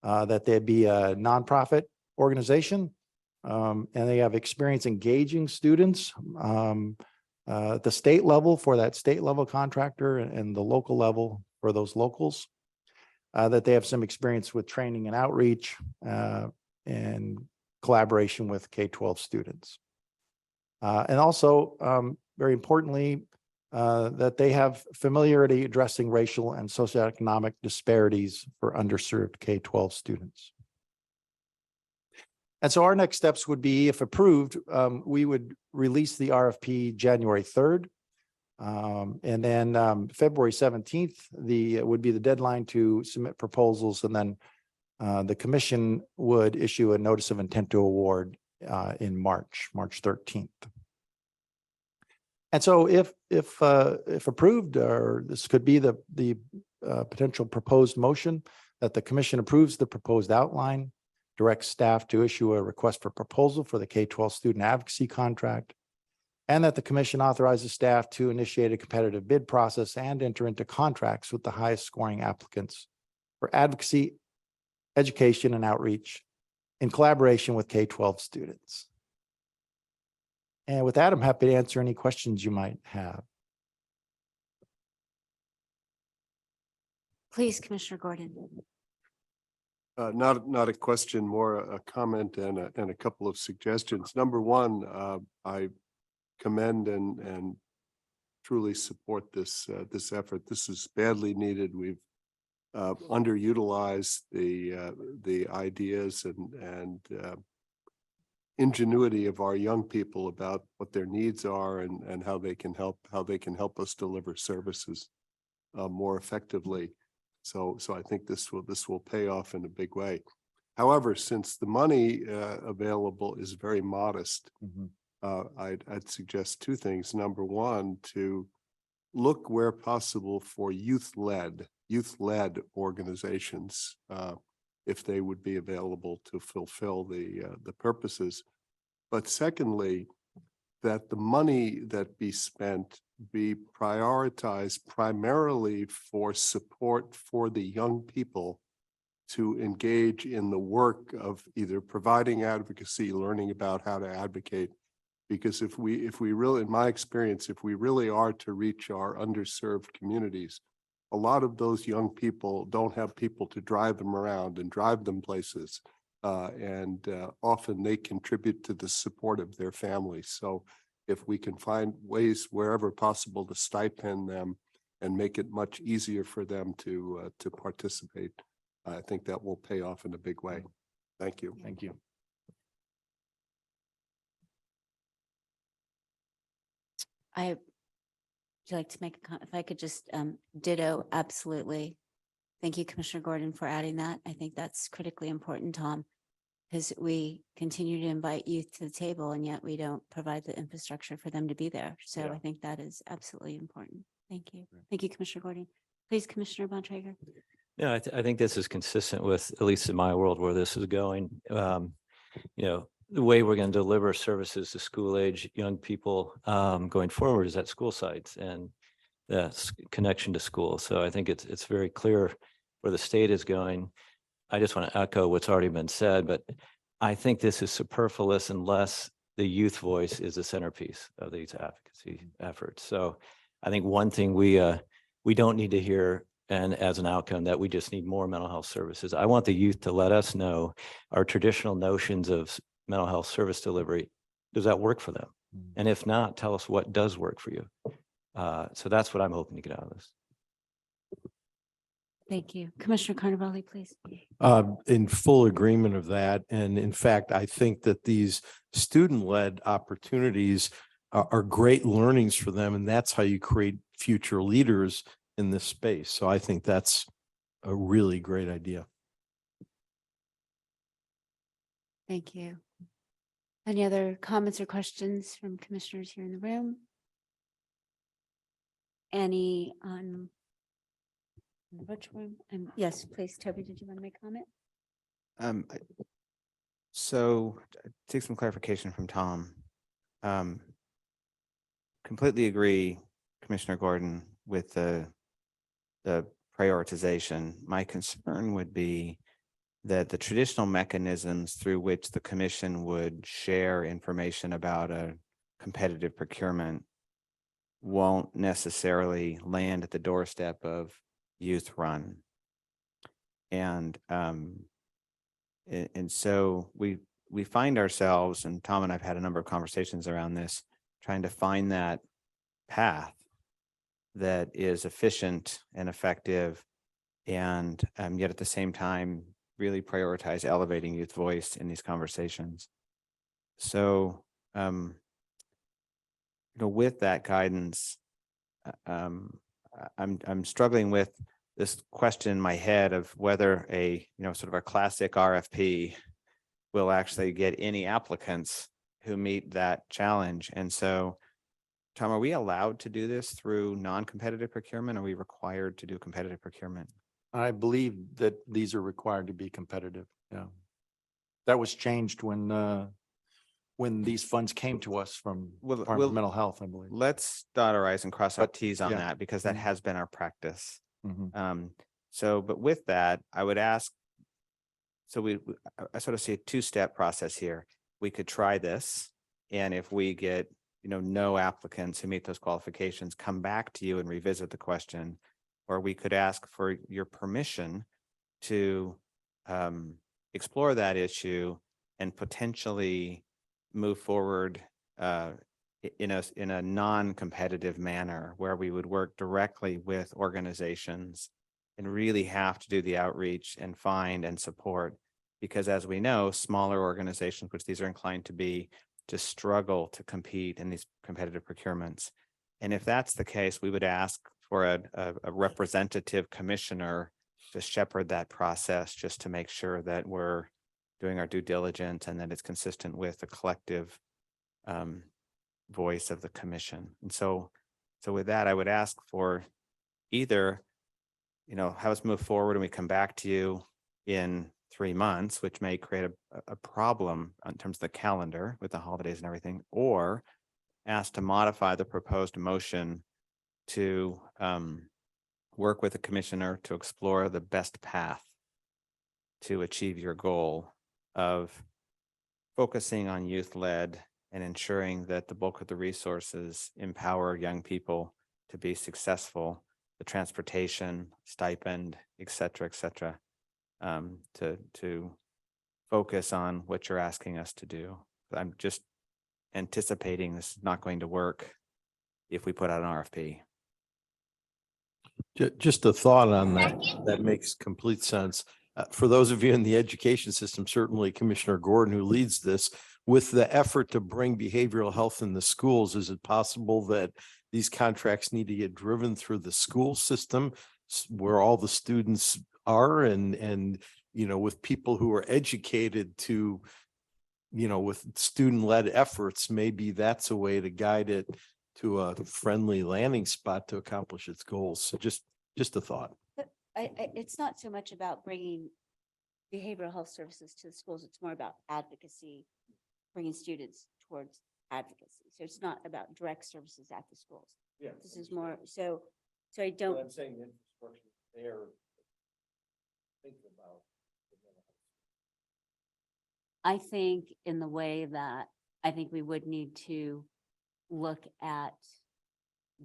that they be a nonprofit organization, and they have experience engaging students at the state level for that state level contractor and the local level for those locals, that they have some experience with training and outreach and collaboration with K-12 students. And also, very importantly, that they have familiarity addressing racial and socioeconomic disparities for underserved K-12 students. And so our next steps would be, if approved, we would release the RFP January 3rd. And then February 17th, would be the deadline to submit proposals, and then the commission would issue a notice of intent to award in March 13th. And so if approved, or this could be the potential proposed motion, that the commission approves the proposed outline, directs staff to issue a request for proposal for the K-12 student advocacy contract, and that the commission authorizes staff to initiate a competitive bid process and enter into contracts with the highest scoring applicants for advocacy, education, and outreach in collaboration with K-12 students. And with that, I'm happy to answer any questions you might have. Please, Commissioner Gordon. Not a question, more a comment and a couple of suggestions. Number one, I commend and truly support this effort. This is badly needed. We've underutilized the ideas and ingenuity of our young people about what their needs are and how they can help us deliver services more effectively. So I think this will pay off in a big way. However, since the money available is very modest, I'd suggest two things. Number one, to look where possible for youth-led organizations, if they would be available to fulfill the purposes. But secondly, that the money that be spent be prioritized primarily for support for the young people to engage in the work of either providing advocacy, learning about how to advocate. Because if we really, in my experience, if we really are to reach our underserved communities, a lot of those young people don't have people to drive them around and drive them places. And often they contribute to the support of their families. So if we can find ways wherever possible to stipend them and make it much easier for them to participate, I think that will pay off in a big way. Thank you. Thank you. Would you like to make a comment? If I could just ditto, absolutely. Thank you, Commissioner Gordon, for adding that. I think that's critically important, Tom, because we continue to invite youth to the table and yet we don't provide the infrastructure for them to be there. So Yeah. I think that is absolutely important. Thank you. Thank you, Commissioner Gordon. Please, Commissioner Bontrager. Yeah, I think this is consistent with, at least in my world, where this is going. The way we're going to deliver services to school age young people going forward is at school sites and the connection to school. So I think it's very clear where the state is going. I just want to echo what's already been said, but I think this is superfluous unless the youth voice is the centerpiece of these advocacy efforts. So I think one thing we don't need to hear, and as an outcome, that we just need more mental health services. I want the youth to let us know our traditional notions of mental health service delivery, does that work for them? And if not, tell us what does work for you. So that's what I'm hoping to get out of this. Thank you. Commissioner Carnevale, please. In full agreement of that. And in fact, I think that these student-led opportunities are great learnings for them. And that's how you create future leaders in this space. So I think that's a really great idea. Thank you. Any other comments or questions from commissioners here in the room? Any on the virtual room? Yes, please, Toby, did you want to make a comment? So take some clarification from Tom. Completely agree, Commissioner Gordon, with the prioritization. My concern would be that the traditional mechanisms through which the commission would share information about a competitive procurement won't necessarily land at the doorstep of youth run. And so we find ourselves, and Tom and I've had a number of conversations around this, trying to find that path that is efficient and effective, and yet at the same time really prioritize elevating youth voice in these conversations. So with that guidance, I'm struggling with this question in my head of whether sort of a classic RFP will actually get any applicants who meet that challenge. And so, Tom, are we allowed to do this through non-competitive procurement? Are we required to do competitive procurement? I believe that these are required to be competitive. Yeah. That was changed when these funds came to us from Department of Mental Health, I believe. Let's dot our i's and cross our But, t's on yeah. that, because that Mhm. has been our practice. Mhm. But with that, I would ask, so I sort of see a two-step process here. We could try this, and if we get, no applicants who meet those qualifications, come back to you and revisit the question. Or we could ask for your permission to explore that issue and potentially move forward in a non-competitive manner, where we would work directly with organizations and really have to do the outreach and find and support. Because as we know, smaller organizations, which these are inclined to be, just struggle to compete in these competitive procurements. And if that's the case, we would ask for a representative commissioner to shepherd that process, just to make sure that we're doing our due diligence and that it's consistent with the collective voice of the commission. And so with that, I would ask for either, have us move forward and we come back to you in 3 months, which may create a problem in terms of the calendar with the holidays and everything, or ask to modify the proposed motion to work with the commissioner to explore the best path to achieve your goal of focusing on youth-led and ensuring that the bulk of the resources empower young people to be successful, the transportation, stipend, et cetera, to focus on what you're asking us to do. I'm just anticipating this is not going to work if we put out an RFP. Just a thought on that. That makes complete sense. For those of you in the education system, certainly Commissioner Gordon, who leads this, with the effort to bring behavioral health in the schools, is it possible that these contracts need to get driven through the school system where all the students are and with people who are educated to, with student-led efforts, maybe that's a way to guide it to a friendly landing spot to accomplish its goals. So just a thought. But it's not so much about bringing behavioral health services to the schools. It's more about advocacy, bringing students towards advocacy. So it's not about direct services at the schools. Yeah. This is more, so I don't. I'm saying the infrastructure there. Think about. I think in the way that I think we would need to look at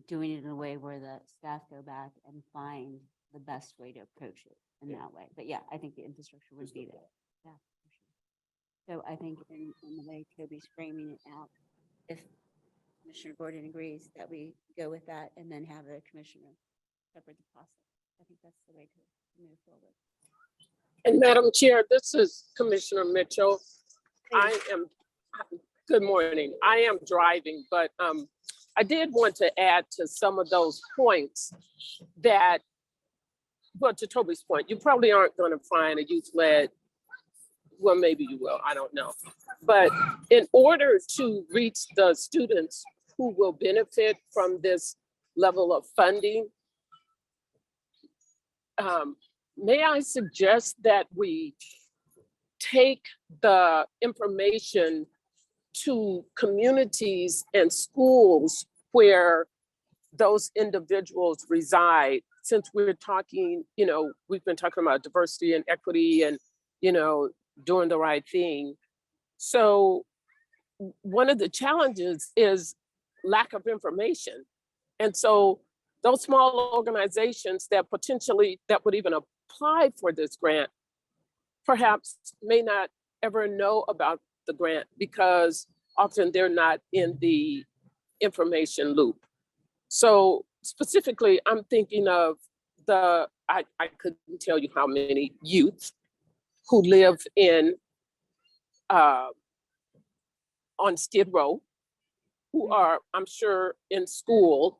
doing it in a way where the staff go back and find the best way to approach it in that way. But yeah, I think the infrastructure would be there. Yeah, for sure. So I think in the way Toby's framing it out, if Commissioner Gordon agrees that we go with that and then have a commissioner shepherd the process, I think that's the way to move forward. And Madam Chair, this is Commissioner Mitchell. Good morning. I am driving, but I did want to add to some of those points that, well, to Toby's point, you probably aren't going to find a youth-led, well, maybe you will, I don't know. But in order to reach the students who will benefit from this level of funding, may I suggest that we take the information to communities and schools where those individuals reside, since we're talking, we've been talking about diversity and equity and, doing the right thing. So one of the challenges is lack of information. And so those small organizations that would even apply for this grant, perhaps may not ever know about the grant because often they're not in the information loop. So specifically, I'm thinking of I couldn't tell you how many youth who live in on Skid Row, who are, I'm sure, in school,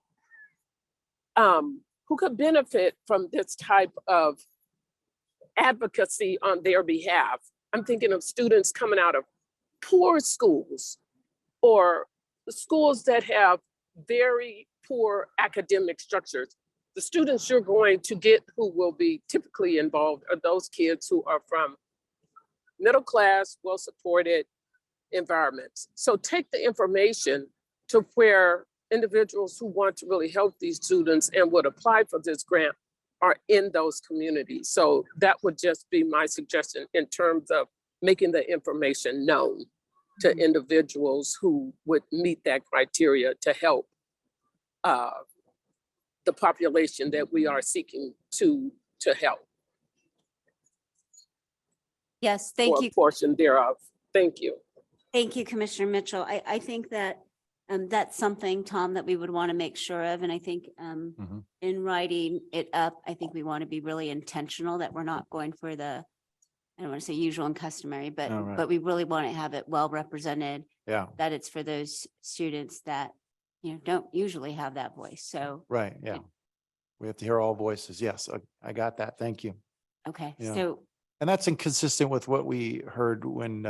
who could benefit from this type of advocacy on their behalf. I'm thinking of students coming out of poor schools or schools that have very poor academic structures. The students you're going to get who will be typically involved are those kids who are from middle class, well-supported environments. So take the information to where individuals who want to really help these students and would apply for this grant are in those communities. So that would just be my suggestion in terms of making the information known to individuals who would meet that criteria to help the population that we are seeking to help. Yes, thank or you. a portion thereof. Thank you. Thank you, Commissioner Mitchell. I think that that's something, Tom, that we would want to make sure of. And I think in writing it up, I think we want to be really intentional that we're not going for the, I don't want to say usual and customary, but Oh, right. but we really want to have it well represented, Yeah, that it's for those students that, don't usually have that voice. So, right, yeah. We have to hear all voices. Yes, I got that. Thank you. okay, Yeah. so And that's inconsistent with what we heard when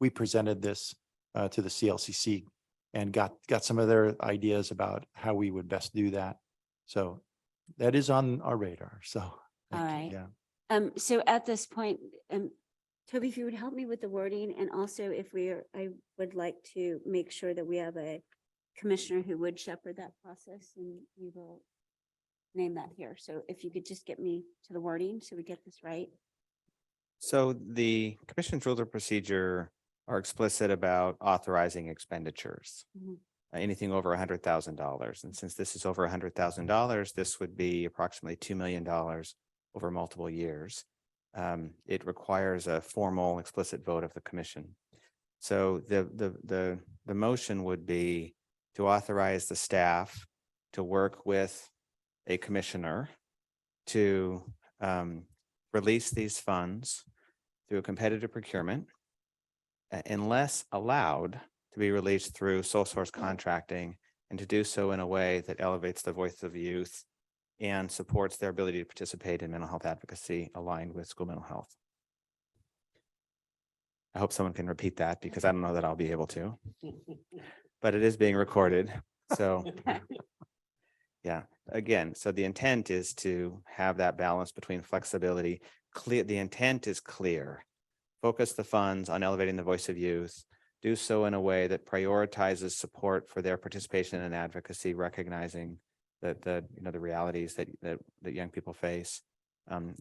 we presented this to the CLCC and got some of their ideas about how we would best do that. So that is on our radar. So. thank you. right. Yeah. So at this point, Toby, if you would help me with the wording, and also if I would like to make sure that we have a commissioner who would shepherd that process, and we will name that here. So if you could just get me to the wording so we get this right. So the commission's rules of procedure are explicit about authorizing expenditures. Mhm. Anything over $100,000. And since this is over $100,000, this would be approximately $2 million over multiple years. It requires a formal explicit vote of the commission. So the motion would be to authorize the staff to work with a commissioner to release these funds through a competitive procurement unless allowed to be released through sole source contracting, and to do so in a way that elevates the voice of youth and supports their ability to participate in mental health advocacy aligned with school mental health. I hope someone can repeat that because I don't know that I'll be able to, but it is being recorded. So yeah, again, so the intent is to have that balance between flexibility. The intent is clear. Focus the funds on elevating the voice of youth. Do so in a way that prioritizes support for their participation in advocacy, recognizing that the realities that young people face.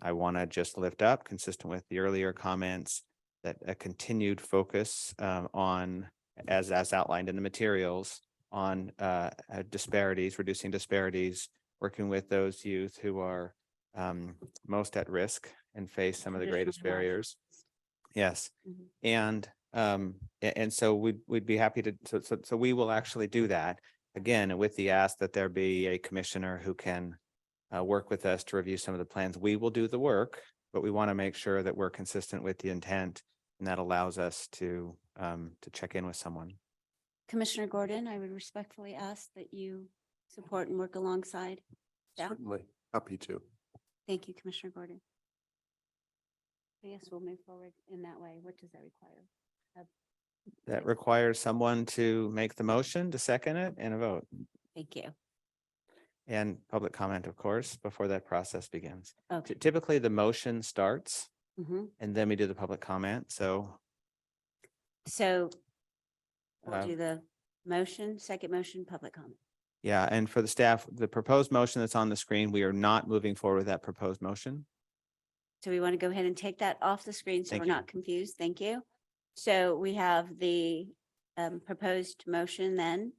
I want to just lift up, consistent with the earlier comments, that a continued focus on, as outlined in the materials, on disparities, reducing disparities, working with those youth who are most at risk and face some of the greatest barriers. Yes, and so we'd be happy to. So we will actually do that again, with the ask that there be a commissioner who can work with us to review some of the plans. We will do the work, but we want to make sure that we're consistent with the intent, and that allows us to check in with someone. Commissioner Gordon, I would respectfully ask that you support and work alongside staff. Certainly, happy to. Thank you, Commissioner Gordon. Yes, we'll move forward in that way. What does that require? That requires someone to make the motion, to second it, and a vote. Thank you. And public comment, of course, before that process begins. Okay. Typically, the motion starts Mhm. and then we do the public comment. So So we'll Uh, do the motion, second motion, public comment. yeah, and for the staff, the proposed motion that's on the screen, we are not moving forward with that proposed motion. So we want to go ahead and take that off the screen so Thank we're you. not confused. Thank you. So we have the proposed motion then.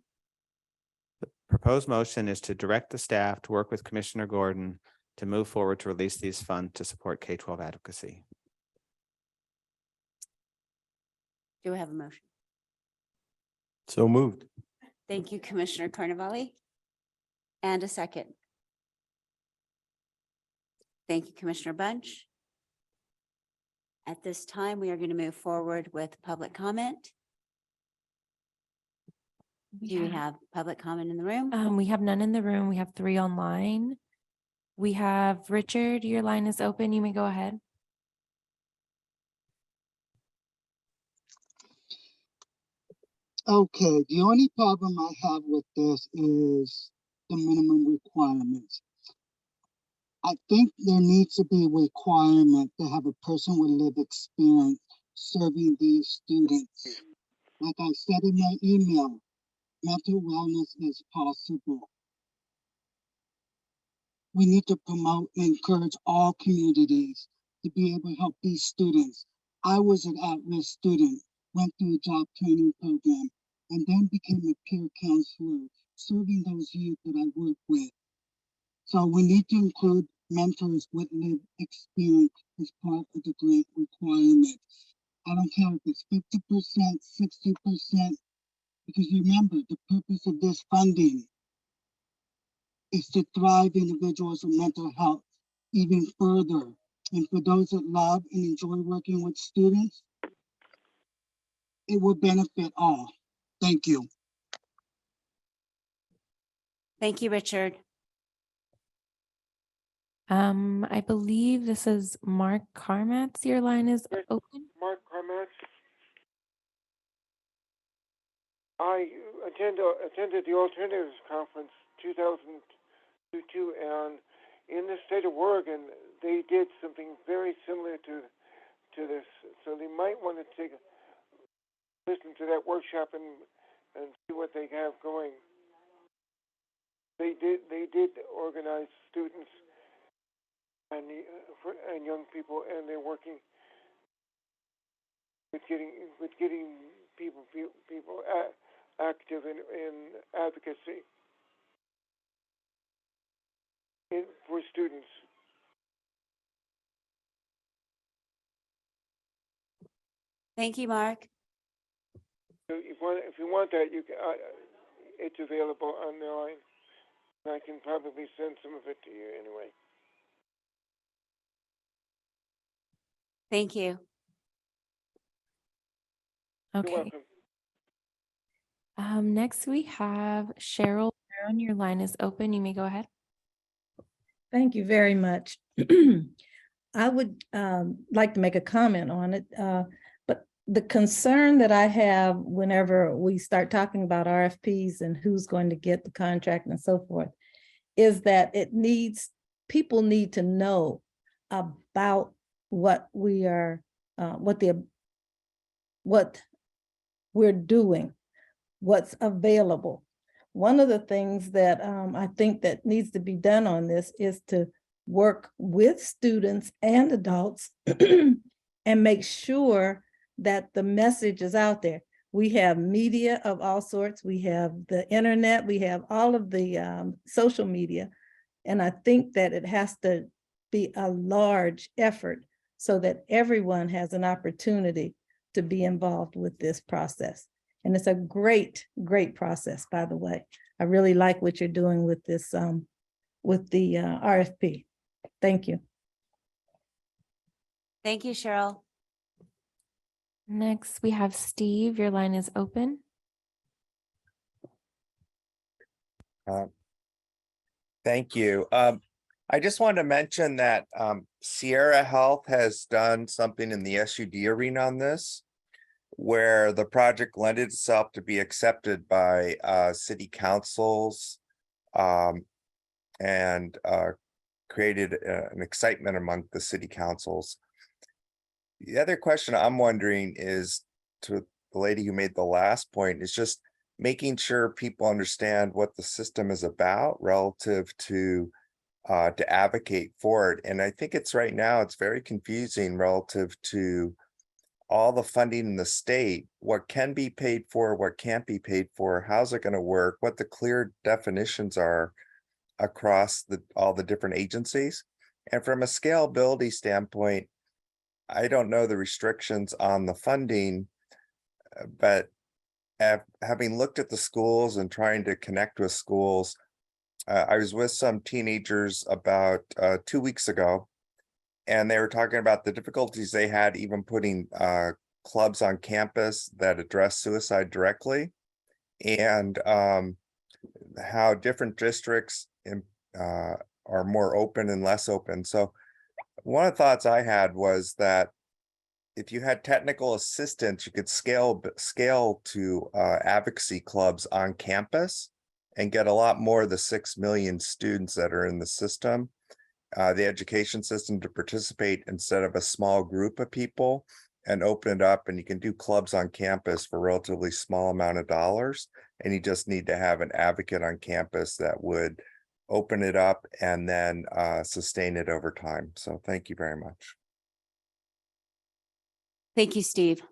Proposed motion is to direct the staff to work with Commissioner Gordon to move forward to release these funds to support K-12 advocacy. Do we have a motion? So moved. Thank you, Commissioner Carnavale. And a second. Thank you, Commissioner Bunch. At this time, we are going to move forward with public comment. Do we have public comment in the room? We have none in the room. We have 3 online. We have Richard, your line is open. You may go ahead. Okay, the only problem I have with this is the minimum requirements. I think there needs to be a requirement to have a person with lived experience serving these students. Like I said in my email, mental wellness is possible. We need to promote and encourage all communities to be able to help these students. I was an at-risk student, went through a job training program, and then became a peer counselor, serving those youth that I work with. So we need to include mentors with lived experience as part of the grant requirement. I don't care if it's 50%, 60%, because remember, the purpose of this funding is to thrive individuals with mental health even further. And for those that love and enjoy working with students, it will benefit all. Thank you. Thank you, Richard. I believe this is Mark Carmatz. Your line is open. Mark Carmatz. I attended the Alternatives Conference 2022, and in the state of Oregon, they did something very similar to this. So they might want to listen to that workshop and see what they have going. They did organize students and young people, and they're working with getting people active in advocacy for students. Thank you, Mark. So if you want that, you can, it's available online. And I can probably send some of it to you anyway. Thank you. You're Okay. welcome. Next we have Cheryl Brown. Your line is open. You may go ahead. Thank you very much. I would like to make a comment on it, but the concern that I have whenever we start talking about RFPs and who's going to get the contract and so forth, is that people need to know about what we are, what we're doing, what's available. One of the things that I think that needs to be done on this is to work with students and adults and make sure that the message is out there. We have media of all sorts. We have the internet. We have all of the social media. And I think that it has to be a large effort so that everyone has an opportunity to be involved with this process. And it's a great, great process, by the way. I really like what you're doing with this, with the RFP. Thank you. Thank you, Cheryl. Next we have Steve. Your line is open. Thank you. I just wanted to mention that Sierra Health has done something in the SUD arena on this, where the project lent itself to be accepted by city councils and created an excitement among the city councils. The other question I'm wondering is, to the lady who made the last point, is just making sure people understand what the system is about relative to advocate for it. And I think it's right now, it's very confusing relative to all the funding in the state, what can be paid for, what can't be paid for, how's it going to work, what the clear definitions are across all the different agencies. And from a scalability standpoint, I don't know the restrictions on the funding, but having looked at the schools and trying to connect with schools, I was with some teenagers about 2 weeks ago, and they were talking about the difficulties they had even putting clubs on campus that address suicide directly. and how different districts are more open and less open. So one of the thoughts I had was that if you had technical assistance, you could scale to advocacy clubs on campus and get a lot more of the 6 million students that are in the system, the education system, to participate instead of a small group of people, and open it up. And you can do clubs on campus for a relatively small amount of dollars. And you just need to have an advocate on campus that would open it up and then sustain it over time. So thank you very much. Thank you, Steve.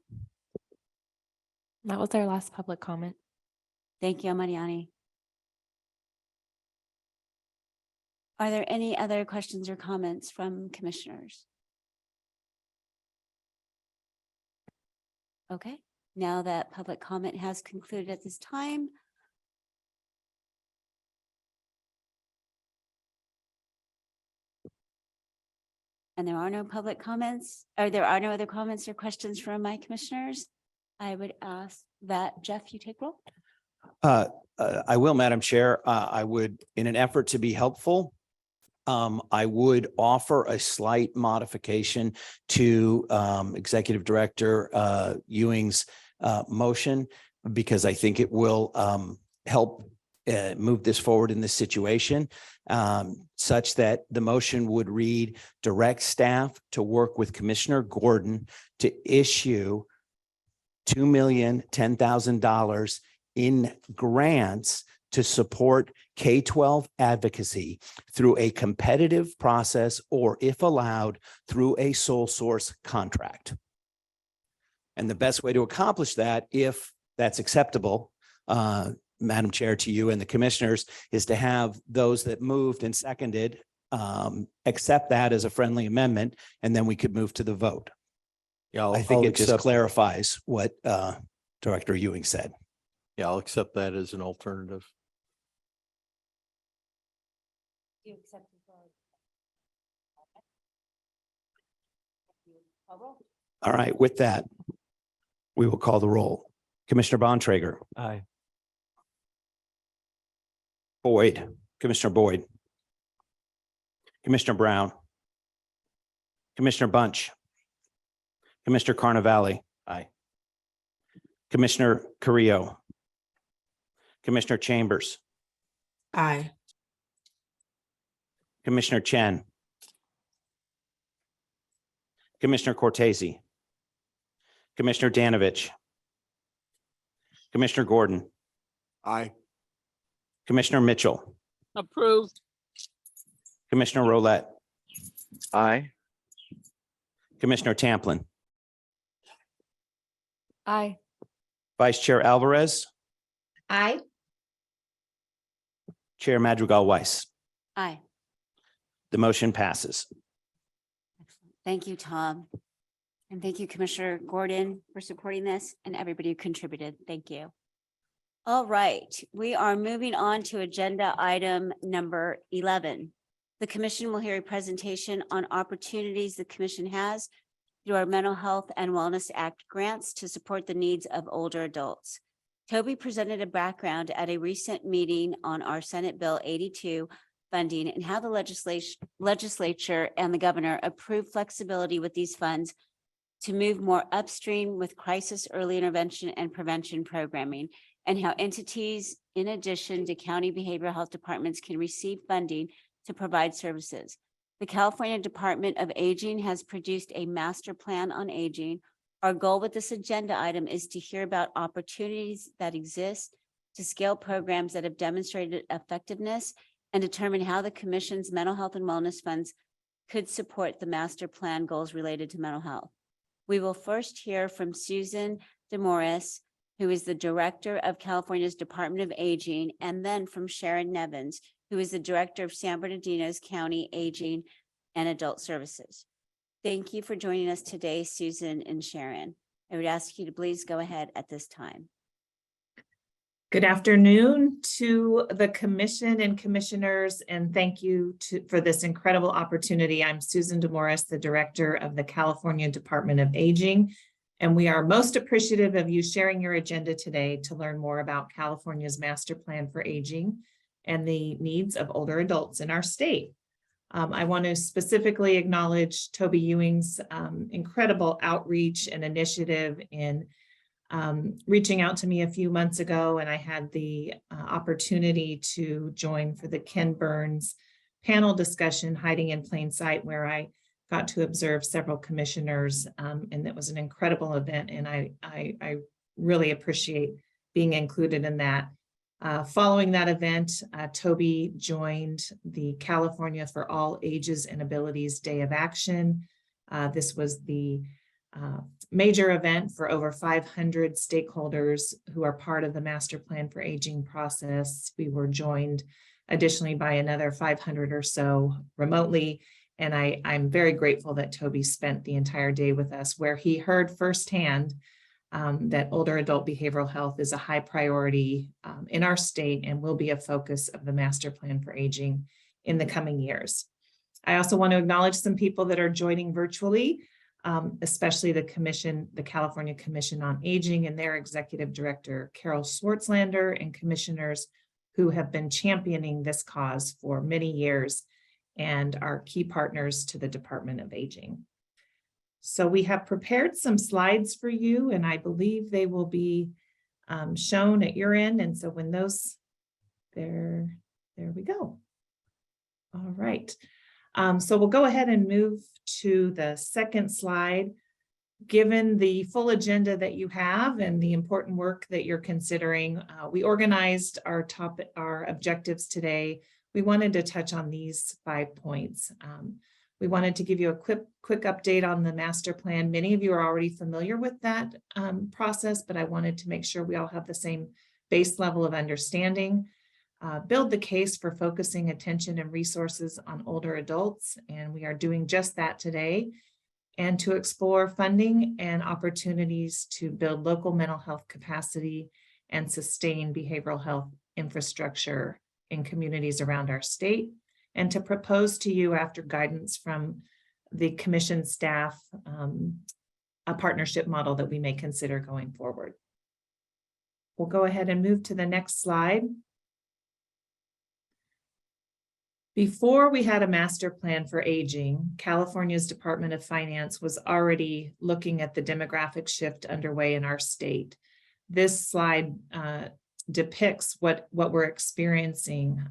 That was our last public comment. Thank you, Mariani. Are there any other questions or comments from commissioners? Okay, now that public comment has concluded at this time, and there are no public comments, or there are no other comments or questions from my commissioners, I would ask that Jeff, you take roll. I will, Madam Chair. I would, in an effort to be helpful, I would offer a slight modification to Executive Director Ewing's motion, because I think it will help move this forward in this situation, such that the motion would read: direct staff to work with Commissioner Gordon to issue $2,010,000 in grants to support K-12 advocacy through a competitive process, or if allowed, through a sole source contract. And the best way to accomplish that, if that's acceptable, Madam Chair, to you and the commissioners, is to have those that moved and seconded accept that as a friendly amendment, and then we could move to the vote. Yeah, I think it just clarifies what Director Ewing said. Yeah, I'll accept that as an alternative. Do you accept the vote? All right, with that, we will call the roll. Commissioner Bontrager. Aye. Boyd, Commissioner Boyd. Commissioner Brown. Commissioner Bunch. Commissioner Carnavale. Aye. Commissioner Carrillo. Commissioner Chambers. Aye. Commissioner Chen. Commissioner Cortese. Commissioner Danovich. Commissioner Gordon. Aye. Commissioner Mitchell. Approved. Commissioner Rolette. Aye. Commissioner Tamplin. Aye. Vice Chair Alvarez. Aye. Chair Madrigal Weiss. Aye. The motion passes. Thank you, Tom. And thank you, Commissioner Gordon, for supporting this, and everybody who contributed. Thank you. All right, we are moving on to agenda item number 11. The commission will hear a presentation on opportunities the commission has through our Mental Health and Wellness Act grants to support the needs of older adults. Toby presented a background at a recent meeting on our Senate Bill 82 funding and how the legislature and the governor approved flexibility with these funds to move more upstream with crisis early intervention and prevention programming, and how entities, in addition to county behavioral health departments, can receive funding to provide services. The California Department of Aging has produced a master plan on aging. Our goal with this agenda item is to hear about opportunities that exist to scale programs that have demonstrated effectiveness and determine how the commission's mental health and wellness funds could support the master plan goals related to mental health. We will first hear from Susan DeMorris, who is the Director of California's Department of Aging, and then from Sharon Nevins, who is the Director of San Bernardino's County Aging and Adult Services. Thank you for joining us today, Susan and Sharon. I would ask you to please go ahead at this time. Good afternoon to the commission and commissioners, and thank you for this incredible opportunity. I'm Susan DeMorris, the Director of the California Department of Aging And we are most appreciative of you sharing your agenda today to learn more about California's Master Plan for Aging and the needs of older adults in our state. I want to specifically acknowledge Toby Ewing's incredible outreach and initiative in reaching out to me a few months ago, and I had the opportunity to join for the Ken Burns panel discussion, Hiding in Plain Sight, where I got to observe several commissioners, and it was an incredible event, and I really appreciate being included in that. Following that event, Toby joined the California for All Ages and Abilities Day of Action. This was the major event for over 500 stakeholders who are part of the Master Plan for Aging process. We were joined additionally by another 500 or so remotely. And I'm very grateful that Toby spent the entire day with us, where he heard firsthand that older adult behavioral health is a high priority in our state and will be a focus of the Master Plan for Aging in the coming years. I also want to acknowledge some people that are joining virtually, especially the California Commission on Aging and their Executive Director, Carol Schwartzlander, and commissioners who have been championing this cause for many years and are key partners to the Department of Aging. So we have prepared some slides for you, and I believe they will be shown at your end. And so when those, there we go. All right. So we'll go ahead and move to the second slide. Given the full agenda that you have and the important work that you're considering, we organized our objectives today. We wanted to touch on these 5 points. We wanted to give you a quick update on the master plan. Many of you are already familiar with that process, but I wanted to make sure we all have the same base level of understanding. Build the case for focusing attention and resources on older adults, and we are doing just that today. And to explore funding and opportunities to build local mental health capacity and sustain behavioral health infrastructure in communities around our state, and to propose to you, after guidance from the commission staff, a partnership model that we may consider going forward. We'll go ahead and move to the next slide. Before we had a master plan for aging, California's Department of Finance was already looking at the demographic shift underway in our state. This slide depicts what we're experiencing.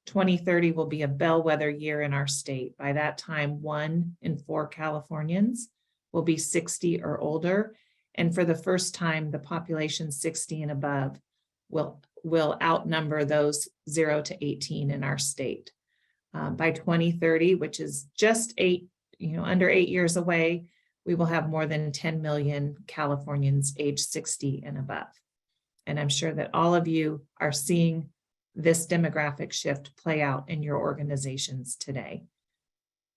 2030 will be a bellwether year in our state. By that time, 1 in 4 Californians will be 60 or older. And for the first time, the population 60 and above will outnumber those 0 to 18 in our state. By 2030, which is just under 8 years away, we will have more than 10 million Californians age 60 and above. And I'm sure that all of you are seeing this demographic shift play out in your organizations today.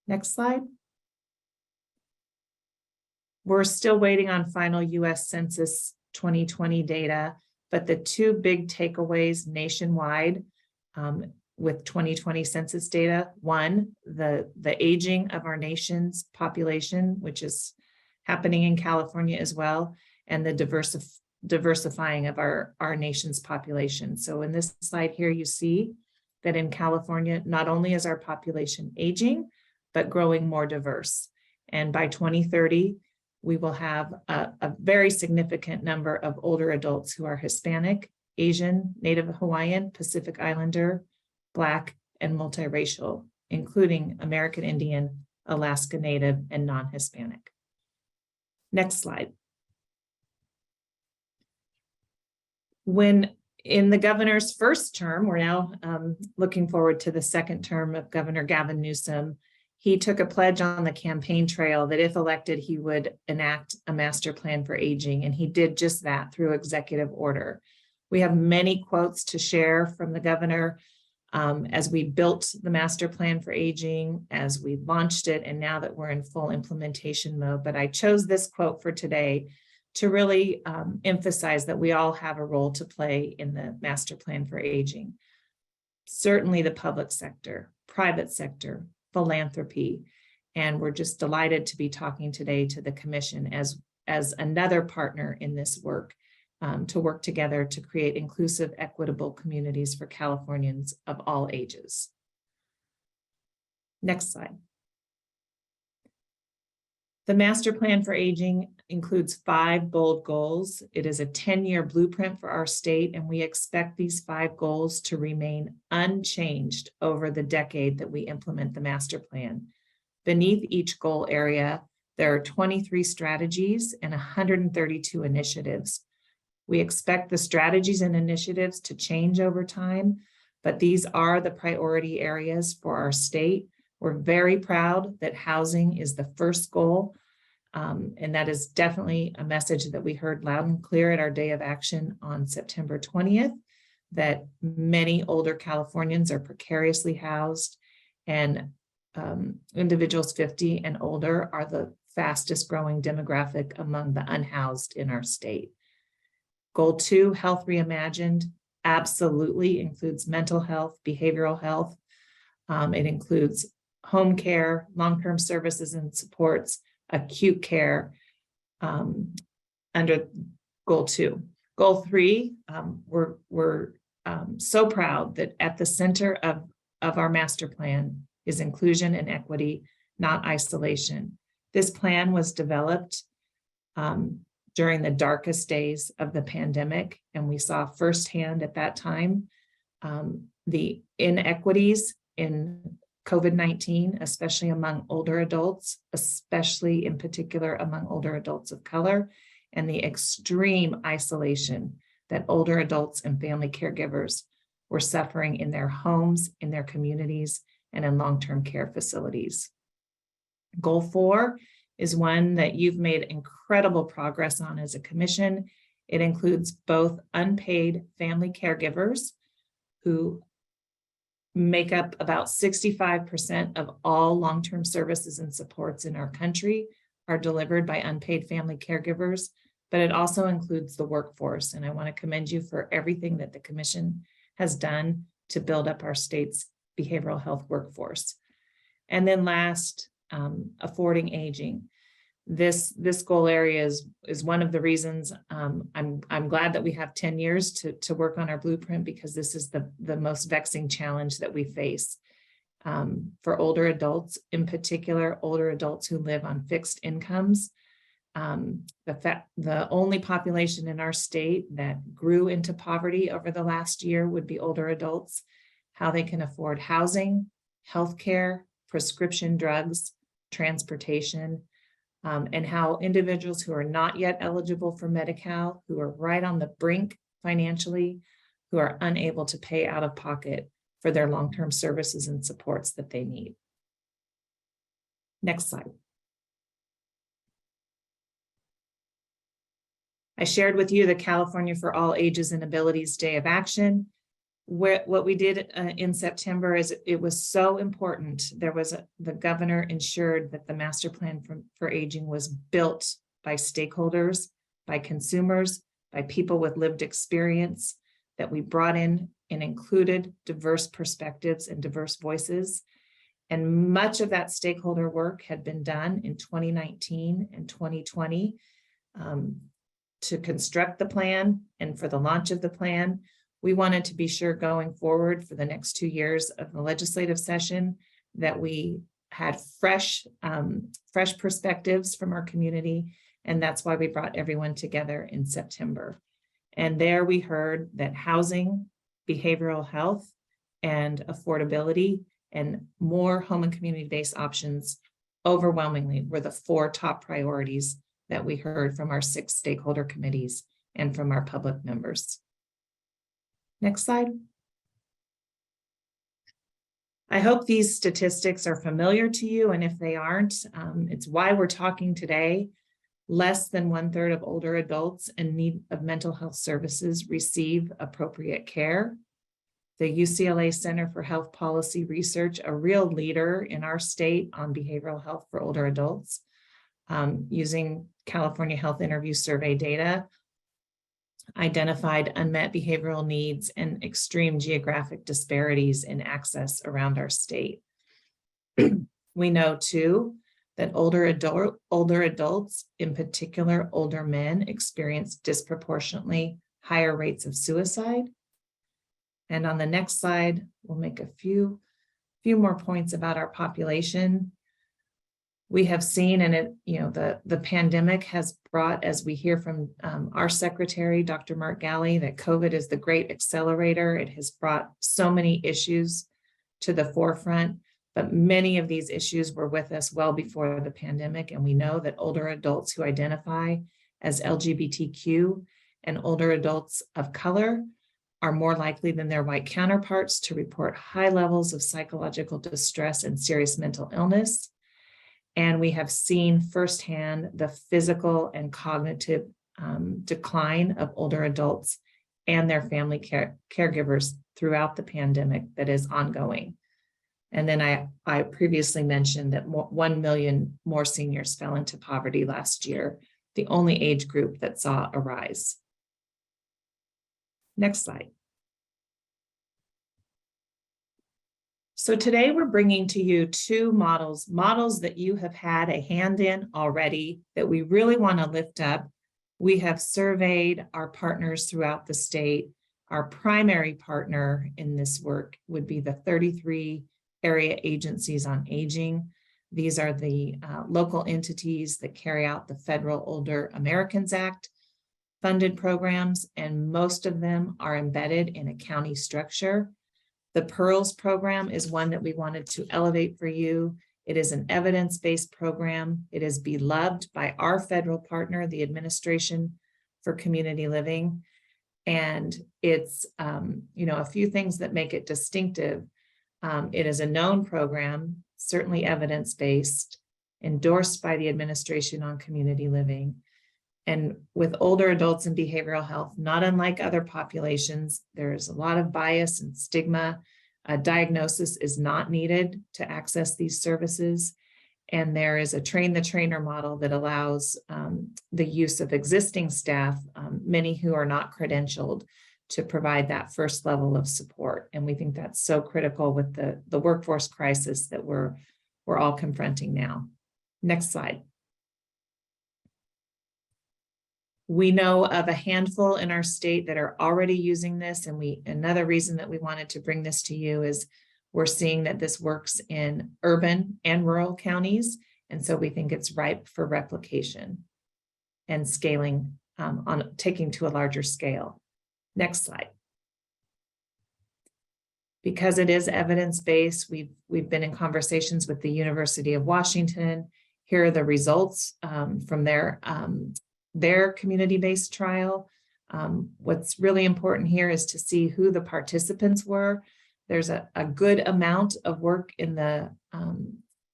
Next slide. We're still waiting on final US Census 2020 data, but the 2 big takeaways nationwide with 2020 census data: 1, the aging of our nation's population, which is happening in California as well, and the diversifying of our nation's population. So in this slide here, you see that in California, not only is our population aging, but growing more diverse. And by 2030, we will have a very significant number of older adults who are Hispanic, Asian, Native Hawaiian, Pacific Islander, Black, and multiracial, including American Indian, Alaska Native, and non-Hispanic. Next slide. When in the governor's first term, we're now looking forward to the second term of Governor Gavin Newsom, he took a pledge on the campaign trail that if elected, he would enact a master plan for aging, and he did just that through executive order. We have many quotes to share from the governor as we built the master plan for aging, as we launched it, and now that we're in full implementation mode. But I chose this quote for today to really emphasize that we all have a role to play in the master plan for aging. Certainly the public sector, private sector, philanthropy, and we're just delighted to be talking today to the commission as as another partner in this work to work together to create inclusive, equitable communities for Californians of all ages. Next slide. The master plan for aging includes 5 bold goals. It is a 10-year blueprint for our state, and we expect these 5 goals to remain unchanged over the decade that we implement the master plan. Beneath each goal area, there are 23 strategies and 132 initiatives. We expect the strategies and initiatives to change over time, but these are the priority areas for our state. We're very proud that housing is the first goal, and that is definitely a message that we heard loud and clear at our Day of Action on September 20th, that many older Californians are precariously housed, and individuals 50 and older are the fastest growing demographic among the unhoused in our state. Goal 2, Health Reimagined, absolutely includes mental health, behavioral health. It includes home care, long-term services and supports, acute care under Goal 2. Goal 3, we're so proud that at the center of our master plan is inclusion and equity, not isolation. This plan was developed during the darkest days of the pandemic, and we saw firsthand at that time the inequities in COVID-19, especially among older adults, especially in particular among older adults of color, and the extreme isolation that older adults and family caregivers were suffering in their homes, in their communities, and in long-term care facilities. Goal 4 is one that you've made incredible progress on as a commission. It includes both unpaid family caregivers who make up about 65% of all long-term services and supports in our country are delivered by unpaid family caregivers, but it also includes the workforce. And I want to commend you for everything that the commission has done to build up our state's behavioral health workforce. And then last, affording aging. This goal area is one of the reasons I'm glad that we have 10 years to work on our blueprint, because this is the most vexing challenge that we face for older adults, in particular, older adults who live on fixed incomes. The only population in our state that grew into poverty over the last year would be older adults. How they can afford housing, healthcare, prescription drugs, transportation, and how individuals who are not yet eligible for Medi-Cal, who are right on the brink financially, who are unable to pay out of pocket for their long-term services and supports that they need. Next slide. I shared with you the California for All Ages and Abilities Day of Action. What we did in September is it was so important. The governor ensured that the master plan for aging was built by stakeholders, by consumers, by people with lived experience, that we brought in and included diverse perspectives and diverse voices. And much of that stakeholder work had been done in 2019 and 2020 to construct the plan and for the launch of the plan. We wanted to be sure going forward for the next 2 years of the legislative session that we had fresh perspectives from our community. And that's why we brought everyone together in September. And there we heard that housing, behavioral health, and affordability, and more home and community-based options overwhelmingly were the 4 top priorities that we heard from our 6 stakeholder committees and from our public members. Next slide. I hope these statistics are familiar to you, and if they aren't, it's why we're talking today. Less than 1/3 of older adults in need of mental health services receive appropriate care. The UCLA Center for Health Policy Research, a real leader in our state on behavioral health for older adults, using California Health Interview Survey data, identified unmet behavioral needs and extreme geographic disparities in access around our state. We know too that older adults, in particular older men, experience disproportionately higher rates of suicide. And on the next slide, we'll make a few more points about our population. We have seen, and the pandemic has brought, as we hear from our secretary, Dr. Mark Galley, that COVID is the great accelerator. It has brought so many issues to the forefront, but many of these issues were with us well before the pandemic. And we know that older adults who identify as LGBTQ and older adults of color are more likely than their white counterparts to report high levels of psychological distress and serious mental illness. And we have seen firsthand the physical and cognitive decline of older adults and their family caregivers throughout the pandemic that is ongoing. And then I previously mentioned that 1 million more seniors fell into poverty last year, the only age group that saw a rise. Next slide. So today we're bringing to you two models that you have had a hand in already that we really want to lift up. We have surveyed our partners throughout the state. Our primary partner in this work would be the 33 area agencies on aging. These are the local entities that carry out the Federal Older Americans Act funded programs, and most of them are embedded in a county structure. The PEARLS program is one that we wanted to elevate for you. It is an evidence-based program. It is beloved by our federal partner, the Administration for Community Living. And it's, a few things that make it distinctive. It is a known program, certainly evidence-based, endorsed by the Administration on Community Living. And with older adults in behavioral health, not unlike other populations, there's a lot of bias and stigma. A diagnosis is not needed to access these services. And there is a train the trainer model that allows the use of existing staff, many who are not credentialed, to provide that first level of support. And we think that's so critical with the workforce crisis that we're all confronting now. Next slide. We know of a handful in our state that are already using this, and another reason that we wanted to bring this to you is we're seeing that this works in urban and rural counties, and so we think it's ripe for replication and scaling, on taking to a larger scale. Next slide. Because it is evidence-based, we've been in conversations with the University of Washington. Here are the results from their community-based trial. What's really important here is to see who the participants were. There's a good amount of work in the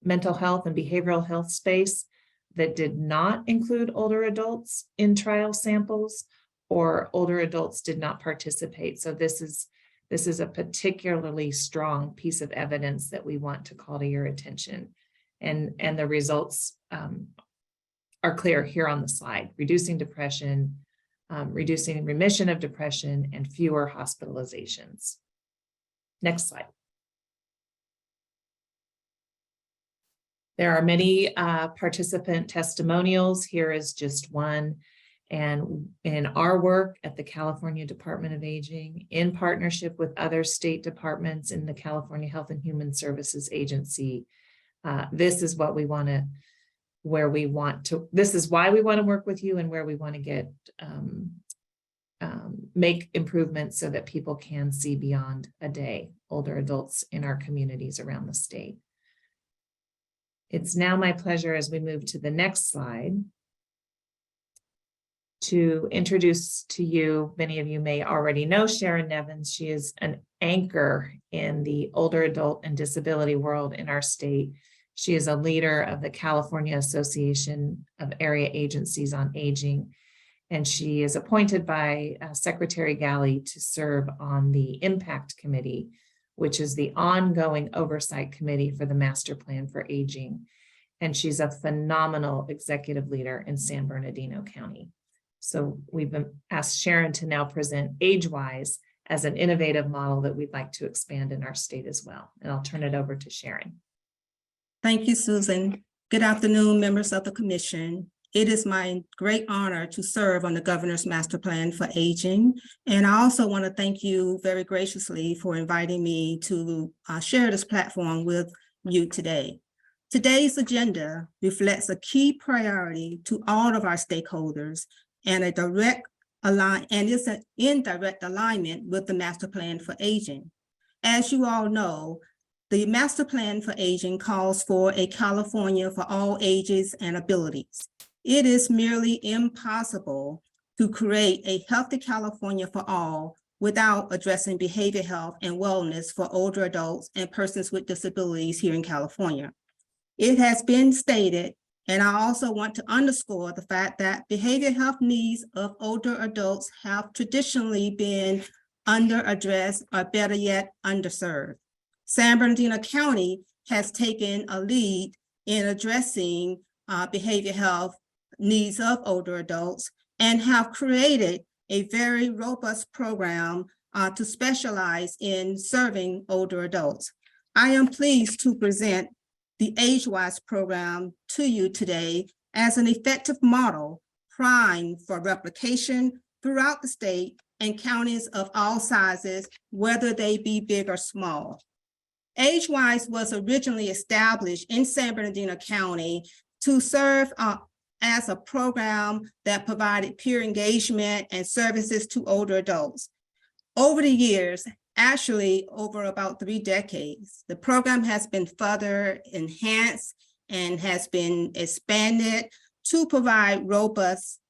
mental health and behavioral health space that did not include older adults in trial samples, or older adults did not participate. So this is a particularly strong piece of evidence that we want to call to your attention. And the results are clear here on the slide: reducing depression, reducing remission of depression, and fewer hospitalizations. Next slide. There are many participant testimonials. Here is just one. And in our work at the California Department of Aging, in partnership with other state departments in the California Health and Human Services Agency, this is what we want to, this is why we want to work with you and where we want to get, make improvements so that people can see beyond a day, older adults in our communities around the state. It's now my pleasure, as we move to the next slide, to introduce to you, many of you may already know Sharon Nevins. She is an anchor in the older adult and disability world in our state. She is a leader of the California Association of Area Agencies on Aging, and she is appointed by Secretary Galley to serve on the Impact Committee, which is the ongoing oversight committee for the Master Plan for Aging. And she's a phenomenal executive leader in San Bernardino County. So we've asked Sharon to now present AgeWise as an innovative model that we'd like to expand in our state as well. And I'll turn it over to Sharon. Thank you, Susan. Good afternoon, members of the commission. It is my great honor to serve on the Governor's Master Plan for Aging. And I also want to thank you very graciously for inviting me to share this platform with you today. Today's agenda reflects a key priority to all of our stakeholders and is in direct alignment with the Master Plan for Aging. As you all know, the Master Plan for Aging calls for a California for all ages and abilities. It is merely impossible to create a healthy California for all without addressing behavior health and wellness for older adults and persons with disabilities here in California. It has been stated, and I also want to underscore the fact that behavior health needs of older adults have traditionally been underaddressed, or better yet, underserved. San Bernardino County has taken a lead in addressing behavior health needs of older adults and have created a very robust program to specialize in serving older adults. I am pleased to present the AgeWise program to you today as an effective model primed for replication throughout the state and counties of all sizes, whether they be big or small. AgeWise was originally established in San Bernardino County to serve as a program that provided peer engagement and services to older adults. Over the years, actually over about 3 decades, the program has been further enhanced and has been expanded to provide robust,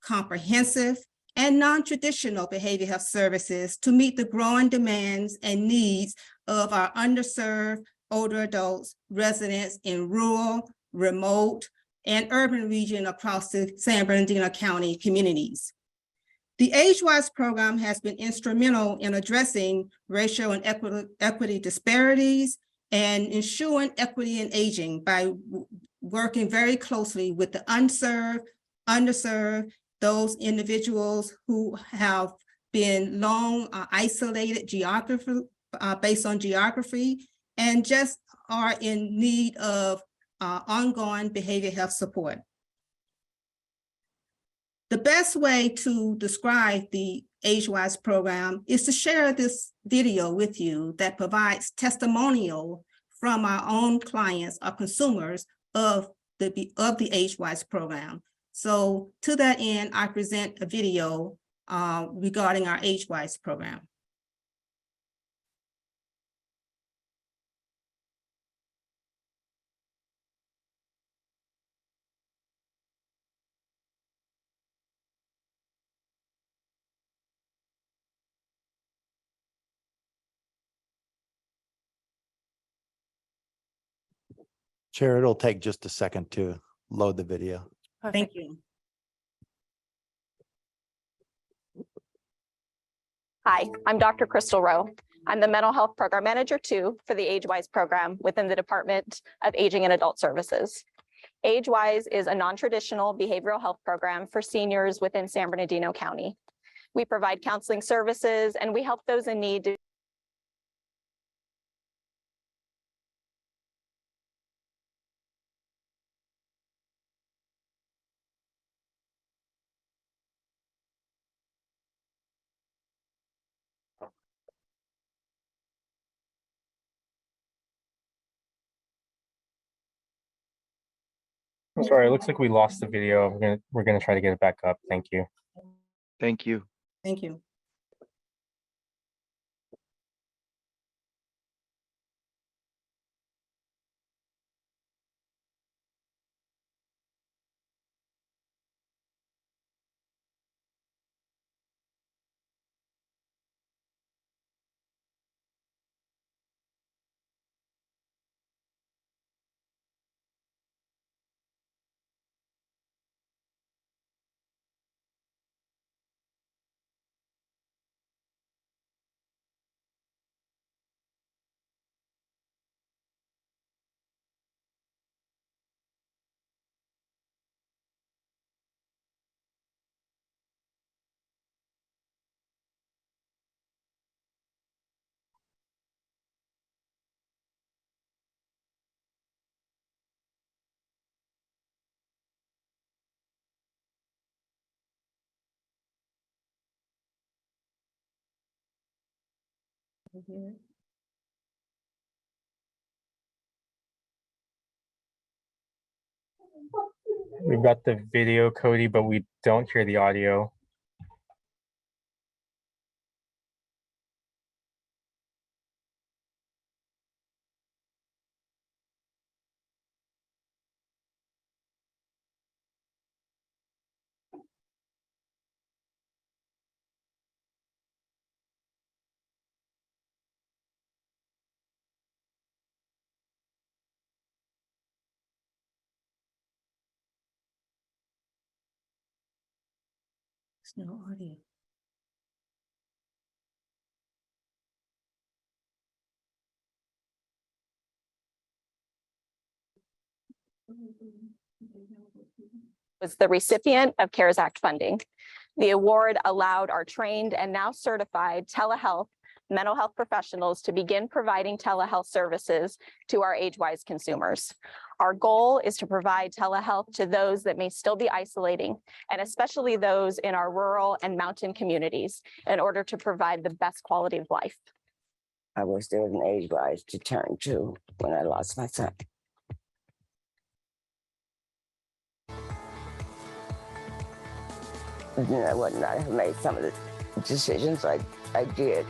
comprehensive, and non-traditional behavior health services to meet the growing demands and needs of our underserved older adults, residents in rural, remote, and urban region across the San Bernardino County communities. The AgeWise program has been instrumental in addressing racial and equity disparities and ensuring equity in aging by working very closely with the unserved, underserved, those individuals who have been long isolated based on geography and just are in need of ongoing behavior health support. The best way to describe the AgeWise program is to share this video with you that provides testimonial from our own clients or consumers of the AgeWise program. So to that end, I present a video regarding our AgeWise program. Chair, it'll take just a second to load the video. Thank you. Hi, I'm Dr. Crystal Rowe. I'm the Mental Health Program Manager 2 for the AgeWise program within the Department of Aging and Adult Services. AgeWise is a non-traditional behavioral health program for seniors within San Bernardino County. We provide counseling services and we help those in need to I'm sorry, it looks like we lost the video. We're gonna try to get it back up. Thank you. Thank you. Thank you. We've got the video, Cody, but we don't hear the audio. There's no audio. Was the recipient of CARES Act funding. The award allowed our trained and now certified telehealth mental health professionals to begin providing telehealth services to our age-wise consumers. Our goal is to provide telehealth to those that may still be isolating, and especially those in our rural and mountain communities, in order to provide the best quality of life. I wish there was an age-wise to turn to when I lost my son. Then I would not have made some of the decisions I did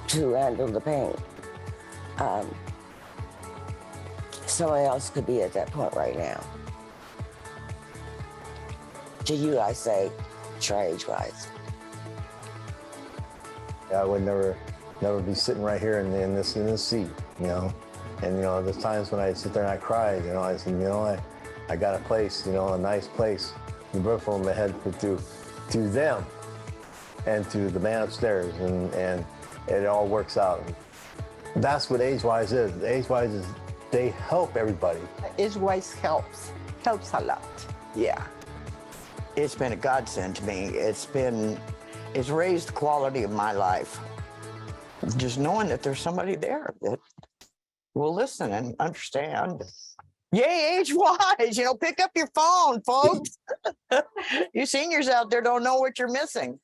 to handle the pain. Someone else could be at that point right now. To you, I say, try age-wise. I would never be sitting right here in this seat, you know. And there's times when I sit there and I cry, I said, I got a place, a nice place, the roof over my head to them and to the man upstairs, and it all works out. That's what age-wise is. Age-wise is they help everybody. Age-wise helps a lot. Yeah. It's been a godsend to me. It's raised the quality of my life. Just knowing that there's somebody there that will listen and understand. Yay, age-wise, pick up your phone, folks. You seniors out there don't know what you're missing.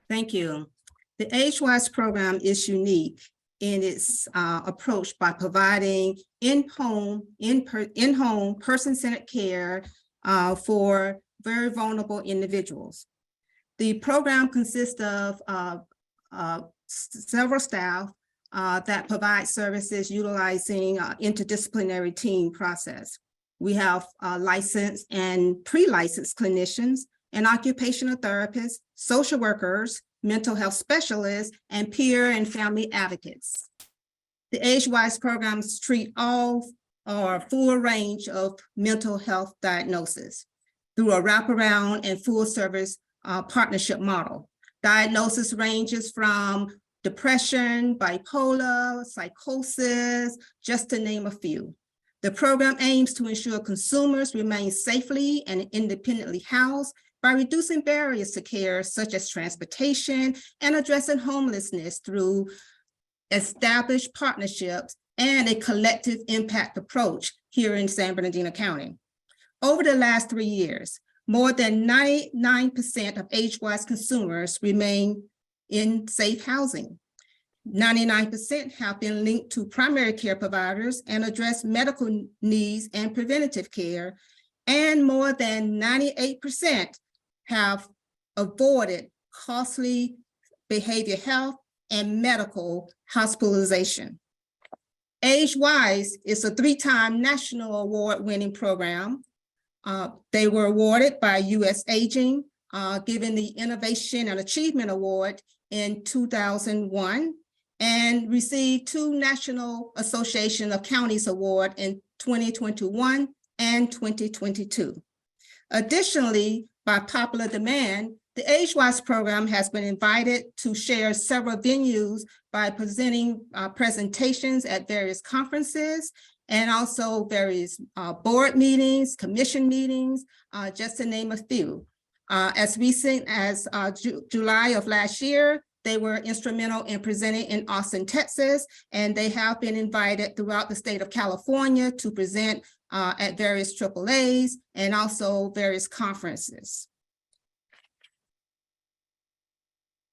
Thank you. The Age-Wise program is unique in its approach by providing in-home, person-centered care for very vulnerable individuals. The program consists of several staff that provide services utilizing interdisciplinary team process. We have licensed and pre-licensed clinicians and occupational therapists, social workers, mental health specialists, and peer and family advocates. The Age-Wise programs treat all or full range of mental health diagnosis through a wraparound and full service partnership model. Diagnosis ranges from depression, bipolar, psychosis, just to name a few. The program aims to ensure consumers remain safely and independently housed by reducing barriers to care such as transportation and addressing homelessness through established partnerships and a collective impact approach here in San Bernardino County. Over the last 3 years, more than 99% of age-wise consumers remain in safe housing. 99% have been linked to primary care providers and address medical needs and preventative care, and more than 98% have avoided costly behavioral health and medical hospitalization. Age-Wise is a 3-time national award-winning program. They were awarded by U.S. Aging, given the Innovation and Achievement Award in 2001, and received 2 National Association of Counties Award in 2021 and 2022. Additionally, by popular demand, the Age-Wise program has been invited to share several venues by presenting presentations at various conferences and also various board meetings, commission meetings, just to name a few. As recent as July of last year, They were instrumental in presenting in Austin, Texas, and they have been invited throughout the state of California to present at various AAAs and also various conferences.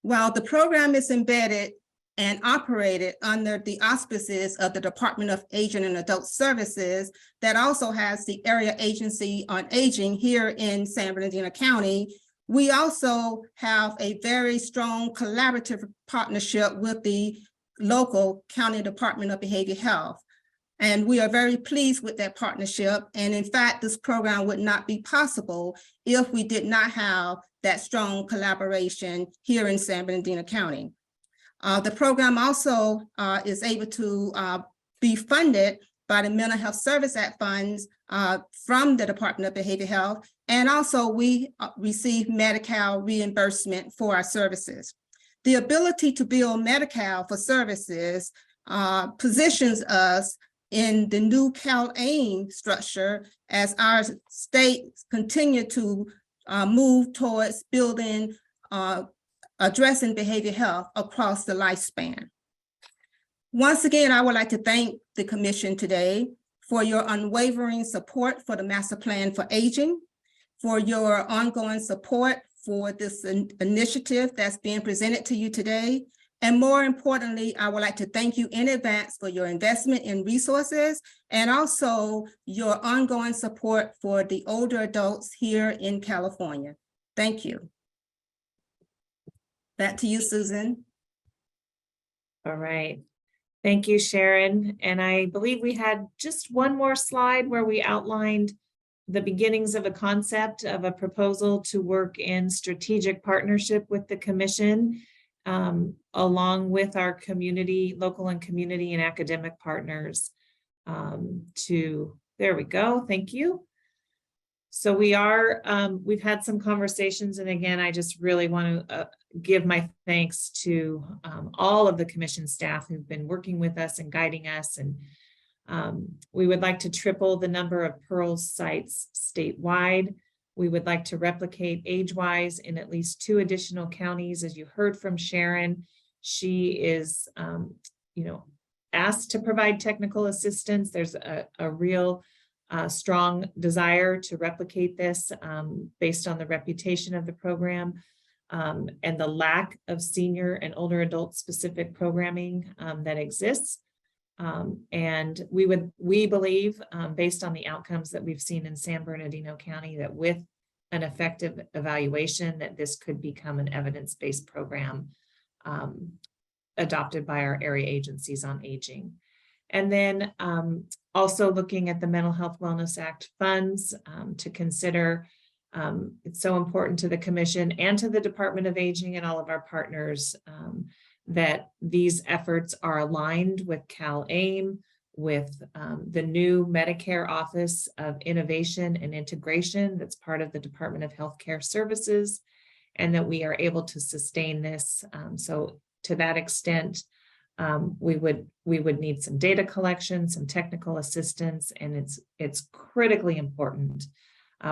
While the program is embedded and operated under the auspices of the Department of Aging and Adult Services, that also has the Area Agency on Aging here in San Bernardino County, we also have a very strong collaborative partnership with the local County Department of Behavioral Health. And we are very pleased with that partnership. And in fact, this program would not be possible if we did not have that strong collaboration here in San Bernardino County. The program also is able to be funded by the Mental Health Service Act funds from the Department of Behavioral Health. And also we receive Medi-Cal reimbursement for our services. The ability to bill Medi-Cal for services positions us in the new CalAIM structure as our states continue to move towards building, addressing behavioral health across the lifespan. Once again, I would like to thank the Commission today for your unwavering support for the Master Plan for Aging, for your ongoing support for this initiative that's being presented to you today. And more importantly, I would like to thank you in advance for your investment in resources and also your ongoing support for the older adults here in California. Thank you. Back to you, Susan. All right. Thank you, Sharon. And I believe we had just one more slide where we outlined the beginnings of a concept of a proposal to work in strategic partnership with the Commission, along with our community, local and community and academic partners there we go, thank you. So we are, we've had some conversations, and again, I just really want to give my thanks to all of the Commission staff who've been working with us and guiding us. And we would like to triple the number of PEARLS sites statewide. We would like to replicate AgeWise in at least 2 additional counties. As you heard from Sharon, she is, asked to provide technical assistance. There's a real strong desire to replicate this based on the reputation of the program and the lack of senior and older adult specific programming that exists. And we believe, based on the outcomes that we've seen in San Bernardino County, that with an effective evaluation, that this could become an evidence-based program adopted by our area agencies on aging. And then also looking at the Mental Health Wellness Act funds to consider. It's so important to the Commission and to the Department of Aging and all of our partners that these efforts are aligned with CalAIM, with the new Medicare Office of Innovation and Integration that's part of the Department of Healthcare Services, and that we are able to sustain this. So to that extent, we would need some data collection, some technical assistance, and it's critically important.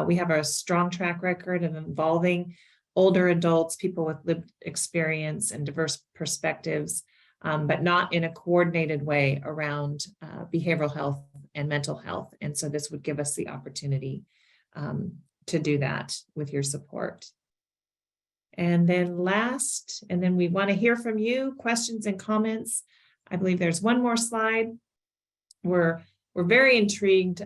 We have a strong track record of involving older adults, people with lived experience and diverse perspectives, but not in a coordinated way around behavioral health and mental health. And so this would give us the opportunity to do that with your support. And then last, and then we want to hear from you, questions and comments. I believe there's one more slide. We're very intrigued.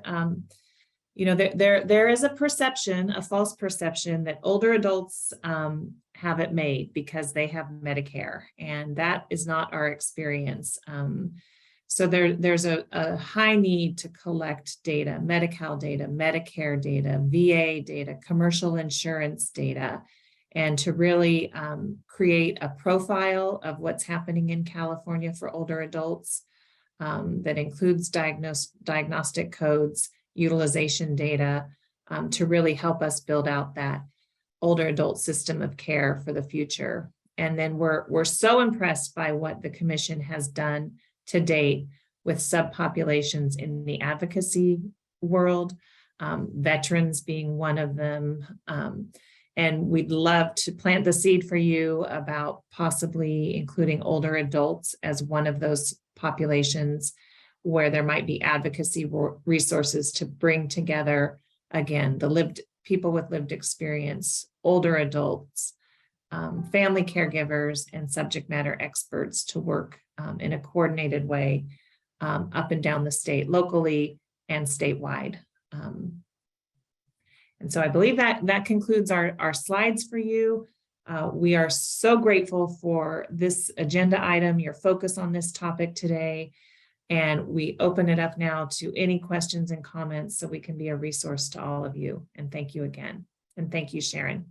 There is a perception, a false perception, that older adults have it made because they have Medicare, and that is not our experience. So there's a high need to collect data, Medi-Cal data, Medicare data, VA data, commercial insurance data, and to really create a profile of what's happening in California for older adults that includes diagnostic codes, utilization data, to really help us build out that older adult system of care for the future. And then we're so impressed by what the Commission has done to date with subpopulations in the advocacy world, veterans being one of them, And we'd love to plant the seed for you about possibly including older adults as one of those populations where there might be advocacy resources to bring together, again, the people with lived experience, older adults, family caregivers, and subject matter experts to work in a coordinated way up and down the state, locally and statewide. And so I believe that concludes our slides for you. We are so grateful for this agenda item, your focus on this topic today. And we open it up now to any questions and comments so we can be a resource to all of you. And thank you again. And thank you, Sharon.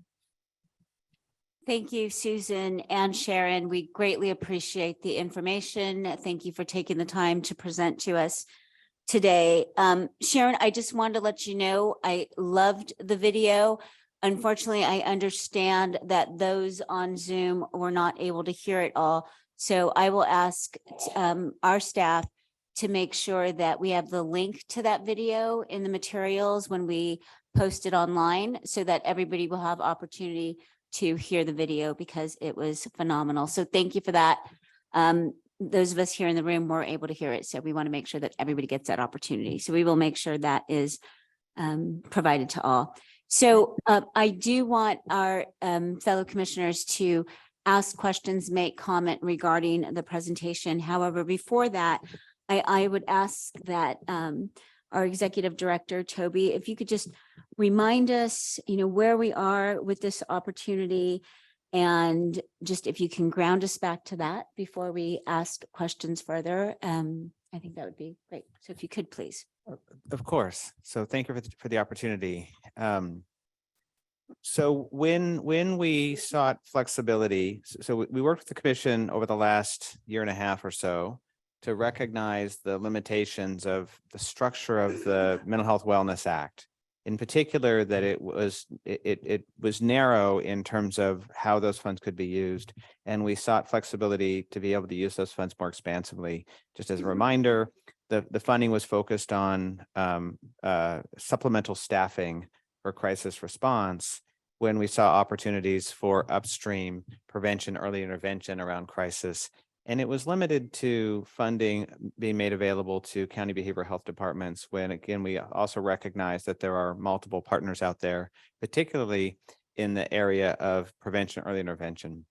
Thank you, Susan and Sharon. We greatly appreciate the information. Thank you for taking the time to present to us today. Sharon, I just wanted to let you know, I loved the video. Unfortunately, I understand that those on Zoom were not able to hear it all. So I will ask our staff to make sure that we have the link to that video in the materials when we post it online so that everybody will have opportunity to hear the video because it was phenomenal. So thank you for that. Those of us here in the room were able to hear it. So we want to make sure that everybody gets that opportunity. So we will make sure that is provided to all. So I do want our fellow commissioners to ask questions, make comment regarding the presentation. However, before that, I would ask that our executive director, Toby, if you could just remind us, where we are with this opportunity, and just if you can ground us back to that before we ask questions further, I think that would be great. So if you could, please. Of course. So thank you for the opportunity. So when we sought flexibility, so we worked with the commission over the last year and a half or so to recognize the limitations of the structure of the Mental Health Wellness Act. In particular, that it was narrow in terms of how those funds could be used. And we sought flexibility to be able to use those funds more expansively. Just as a reminder, the funding was focused on supplemental staffing for crisis response when we saw opportunities for upstream prevention, early intervention around crisis. And it was limited to funding being made available to county behavioral health departments when, again, we also recognize that there are multiple partners out there, particularly in the area of prevention, early intervention.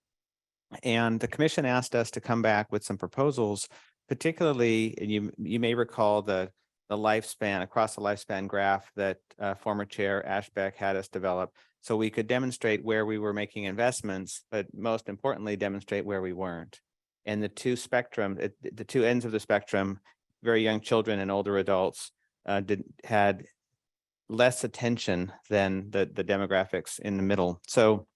And the commission asked us to come back with some proposals, particularly, and you may recall the lifespan, across the lifespan graph that former Chair Ashbeck had us develop, so we could demonstrate where we were making investments, but most importantly, demonstrate where we weren't. And the two ends of the spectrum, very young children and older adults, had less attention than the demographics in the middle. So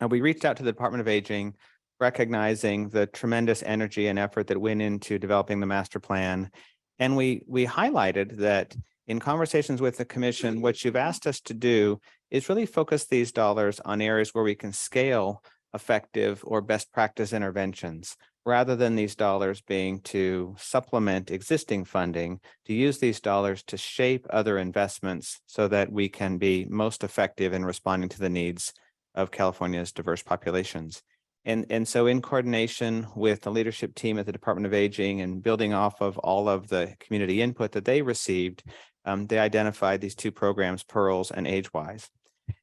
we reached out to the Department of Aging, recognizing the tremendous energy and effort that went into developing the master plan. And we highlighted that in conversations with the commission, what you've asked us to do is really focus these dollars on areas where we can scale effective or best practice interventions, rather than these dollars being to supplement existing funding, to use these dollars to shape other investments so that we can be most effective in responding to the needs of California's diverse populations. And so in coordination with the leadership team at the Department of Aging and building off of all of the community input that they received, they identified these two programs, PEARLS and AgeWise.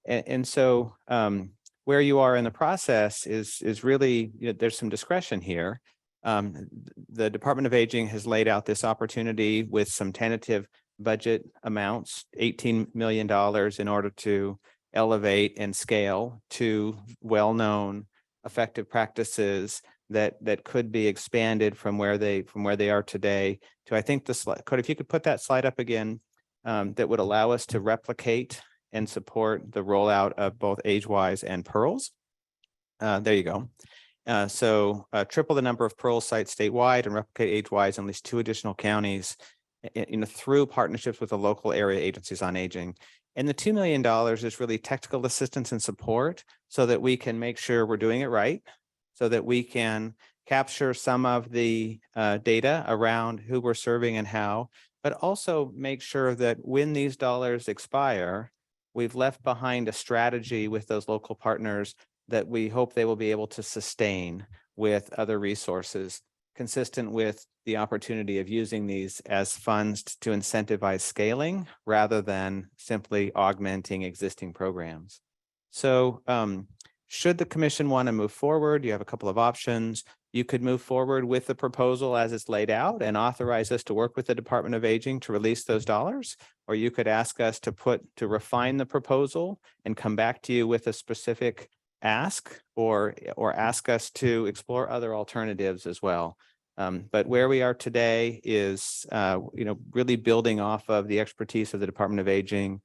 And so where you are in the process is really, there's some discretion here. The Department of Aging has laid out this opportunity with some tentative budget amounts, $18 million in order to elevate and scale to well-known effective practices that could be expanded from where they are today to, I think the slide, Cody, if you could put that slide up again, that would allow us to replicate and support the rollout of both AgeWise and PEARLS. There you go. So triple the number of PEARLS sites statewide and replicate AgeWise in at least 2 additional counties, through partnerships with the local area agencies on aging. And the $2 million is really technical assistance and support so that we can make sure we're doing it right, so that we can capture some of the data around who we're serving and how, but also make sure that when these dollars expire, we've left behind a strategy with those local partners that we hope they will be able to sustain with other resources, consistent with the opportunity of using these as funds to incentivize scaling rather than simply augmenting existing programs. So should the commission want to move forward, you have a couple of options. You could move forward with the proposal as it's laid out and authorize us to work with the Department of Aging to release those dollars. Or you could ask us to refine the proposal and come back to you with a specific ask or ask us to explore other alternatives as well. But where we are today is, really building off of the expertise of the Department of Aging.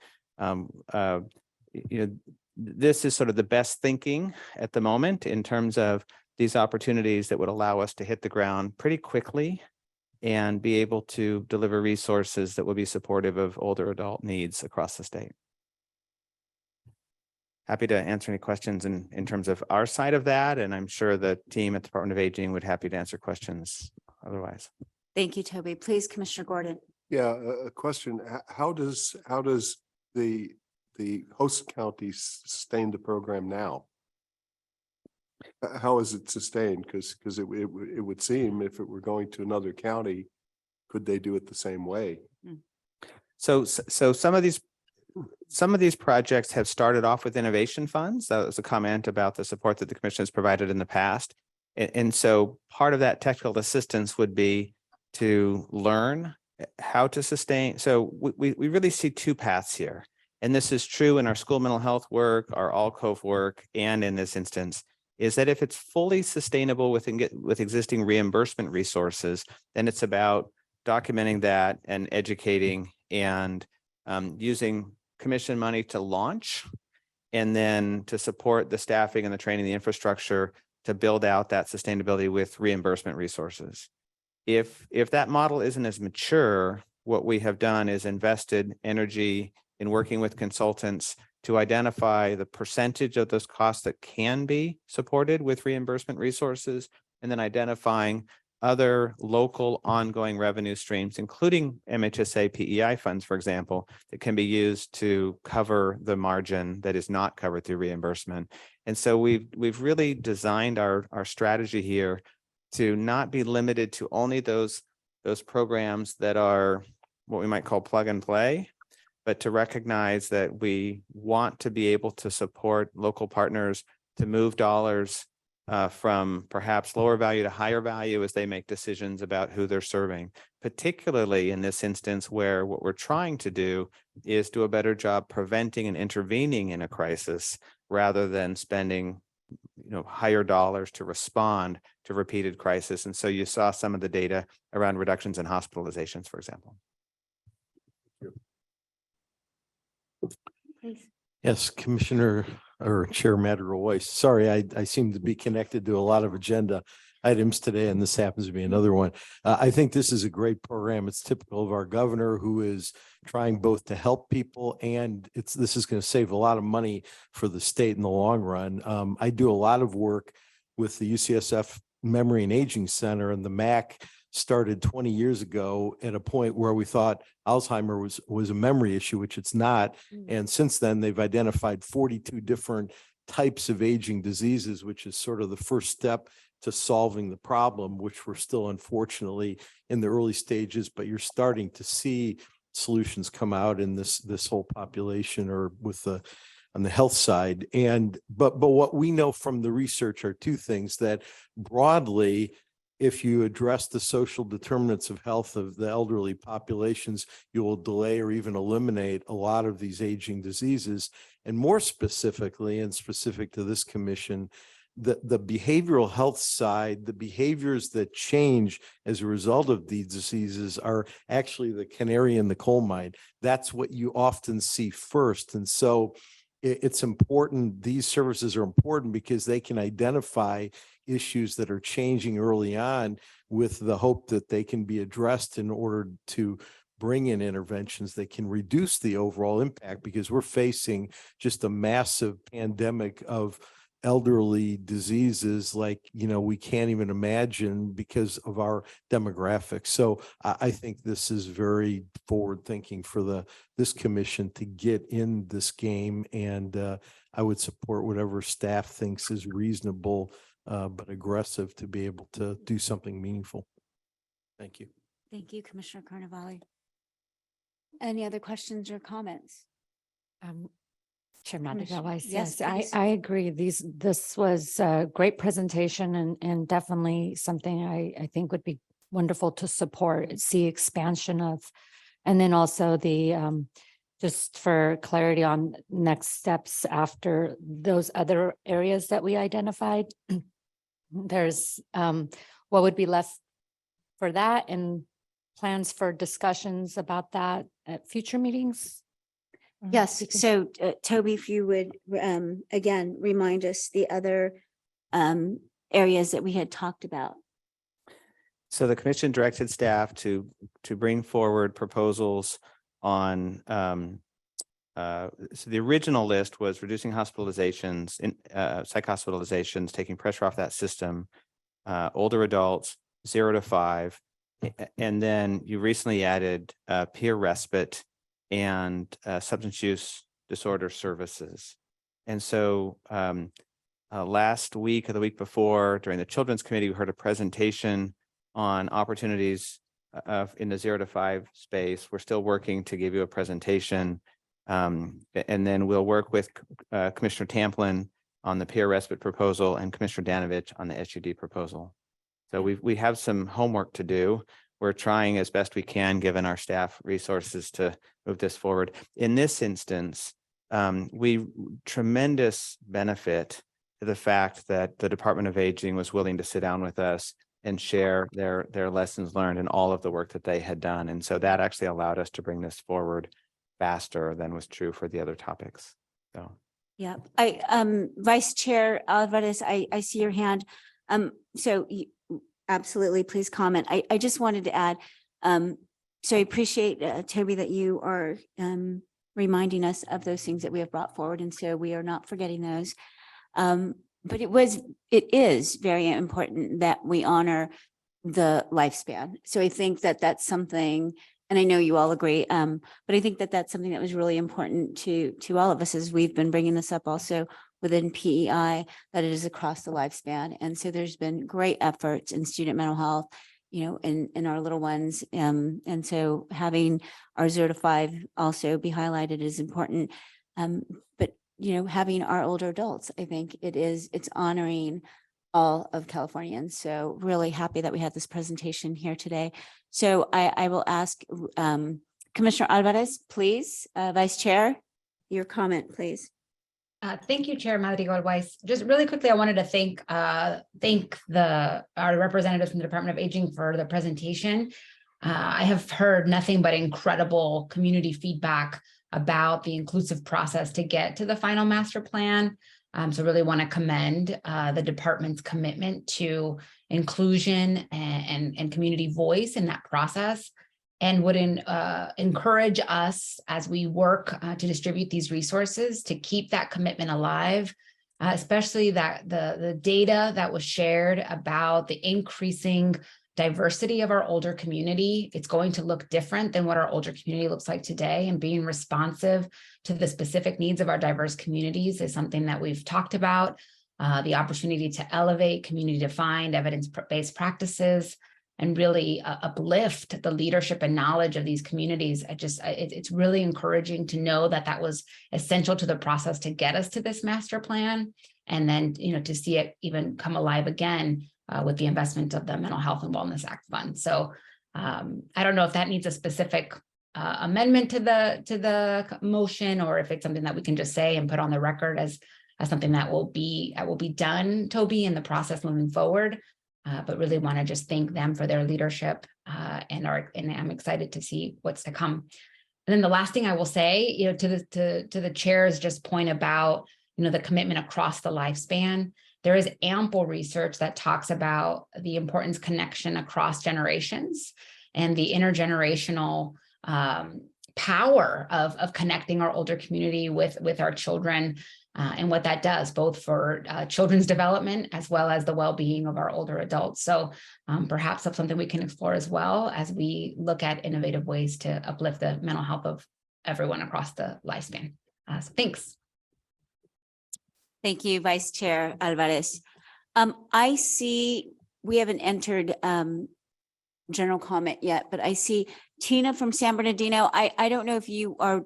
This is sort of the best thinking at the moment in terms of these opportunities that would allow us to hit the ground pretty quickly and be able to deliver resources that will be supportive of older adult needs across the state. Happy to answer any questions in terms of our side of that, and I'm sure the team at the Department of Aging would happy to answer questions otherwise. Thank you, Toby. Please, Commissioner Gordon. Yeah, a question. How does the host county sustain the program now? How is it sustained? Because it would seem if it were going to another county, could they do it the same way? So some of these projects have started off with innovation funds. That was a comment about the support that the commission has provided in the past. And so part of that technical assistance would be to learn how to sustain. So we really see two paths here. And this is true in our school mental health work, our Alcove work, and in this instance, is that if it's fully sustainable with existing reimbursement resources, then it's about documenting that and educating and using commission money to launch, and then to support the staffing and the training, the infrastructure to build out that sustainability with reimbursement resources. If that model isn't as mature, what we have done is invested energy in working with consultants to identify the percentage of those costs that can be supported with reimbursement resources, and then identifying other local ongoing revenue streams, including MHSA PEI funds, for example, that can be used to cover the margin that is not covered through reimbursement. And so we've really designed our strategy here to not be limited to only those programs that are what we might call plug and play, but to recognize that we want to be able to support local partners to move dollars from perhaps lower value to higher value as they make decisions about who they're serving, particularly in this instance where what we're trying to do is do a better job preventing and intervening in a crisis rather than spending higher dollars to respond to repeated crisis. And so you saw some of the data around reductions in hospitalizations, for example. Please. Yes, Commissioner or Chair Madero-Weiss. Sorry, I seem to be connected to a lot of agenda items today, and this happens to be another one. I think this is a great program. It's typical of our governor, who is trying both to help people, and this is going to save a lot of money for the state in the long run. I do a lot of work with the UCSF Memory and Aging Center, and the MAC started 20 years ago at a point where we thought Alzheimer was a memory issue, which it's not. And since then, they've identified 42 different types of aging diseases, which is sort of the first step to solving the problem, which we're still unfortunately in the early stages, but you're starting to see solutions come out in this whole population or on the health side. But what we know from the research are two things: that broadly, if you address the social determinants of health of the elderly populations, you will delay or even eliminate a lot of these aging diseases. And more specifically, and specific to this commission, the behavioral health side, the behaviors that change as a result of these diseases are actually the canary in the coal mine. That's what you often see first. And so it's important. These services are important because they can identify issues that are changing early on with the hope that they can be addressed in order to bring in interventions that can reduce the overall impact, because we're facing just a massive pandemic of elderly diseases like, we can't even imagine because of our demographics. So I think this is very forward thinking for this commission to get in this game. And I would support whatever staff thinks is reasonable, but aggressive to be able to do something meaningful. Thank you. Thank you, Commissioner Carnavale. Any other questions or comments? Chair Commissioner- Madigan, yes, yes, I please. agree. This was a great presentation and definitely something I think would be wonderful to support. It's the expansion of, and then also the just for clarity on next steps after those other areas that we identified. There's what would be left for that and plans for discussions about that at future meetings? Yes, so Toby, if you would, again, remind us the other areas that we had talked about. So the commission directed staff to bring forward proposals on so the original list was reducing hospitalizations, psych hospitalizations, taking pressure off that system, older adults, 0 to 5. And then you recently added peer respite and substance use disorder services. And so last week or the week before, during the Children's Committee, we heard a presentation on opportunities in the 0 to 5 space. We're still working to give you a presentation. And then we'll work with Commissioner Tamplin on the peer respite proposal and Commissioner Danovich on the SUD proposal. So we have some homework to do. We're trying as best we can, given our staff resources, to move this forward. In this instance, we tremendous benefit to the fact that the Department of Aging was willing to sit down with us and share their lessons learned and all of the work that they had done. And so that actually allowed us to bring this forward faster than was true for the other topics. So. Yeah, Vice Chair Alvarez, I see your hand. Absolutely, please comment. I just wanted to add, so I appreciate, Toby, that you are reminding us of those things that we have brought forward. And so we are not forgetting those. But it is very important that we honor the lifespan. So I think that that's something, and I know you all agree, but I think that that's something that was really important to all of us, as we've been bringing this up also within PEI, that it is across the lifespan. And so there's been great efforts in student mental health, in our little ones. And so having our 0 to 5 also be highlighted is important. But, having our older adults, I think it's honoring all of Californians. So really happy that we had this presentation here today. So I will ask Commissioner Alvarez, please, Vice Chair, your comment, please. Thank you, Chair Madrigal-Weiss. Just really quickly, I wanted to thank our representatives from the Department of Aging for the presentation. I have heard nothing but incredible community feedback about the inclusive process to get to the final master plan. So really want to commend the department's commitment to inclusion and community voice in that process, and would encourage us as we work to distribute these resources to keep that commitment alive, especially that the data that was shared about the increasing diversity of our older community. It's going to look different than what our older community looks like today, and being responsive to the specific needs of our diverse communities is something that we've talked about. The opportunity to elevate community-defined evidence-based practices and really uplift the leadership and knowledge of these communities. It's really encouraging to know that that was essential to the process to get us to this master plan. And then, to see it even come alive again with the investment of the Mental Health and Wellness Act Fund. So I don't know if that needs a specific amendment to the motion, or if it's something that we can just say and put on the record as something that will be done, Toby, in the process moving forward. But really want to just thank them for their leadership, and I'm excited to see what's to come. And then the last thing I will say, to the chair's just point about, the commitment across the lifespan. There is ample research that talks about the importance connection across generations and the intergenerational power of connecting our older community with our children. and what that does both for children's development as well as the well-being of our older adults. So perhaps that's something we can explore as well as we look at innovative ways to uplift the mental health of everyone across the lifespan. So thanks. Thank you, Vice Chair Alvarez. I see we haven't entered general comment yet, but I see Tina from San Bernardino. I don't know if you are,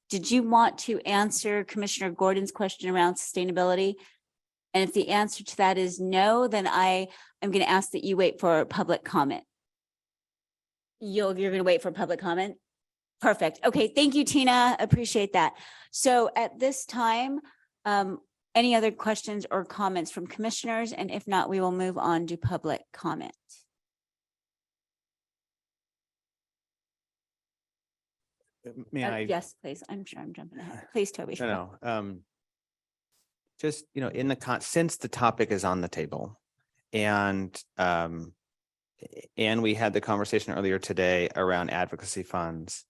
did you want to answer Commissioner Gordon's question around sustainability? And if the answer to that is no, then I am going to ask that you wait for public comment. You're going to wait for public comment? Perfect. Okay, thank you, Tina. Appreciate that. So at this time, any other questions or comments from commissioners? And if not, we will move on to public comment. May I? Yes, please. I'm sure I'm jumping ahead. Please, Toby. No. Just, in the since the topic is on the table and we had the conversation earlier today around advocacy funds.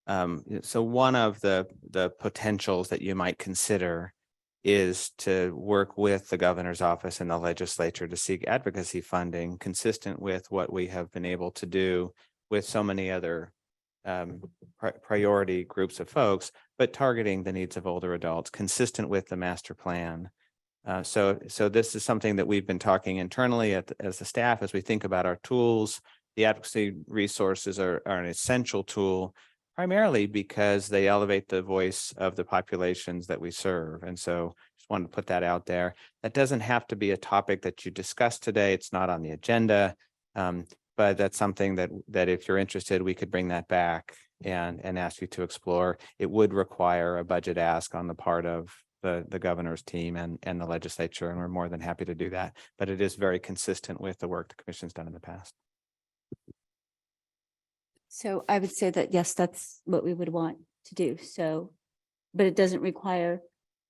So one of the potentials that you might consider is to work with the governor's office and the legislature to seek advocacy funding consistent with what we have been able to do with so many other priority groups of folks, but targeting the needs of older adults, consistent with the master plan. So this is something that we've been talking internally as a staff as we think about our tools. The advocacy resources are an essential tool, primarily because they elevate the voice of the populations that we serve. And so just wanted to put that out there. That doesn't have to be a topic that you discuss today. It's not on the agenda. But that's something that if you're interested, we could bring that back and ask you to explore. It would require a budget ask on the part of the governor's team and the legislature, and we're more than happy to do that. But it is very consistent with the work the commission's done in the past. So I would say that, yes, that's what we would want to do. So, but it doesn't require,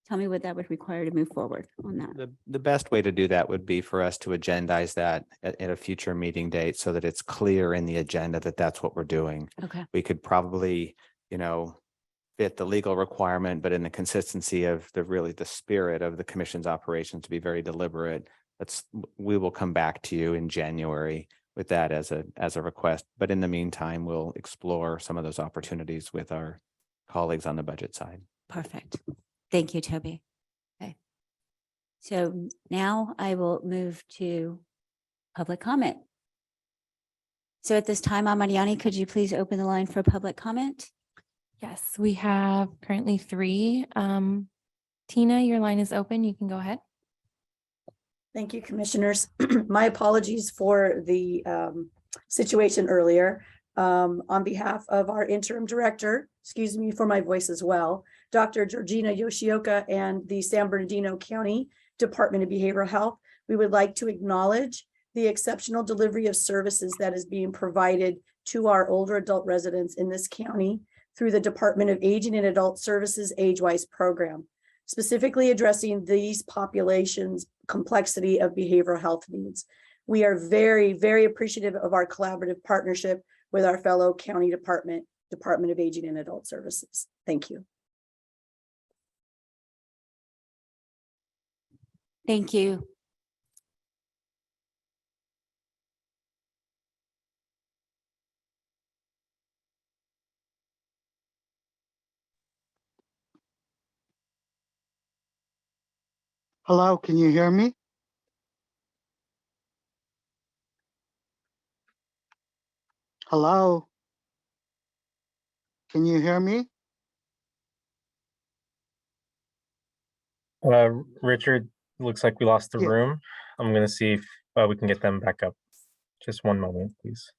tell me what that would require to move forward on that. The best way to do that would be for us to agendize that at a future meeting date so that it's clear in the agenda that that's what we're doing. Okay. We could probably, fit the legal requirement, but in the consistency of the spirit of the commission's operations to be very deliberate. We will come back to you in January with that as a request. But in the meantime, we'll explore some of those opportunities with our colleagues on the budget side. Perfect. Thank you, Toby. Okay. So now I will move to public comment. So at this time, Mariani, could you please open the line for public comment? Yes, we have currently 3. Tina, your line is open. You can go ahead. Thank you, commissioners. My apologies for the situation earlier. On behalf of our interim director, excuse me for my voice as well, Dr. Georgina Yoshioka and the San Bernardino County Department of Behavioral Health, we would like to acknowledge the exceptional delivery of services that is being provided to our older adult residents in this county through the Department of Aging and Adult Services AgeWise program, specifically addressing these populations' complexity of behavioral health needs. We are very, very appreciative of our collaborative partnership with our fellow county Department of Aging and Adult Services. Thank you. Thank you. Hello, can you hear me? Hello? Can you hear me? Richard, looks like we lost the room. I'm going to see if we can get them back up. Just one moment, please.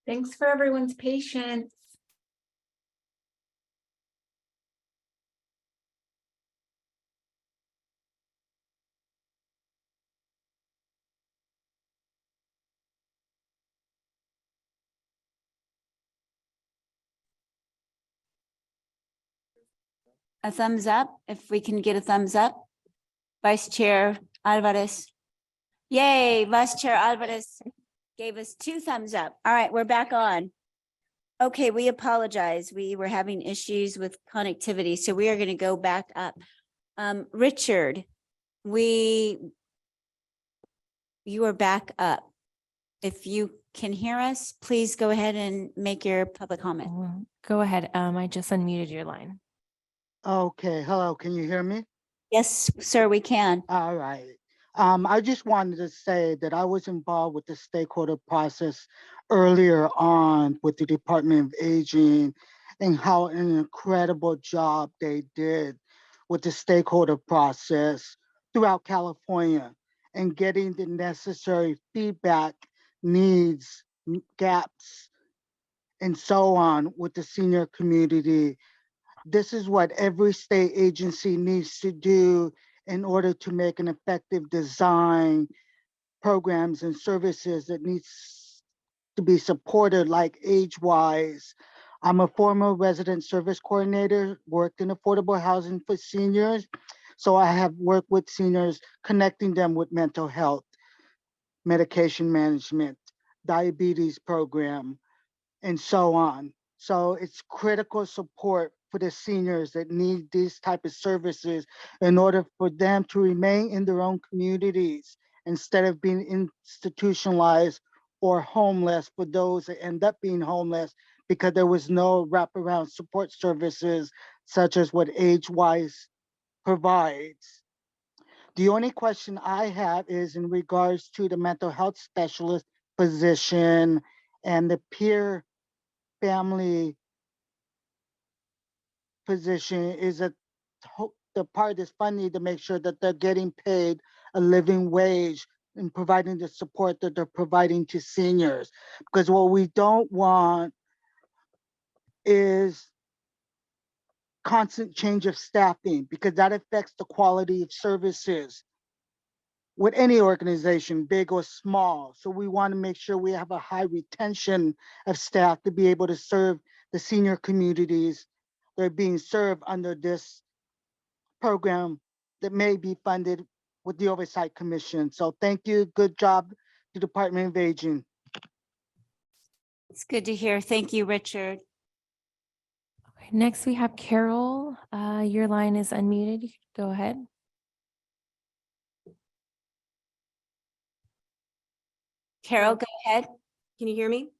Thanks for everyone's patience. A thumbs up, if we can get a thumbs up. Vice Chair Alvarez. Yay, Vice Chair Alvarez gave us 2 thumbs up. All right, we're back on. Okay, we apologize. We were having issues with connectivity, so we are going to go back up. Richard, you are back up. If you can hear us, please go ahead and make your public comment. Go ahead. I just unmuted your line. Okay, hello, can you hear me? Yes, sir, we can. All right. I just wanted to say that I was involved with the stakeholder process earlier on with the Department of Aging and how an incredible job they did with the stakeholder process throughout California and getting the necessary feedback, needs, gaps, and so on with the senior community. This is what every state agency needs to do in order to make an effective design, programs and services that needs to be supported, like AgeWise. I'm a former resident service coordinator, worked in affordable housing for seniors. So I have worked with seniors, connecting them with mental health, medication management, diabetes program, and so on. So it's critical support for the seniors that need these type of services in order for them to remain in their own communities instead of being institutionalized or homeless for those that end up being homeless because there was no wraparound support services such as what AgeWise provides. The only question I have is in regards to the mental health specialist position and the peer family position is that the part that's funding to make sure that they're getting paid a living wage and providing the support that they're providing to seniors. Because what we don't want is constant change of staffing because that affects the quality of services with any organization, big or small. So we want to make sure we have a high retention of staff to be able to serve the senior communities that are being served under this program that may be funded with the Oversight Commission. So thank you. Good job to Department of Aging. It's good to hear. Thank you, Richard. Okay, next we have Carol. Your line is unmuted. You can go ahead. Carol, go ahead. Can you hear me?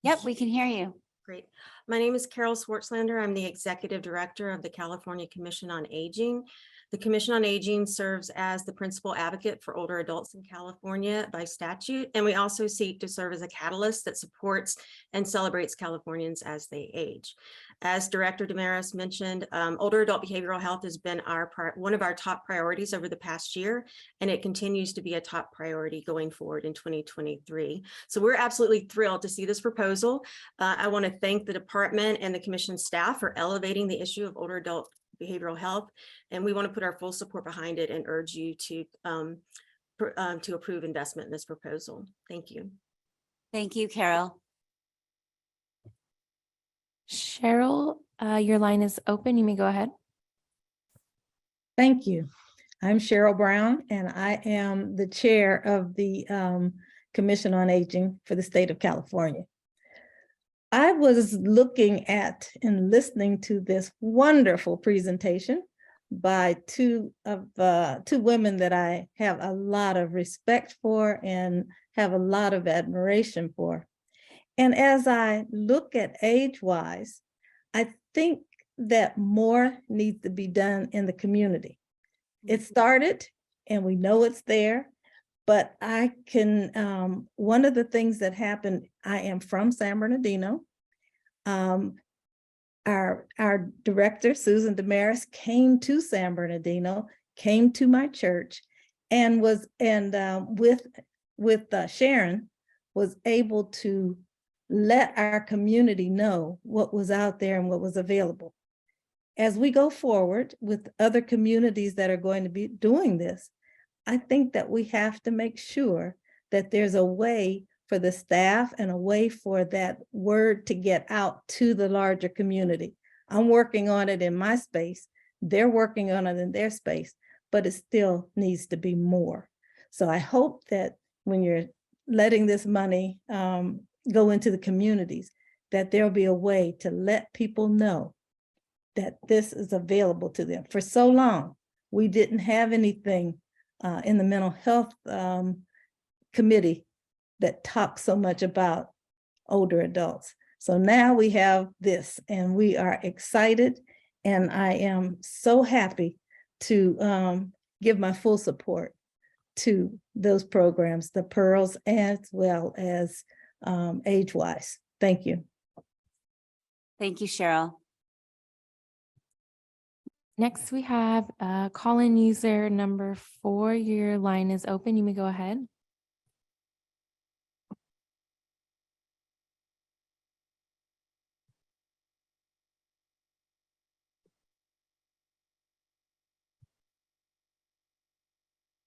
Yep, we can hear you. Great. My name is Carol Swartzlander. I'm the Executive Director of the California Commission on Aging. The Commission on Aging serves as the principal advocate for older adults in California by statute, and we also seek to serve as a catalyst that supports and celebrates Californians as they age. As Director Damaris mentioned, older adult behavioral health has been one of our top priorities over the past year, and it continues to be a top priority going forward in 2023. So we're absolutely thrilled to see this proposal. I want to thank the department and the commission staff for elevating the issue of older adult behavioral health, and we want to put our full support behind it and urge you to approve investment in this proposal. Thank you. Thank you, Carol. Cheryl, your line is open. You may go ahead. Thank you. I'm Cheryl Brown, and I am the chair of the Commission on Aging for the state of California. I was looking at and listening to this wonderful presentation by two women that I have a lot of respect for and have a lot of admiration for. And as I look at AgeWise, I think that more needs to be done in the community. It started and we know it's there, but I can, one of the things that happened, I am from San Bernardino. Our director, Susan Damaris, came to San Bernardino, came to my church, and with Sharon, was able to let our community know what was out there and what was available. As we go forward with other communities that are going to be doing this, I think that we have to make sure that there's a way for the staff and a way for that word to get out to the larger community. I'm working on it in my space. They're working on it in their space, but it still needs to be more. So I hope that when you're letting this money go into the communities, that there'll be a way to let people know that this is available to them. For so long, we didn't have anything in the mental health committee that talks so much about older adults. So now we have this and we are excited, and I am so happy to give my full support to those programs, the Pearls as well as AgeWise. Thank you. Thank you, Cheryl. Next, we have call-in user number 4. Your line is open. You may go ahead.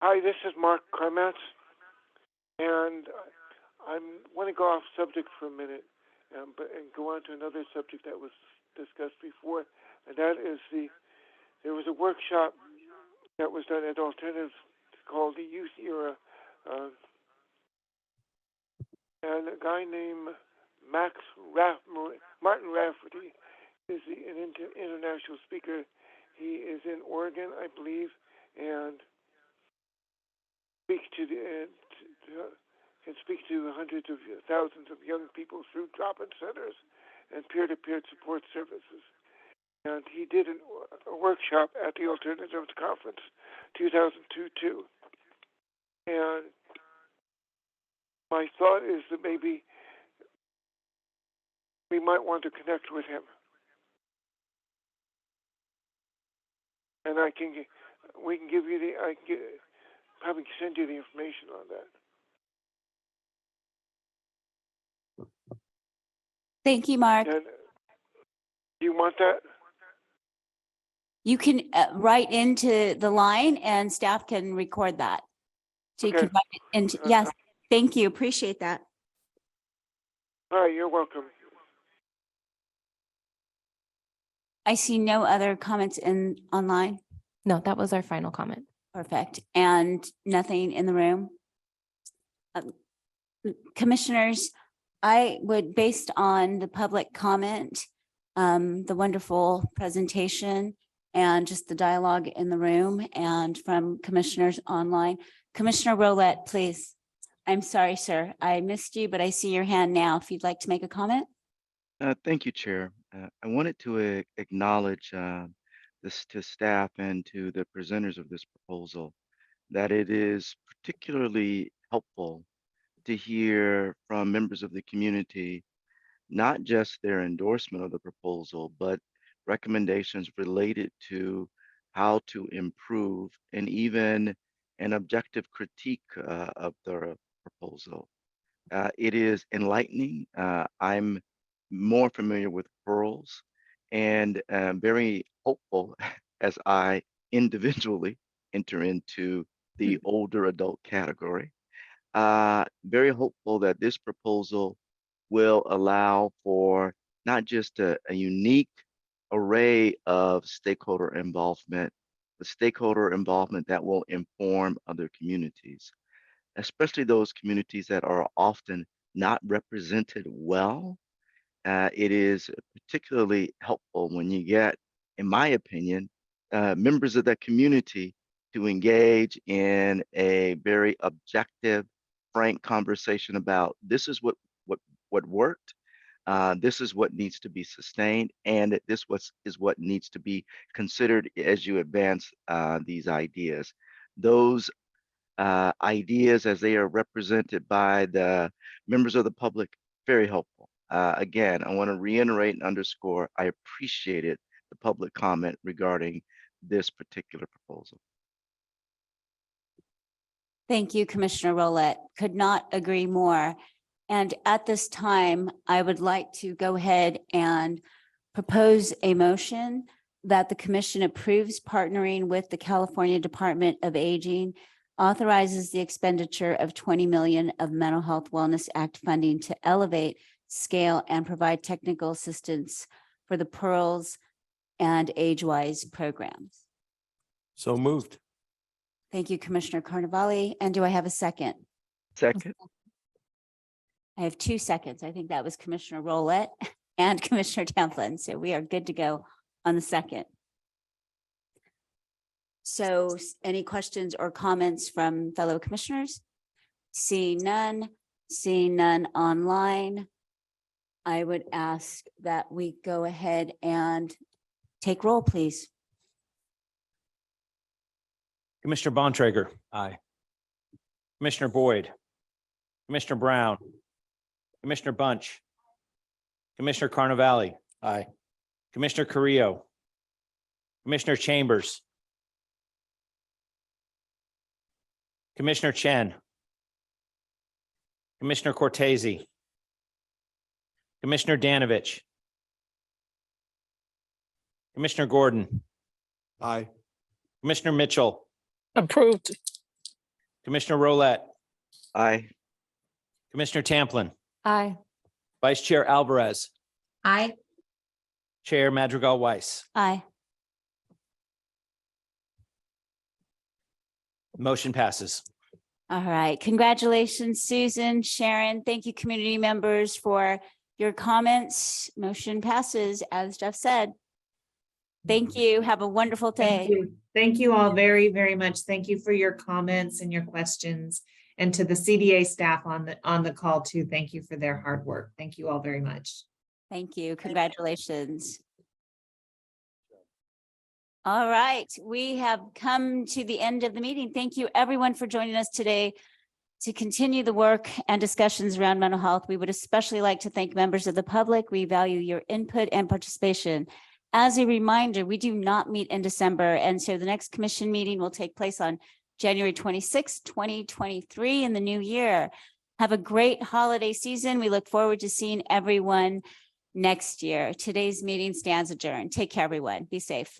Hi, this is Mark Karmatz, and I want to go off subject for a minute, and go on to another subject that was discussed before, and that is there was a workshop that was done at Alternatives called the Youth Era, and a guy named Martin Rafferty is an international speaker. He is in Oregon, I believe, and can speak to hundreds of thousands of young people through drop-in centers and peer-to-peer support services. And he did a workshop at the Alternatives Conference 2022. And my thought is that maybe we might want to connect with him. And we can give you probably send you the information on that. Thank you, Mark. And do you want that? You can write into the line and staff can record that. So you Okay. can write it into, yes, thank you. Appreciate that. All right, you're welcome. I see no other comments online. No, that was our final comment. Perfect. And nothing in the room? Commissioners, I would, based on the public comment, the wonderful presentation, and just the dialogue in the room and from commissioners online. Commissioner Rolette, please. I'm sorry, sir. I missed you, but I see your hand now. If you'd like to make a comment. Thank you, Chair. I wanted to acknowledge this to staff and to the presenters of this proposal, that it is particularly helpful to hear from members of the community, not just their endorsement of the proposal, but recommendations related to how to improve and even an objective critique of the proposal. It is enlightening. I'm more familiar with Pearls and very hopeful as I individually enter into the older adult category. Very hopeful that this proposal will allow for not just a unique array of stakeholder involvement, but stakeholder involvement that will inform other communities, especially those communities that are often not represented well. It is particularly helpful when you get, in my opinion, members of that community to engage in a very objective, frank conversation about this is what worked, this is what needs to be sustained, and this is what needs to be considered as you advance these ideas. Those ideas as they are represented by the members of the public, very helpful. Again, I want to reiterate and underscore, I appreciated the public comment regarding this particular proposal. Thank you, Commissioner Rolette. Could not agree more. And at this time, I would like to go ahead and propose a motion that the commission approves partnering with the California Department of Aging, authorizes the expenditure of 20 million of Mental Health Wellness Act funding to elevate, scale, and provide technical assistance for the Pearls and AgeWise programs. So moved. Thank you, Commissioner Carnavale. And do I have a second? Second. I have 2 seconds. I think that was Commissioner Rolette and Commissioner Templin. So we are good to go on the second. So any questions or comments from fellow commissioners? Seeing none online, I would ask that we go ahead and take roll, please. Commissioner Bontrager. Aye. Commissioner Boyd. Commissioner Brown. Commissioner Bunch. Commissioner Carnavale. Aye. Commissioner Carrillo. Commissioner Chambers. Commissioner Chen. Commissioner Cortese. Commissioner Danovich. Commissioner Gordon. Aye. Commissioner Mitchell. Approved. Commissioner Rolette. Aye. Commissioner Tamplin. Aye. Vice Chair Alvarez. Aye. Chair Madrigal Weiss. Aye. Motion passes. All right. Congratulations, Susan, Sharon. Thank you, community members, for your comments. Motion passes, as Jeff said. Thank you. Have a wonderful day. Thank you. Thank you all very, very much. Thank you for your comments and your questions. And to the CDA staff on the call too, thank you for their hard work. Thank you all very much. Thank you. Congratulations. All right, we have come to the end of the meeting. Thank you, everyone, for joining us today to continue the work and discussions around mental health. We would especially like to thank members of the public. We value your input and participation. As a reminder, we do not meet in December, and so the next commission meeting will take place on January 26, 2023 in the new year. Have a great holiday season. We look forward to seeing everyone next year. Today's meeting stands adjourned. Take care, everyone. Be safe.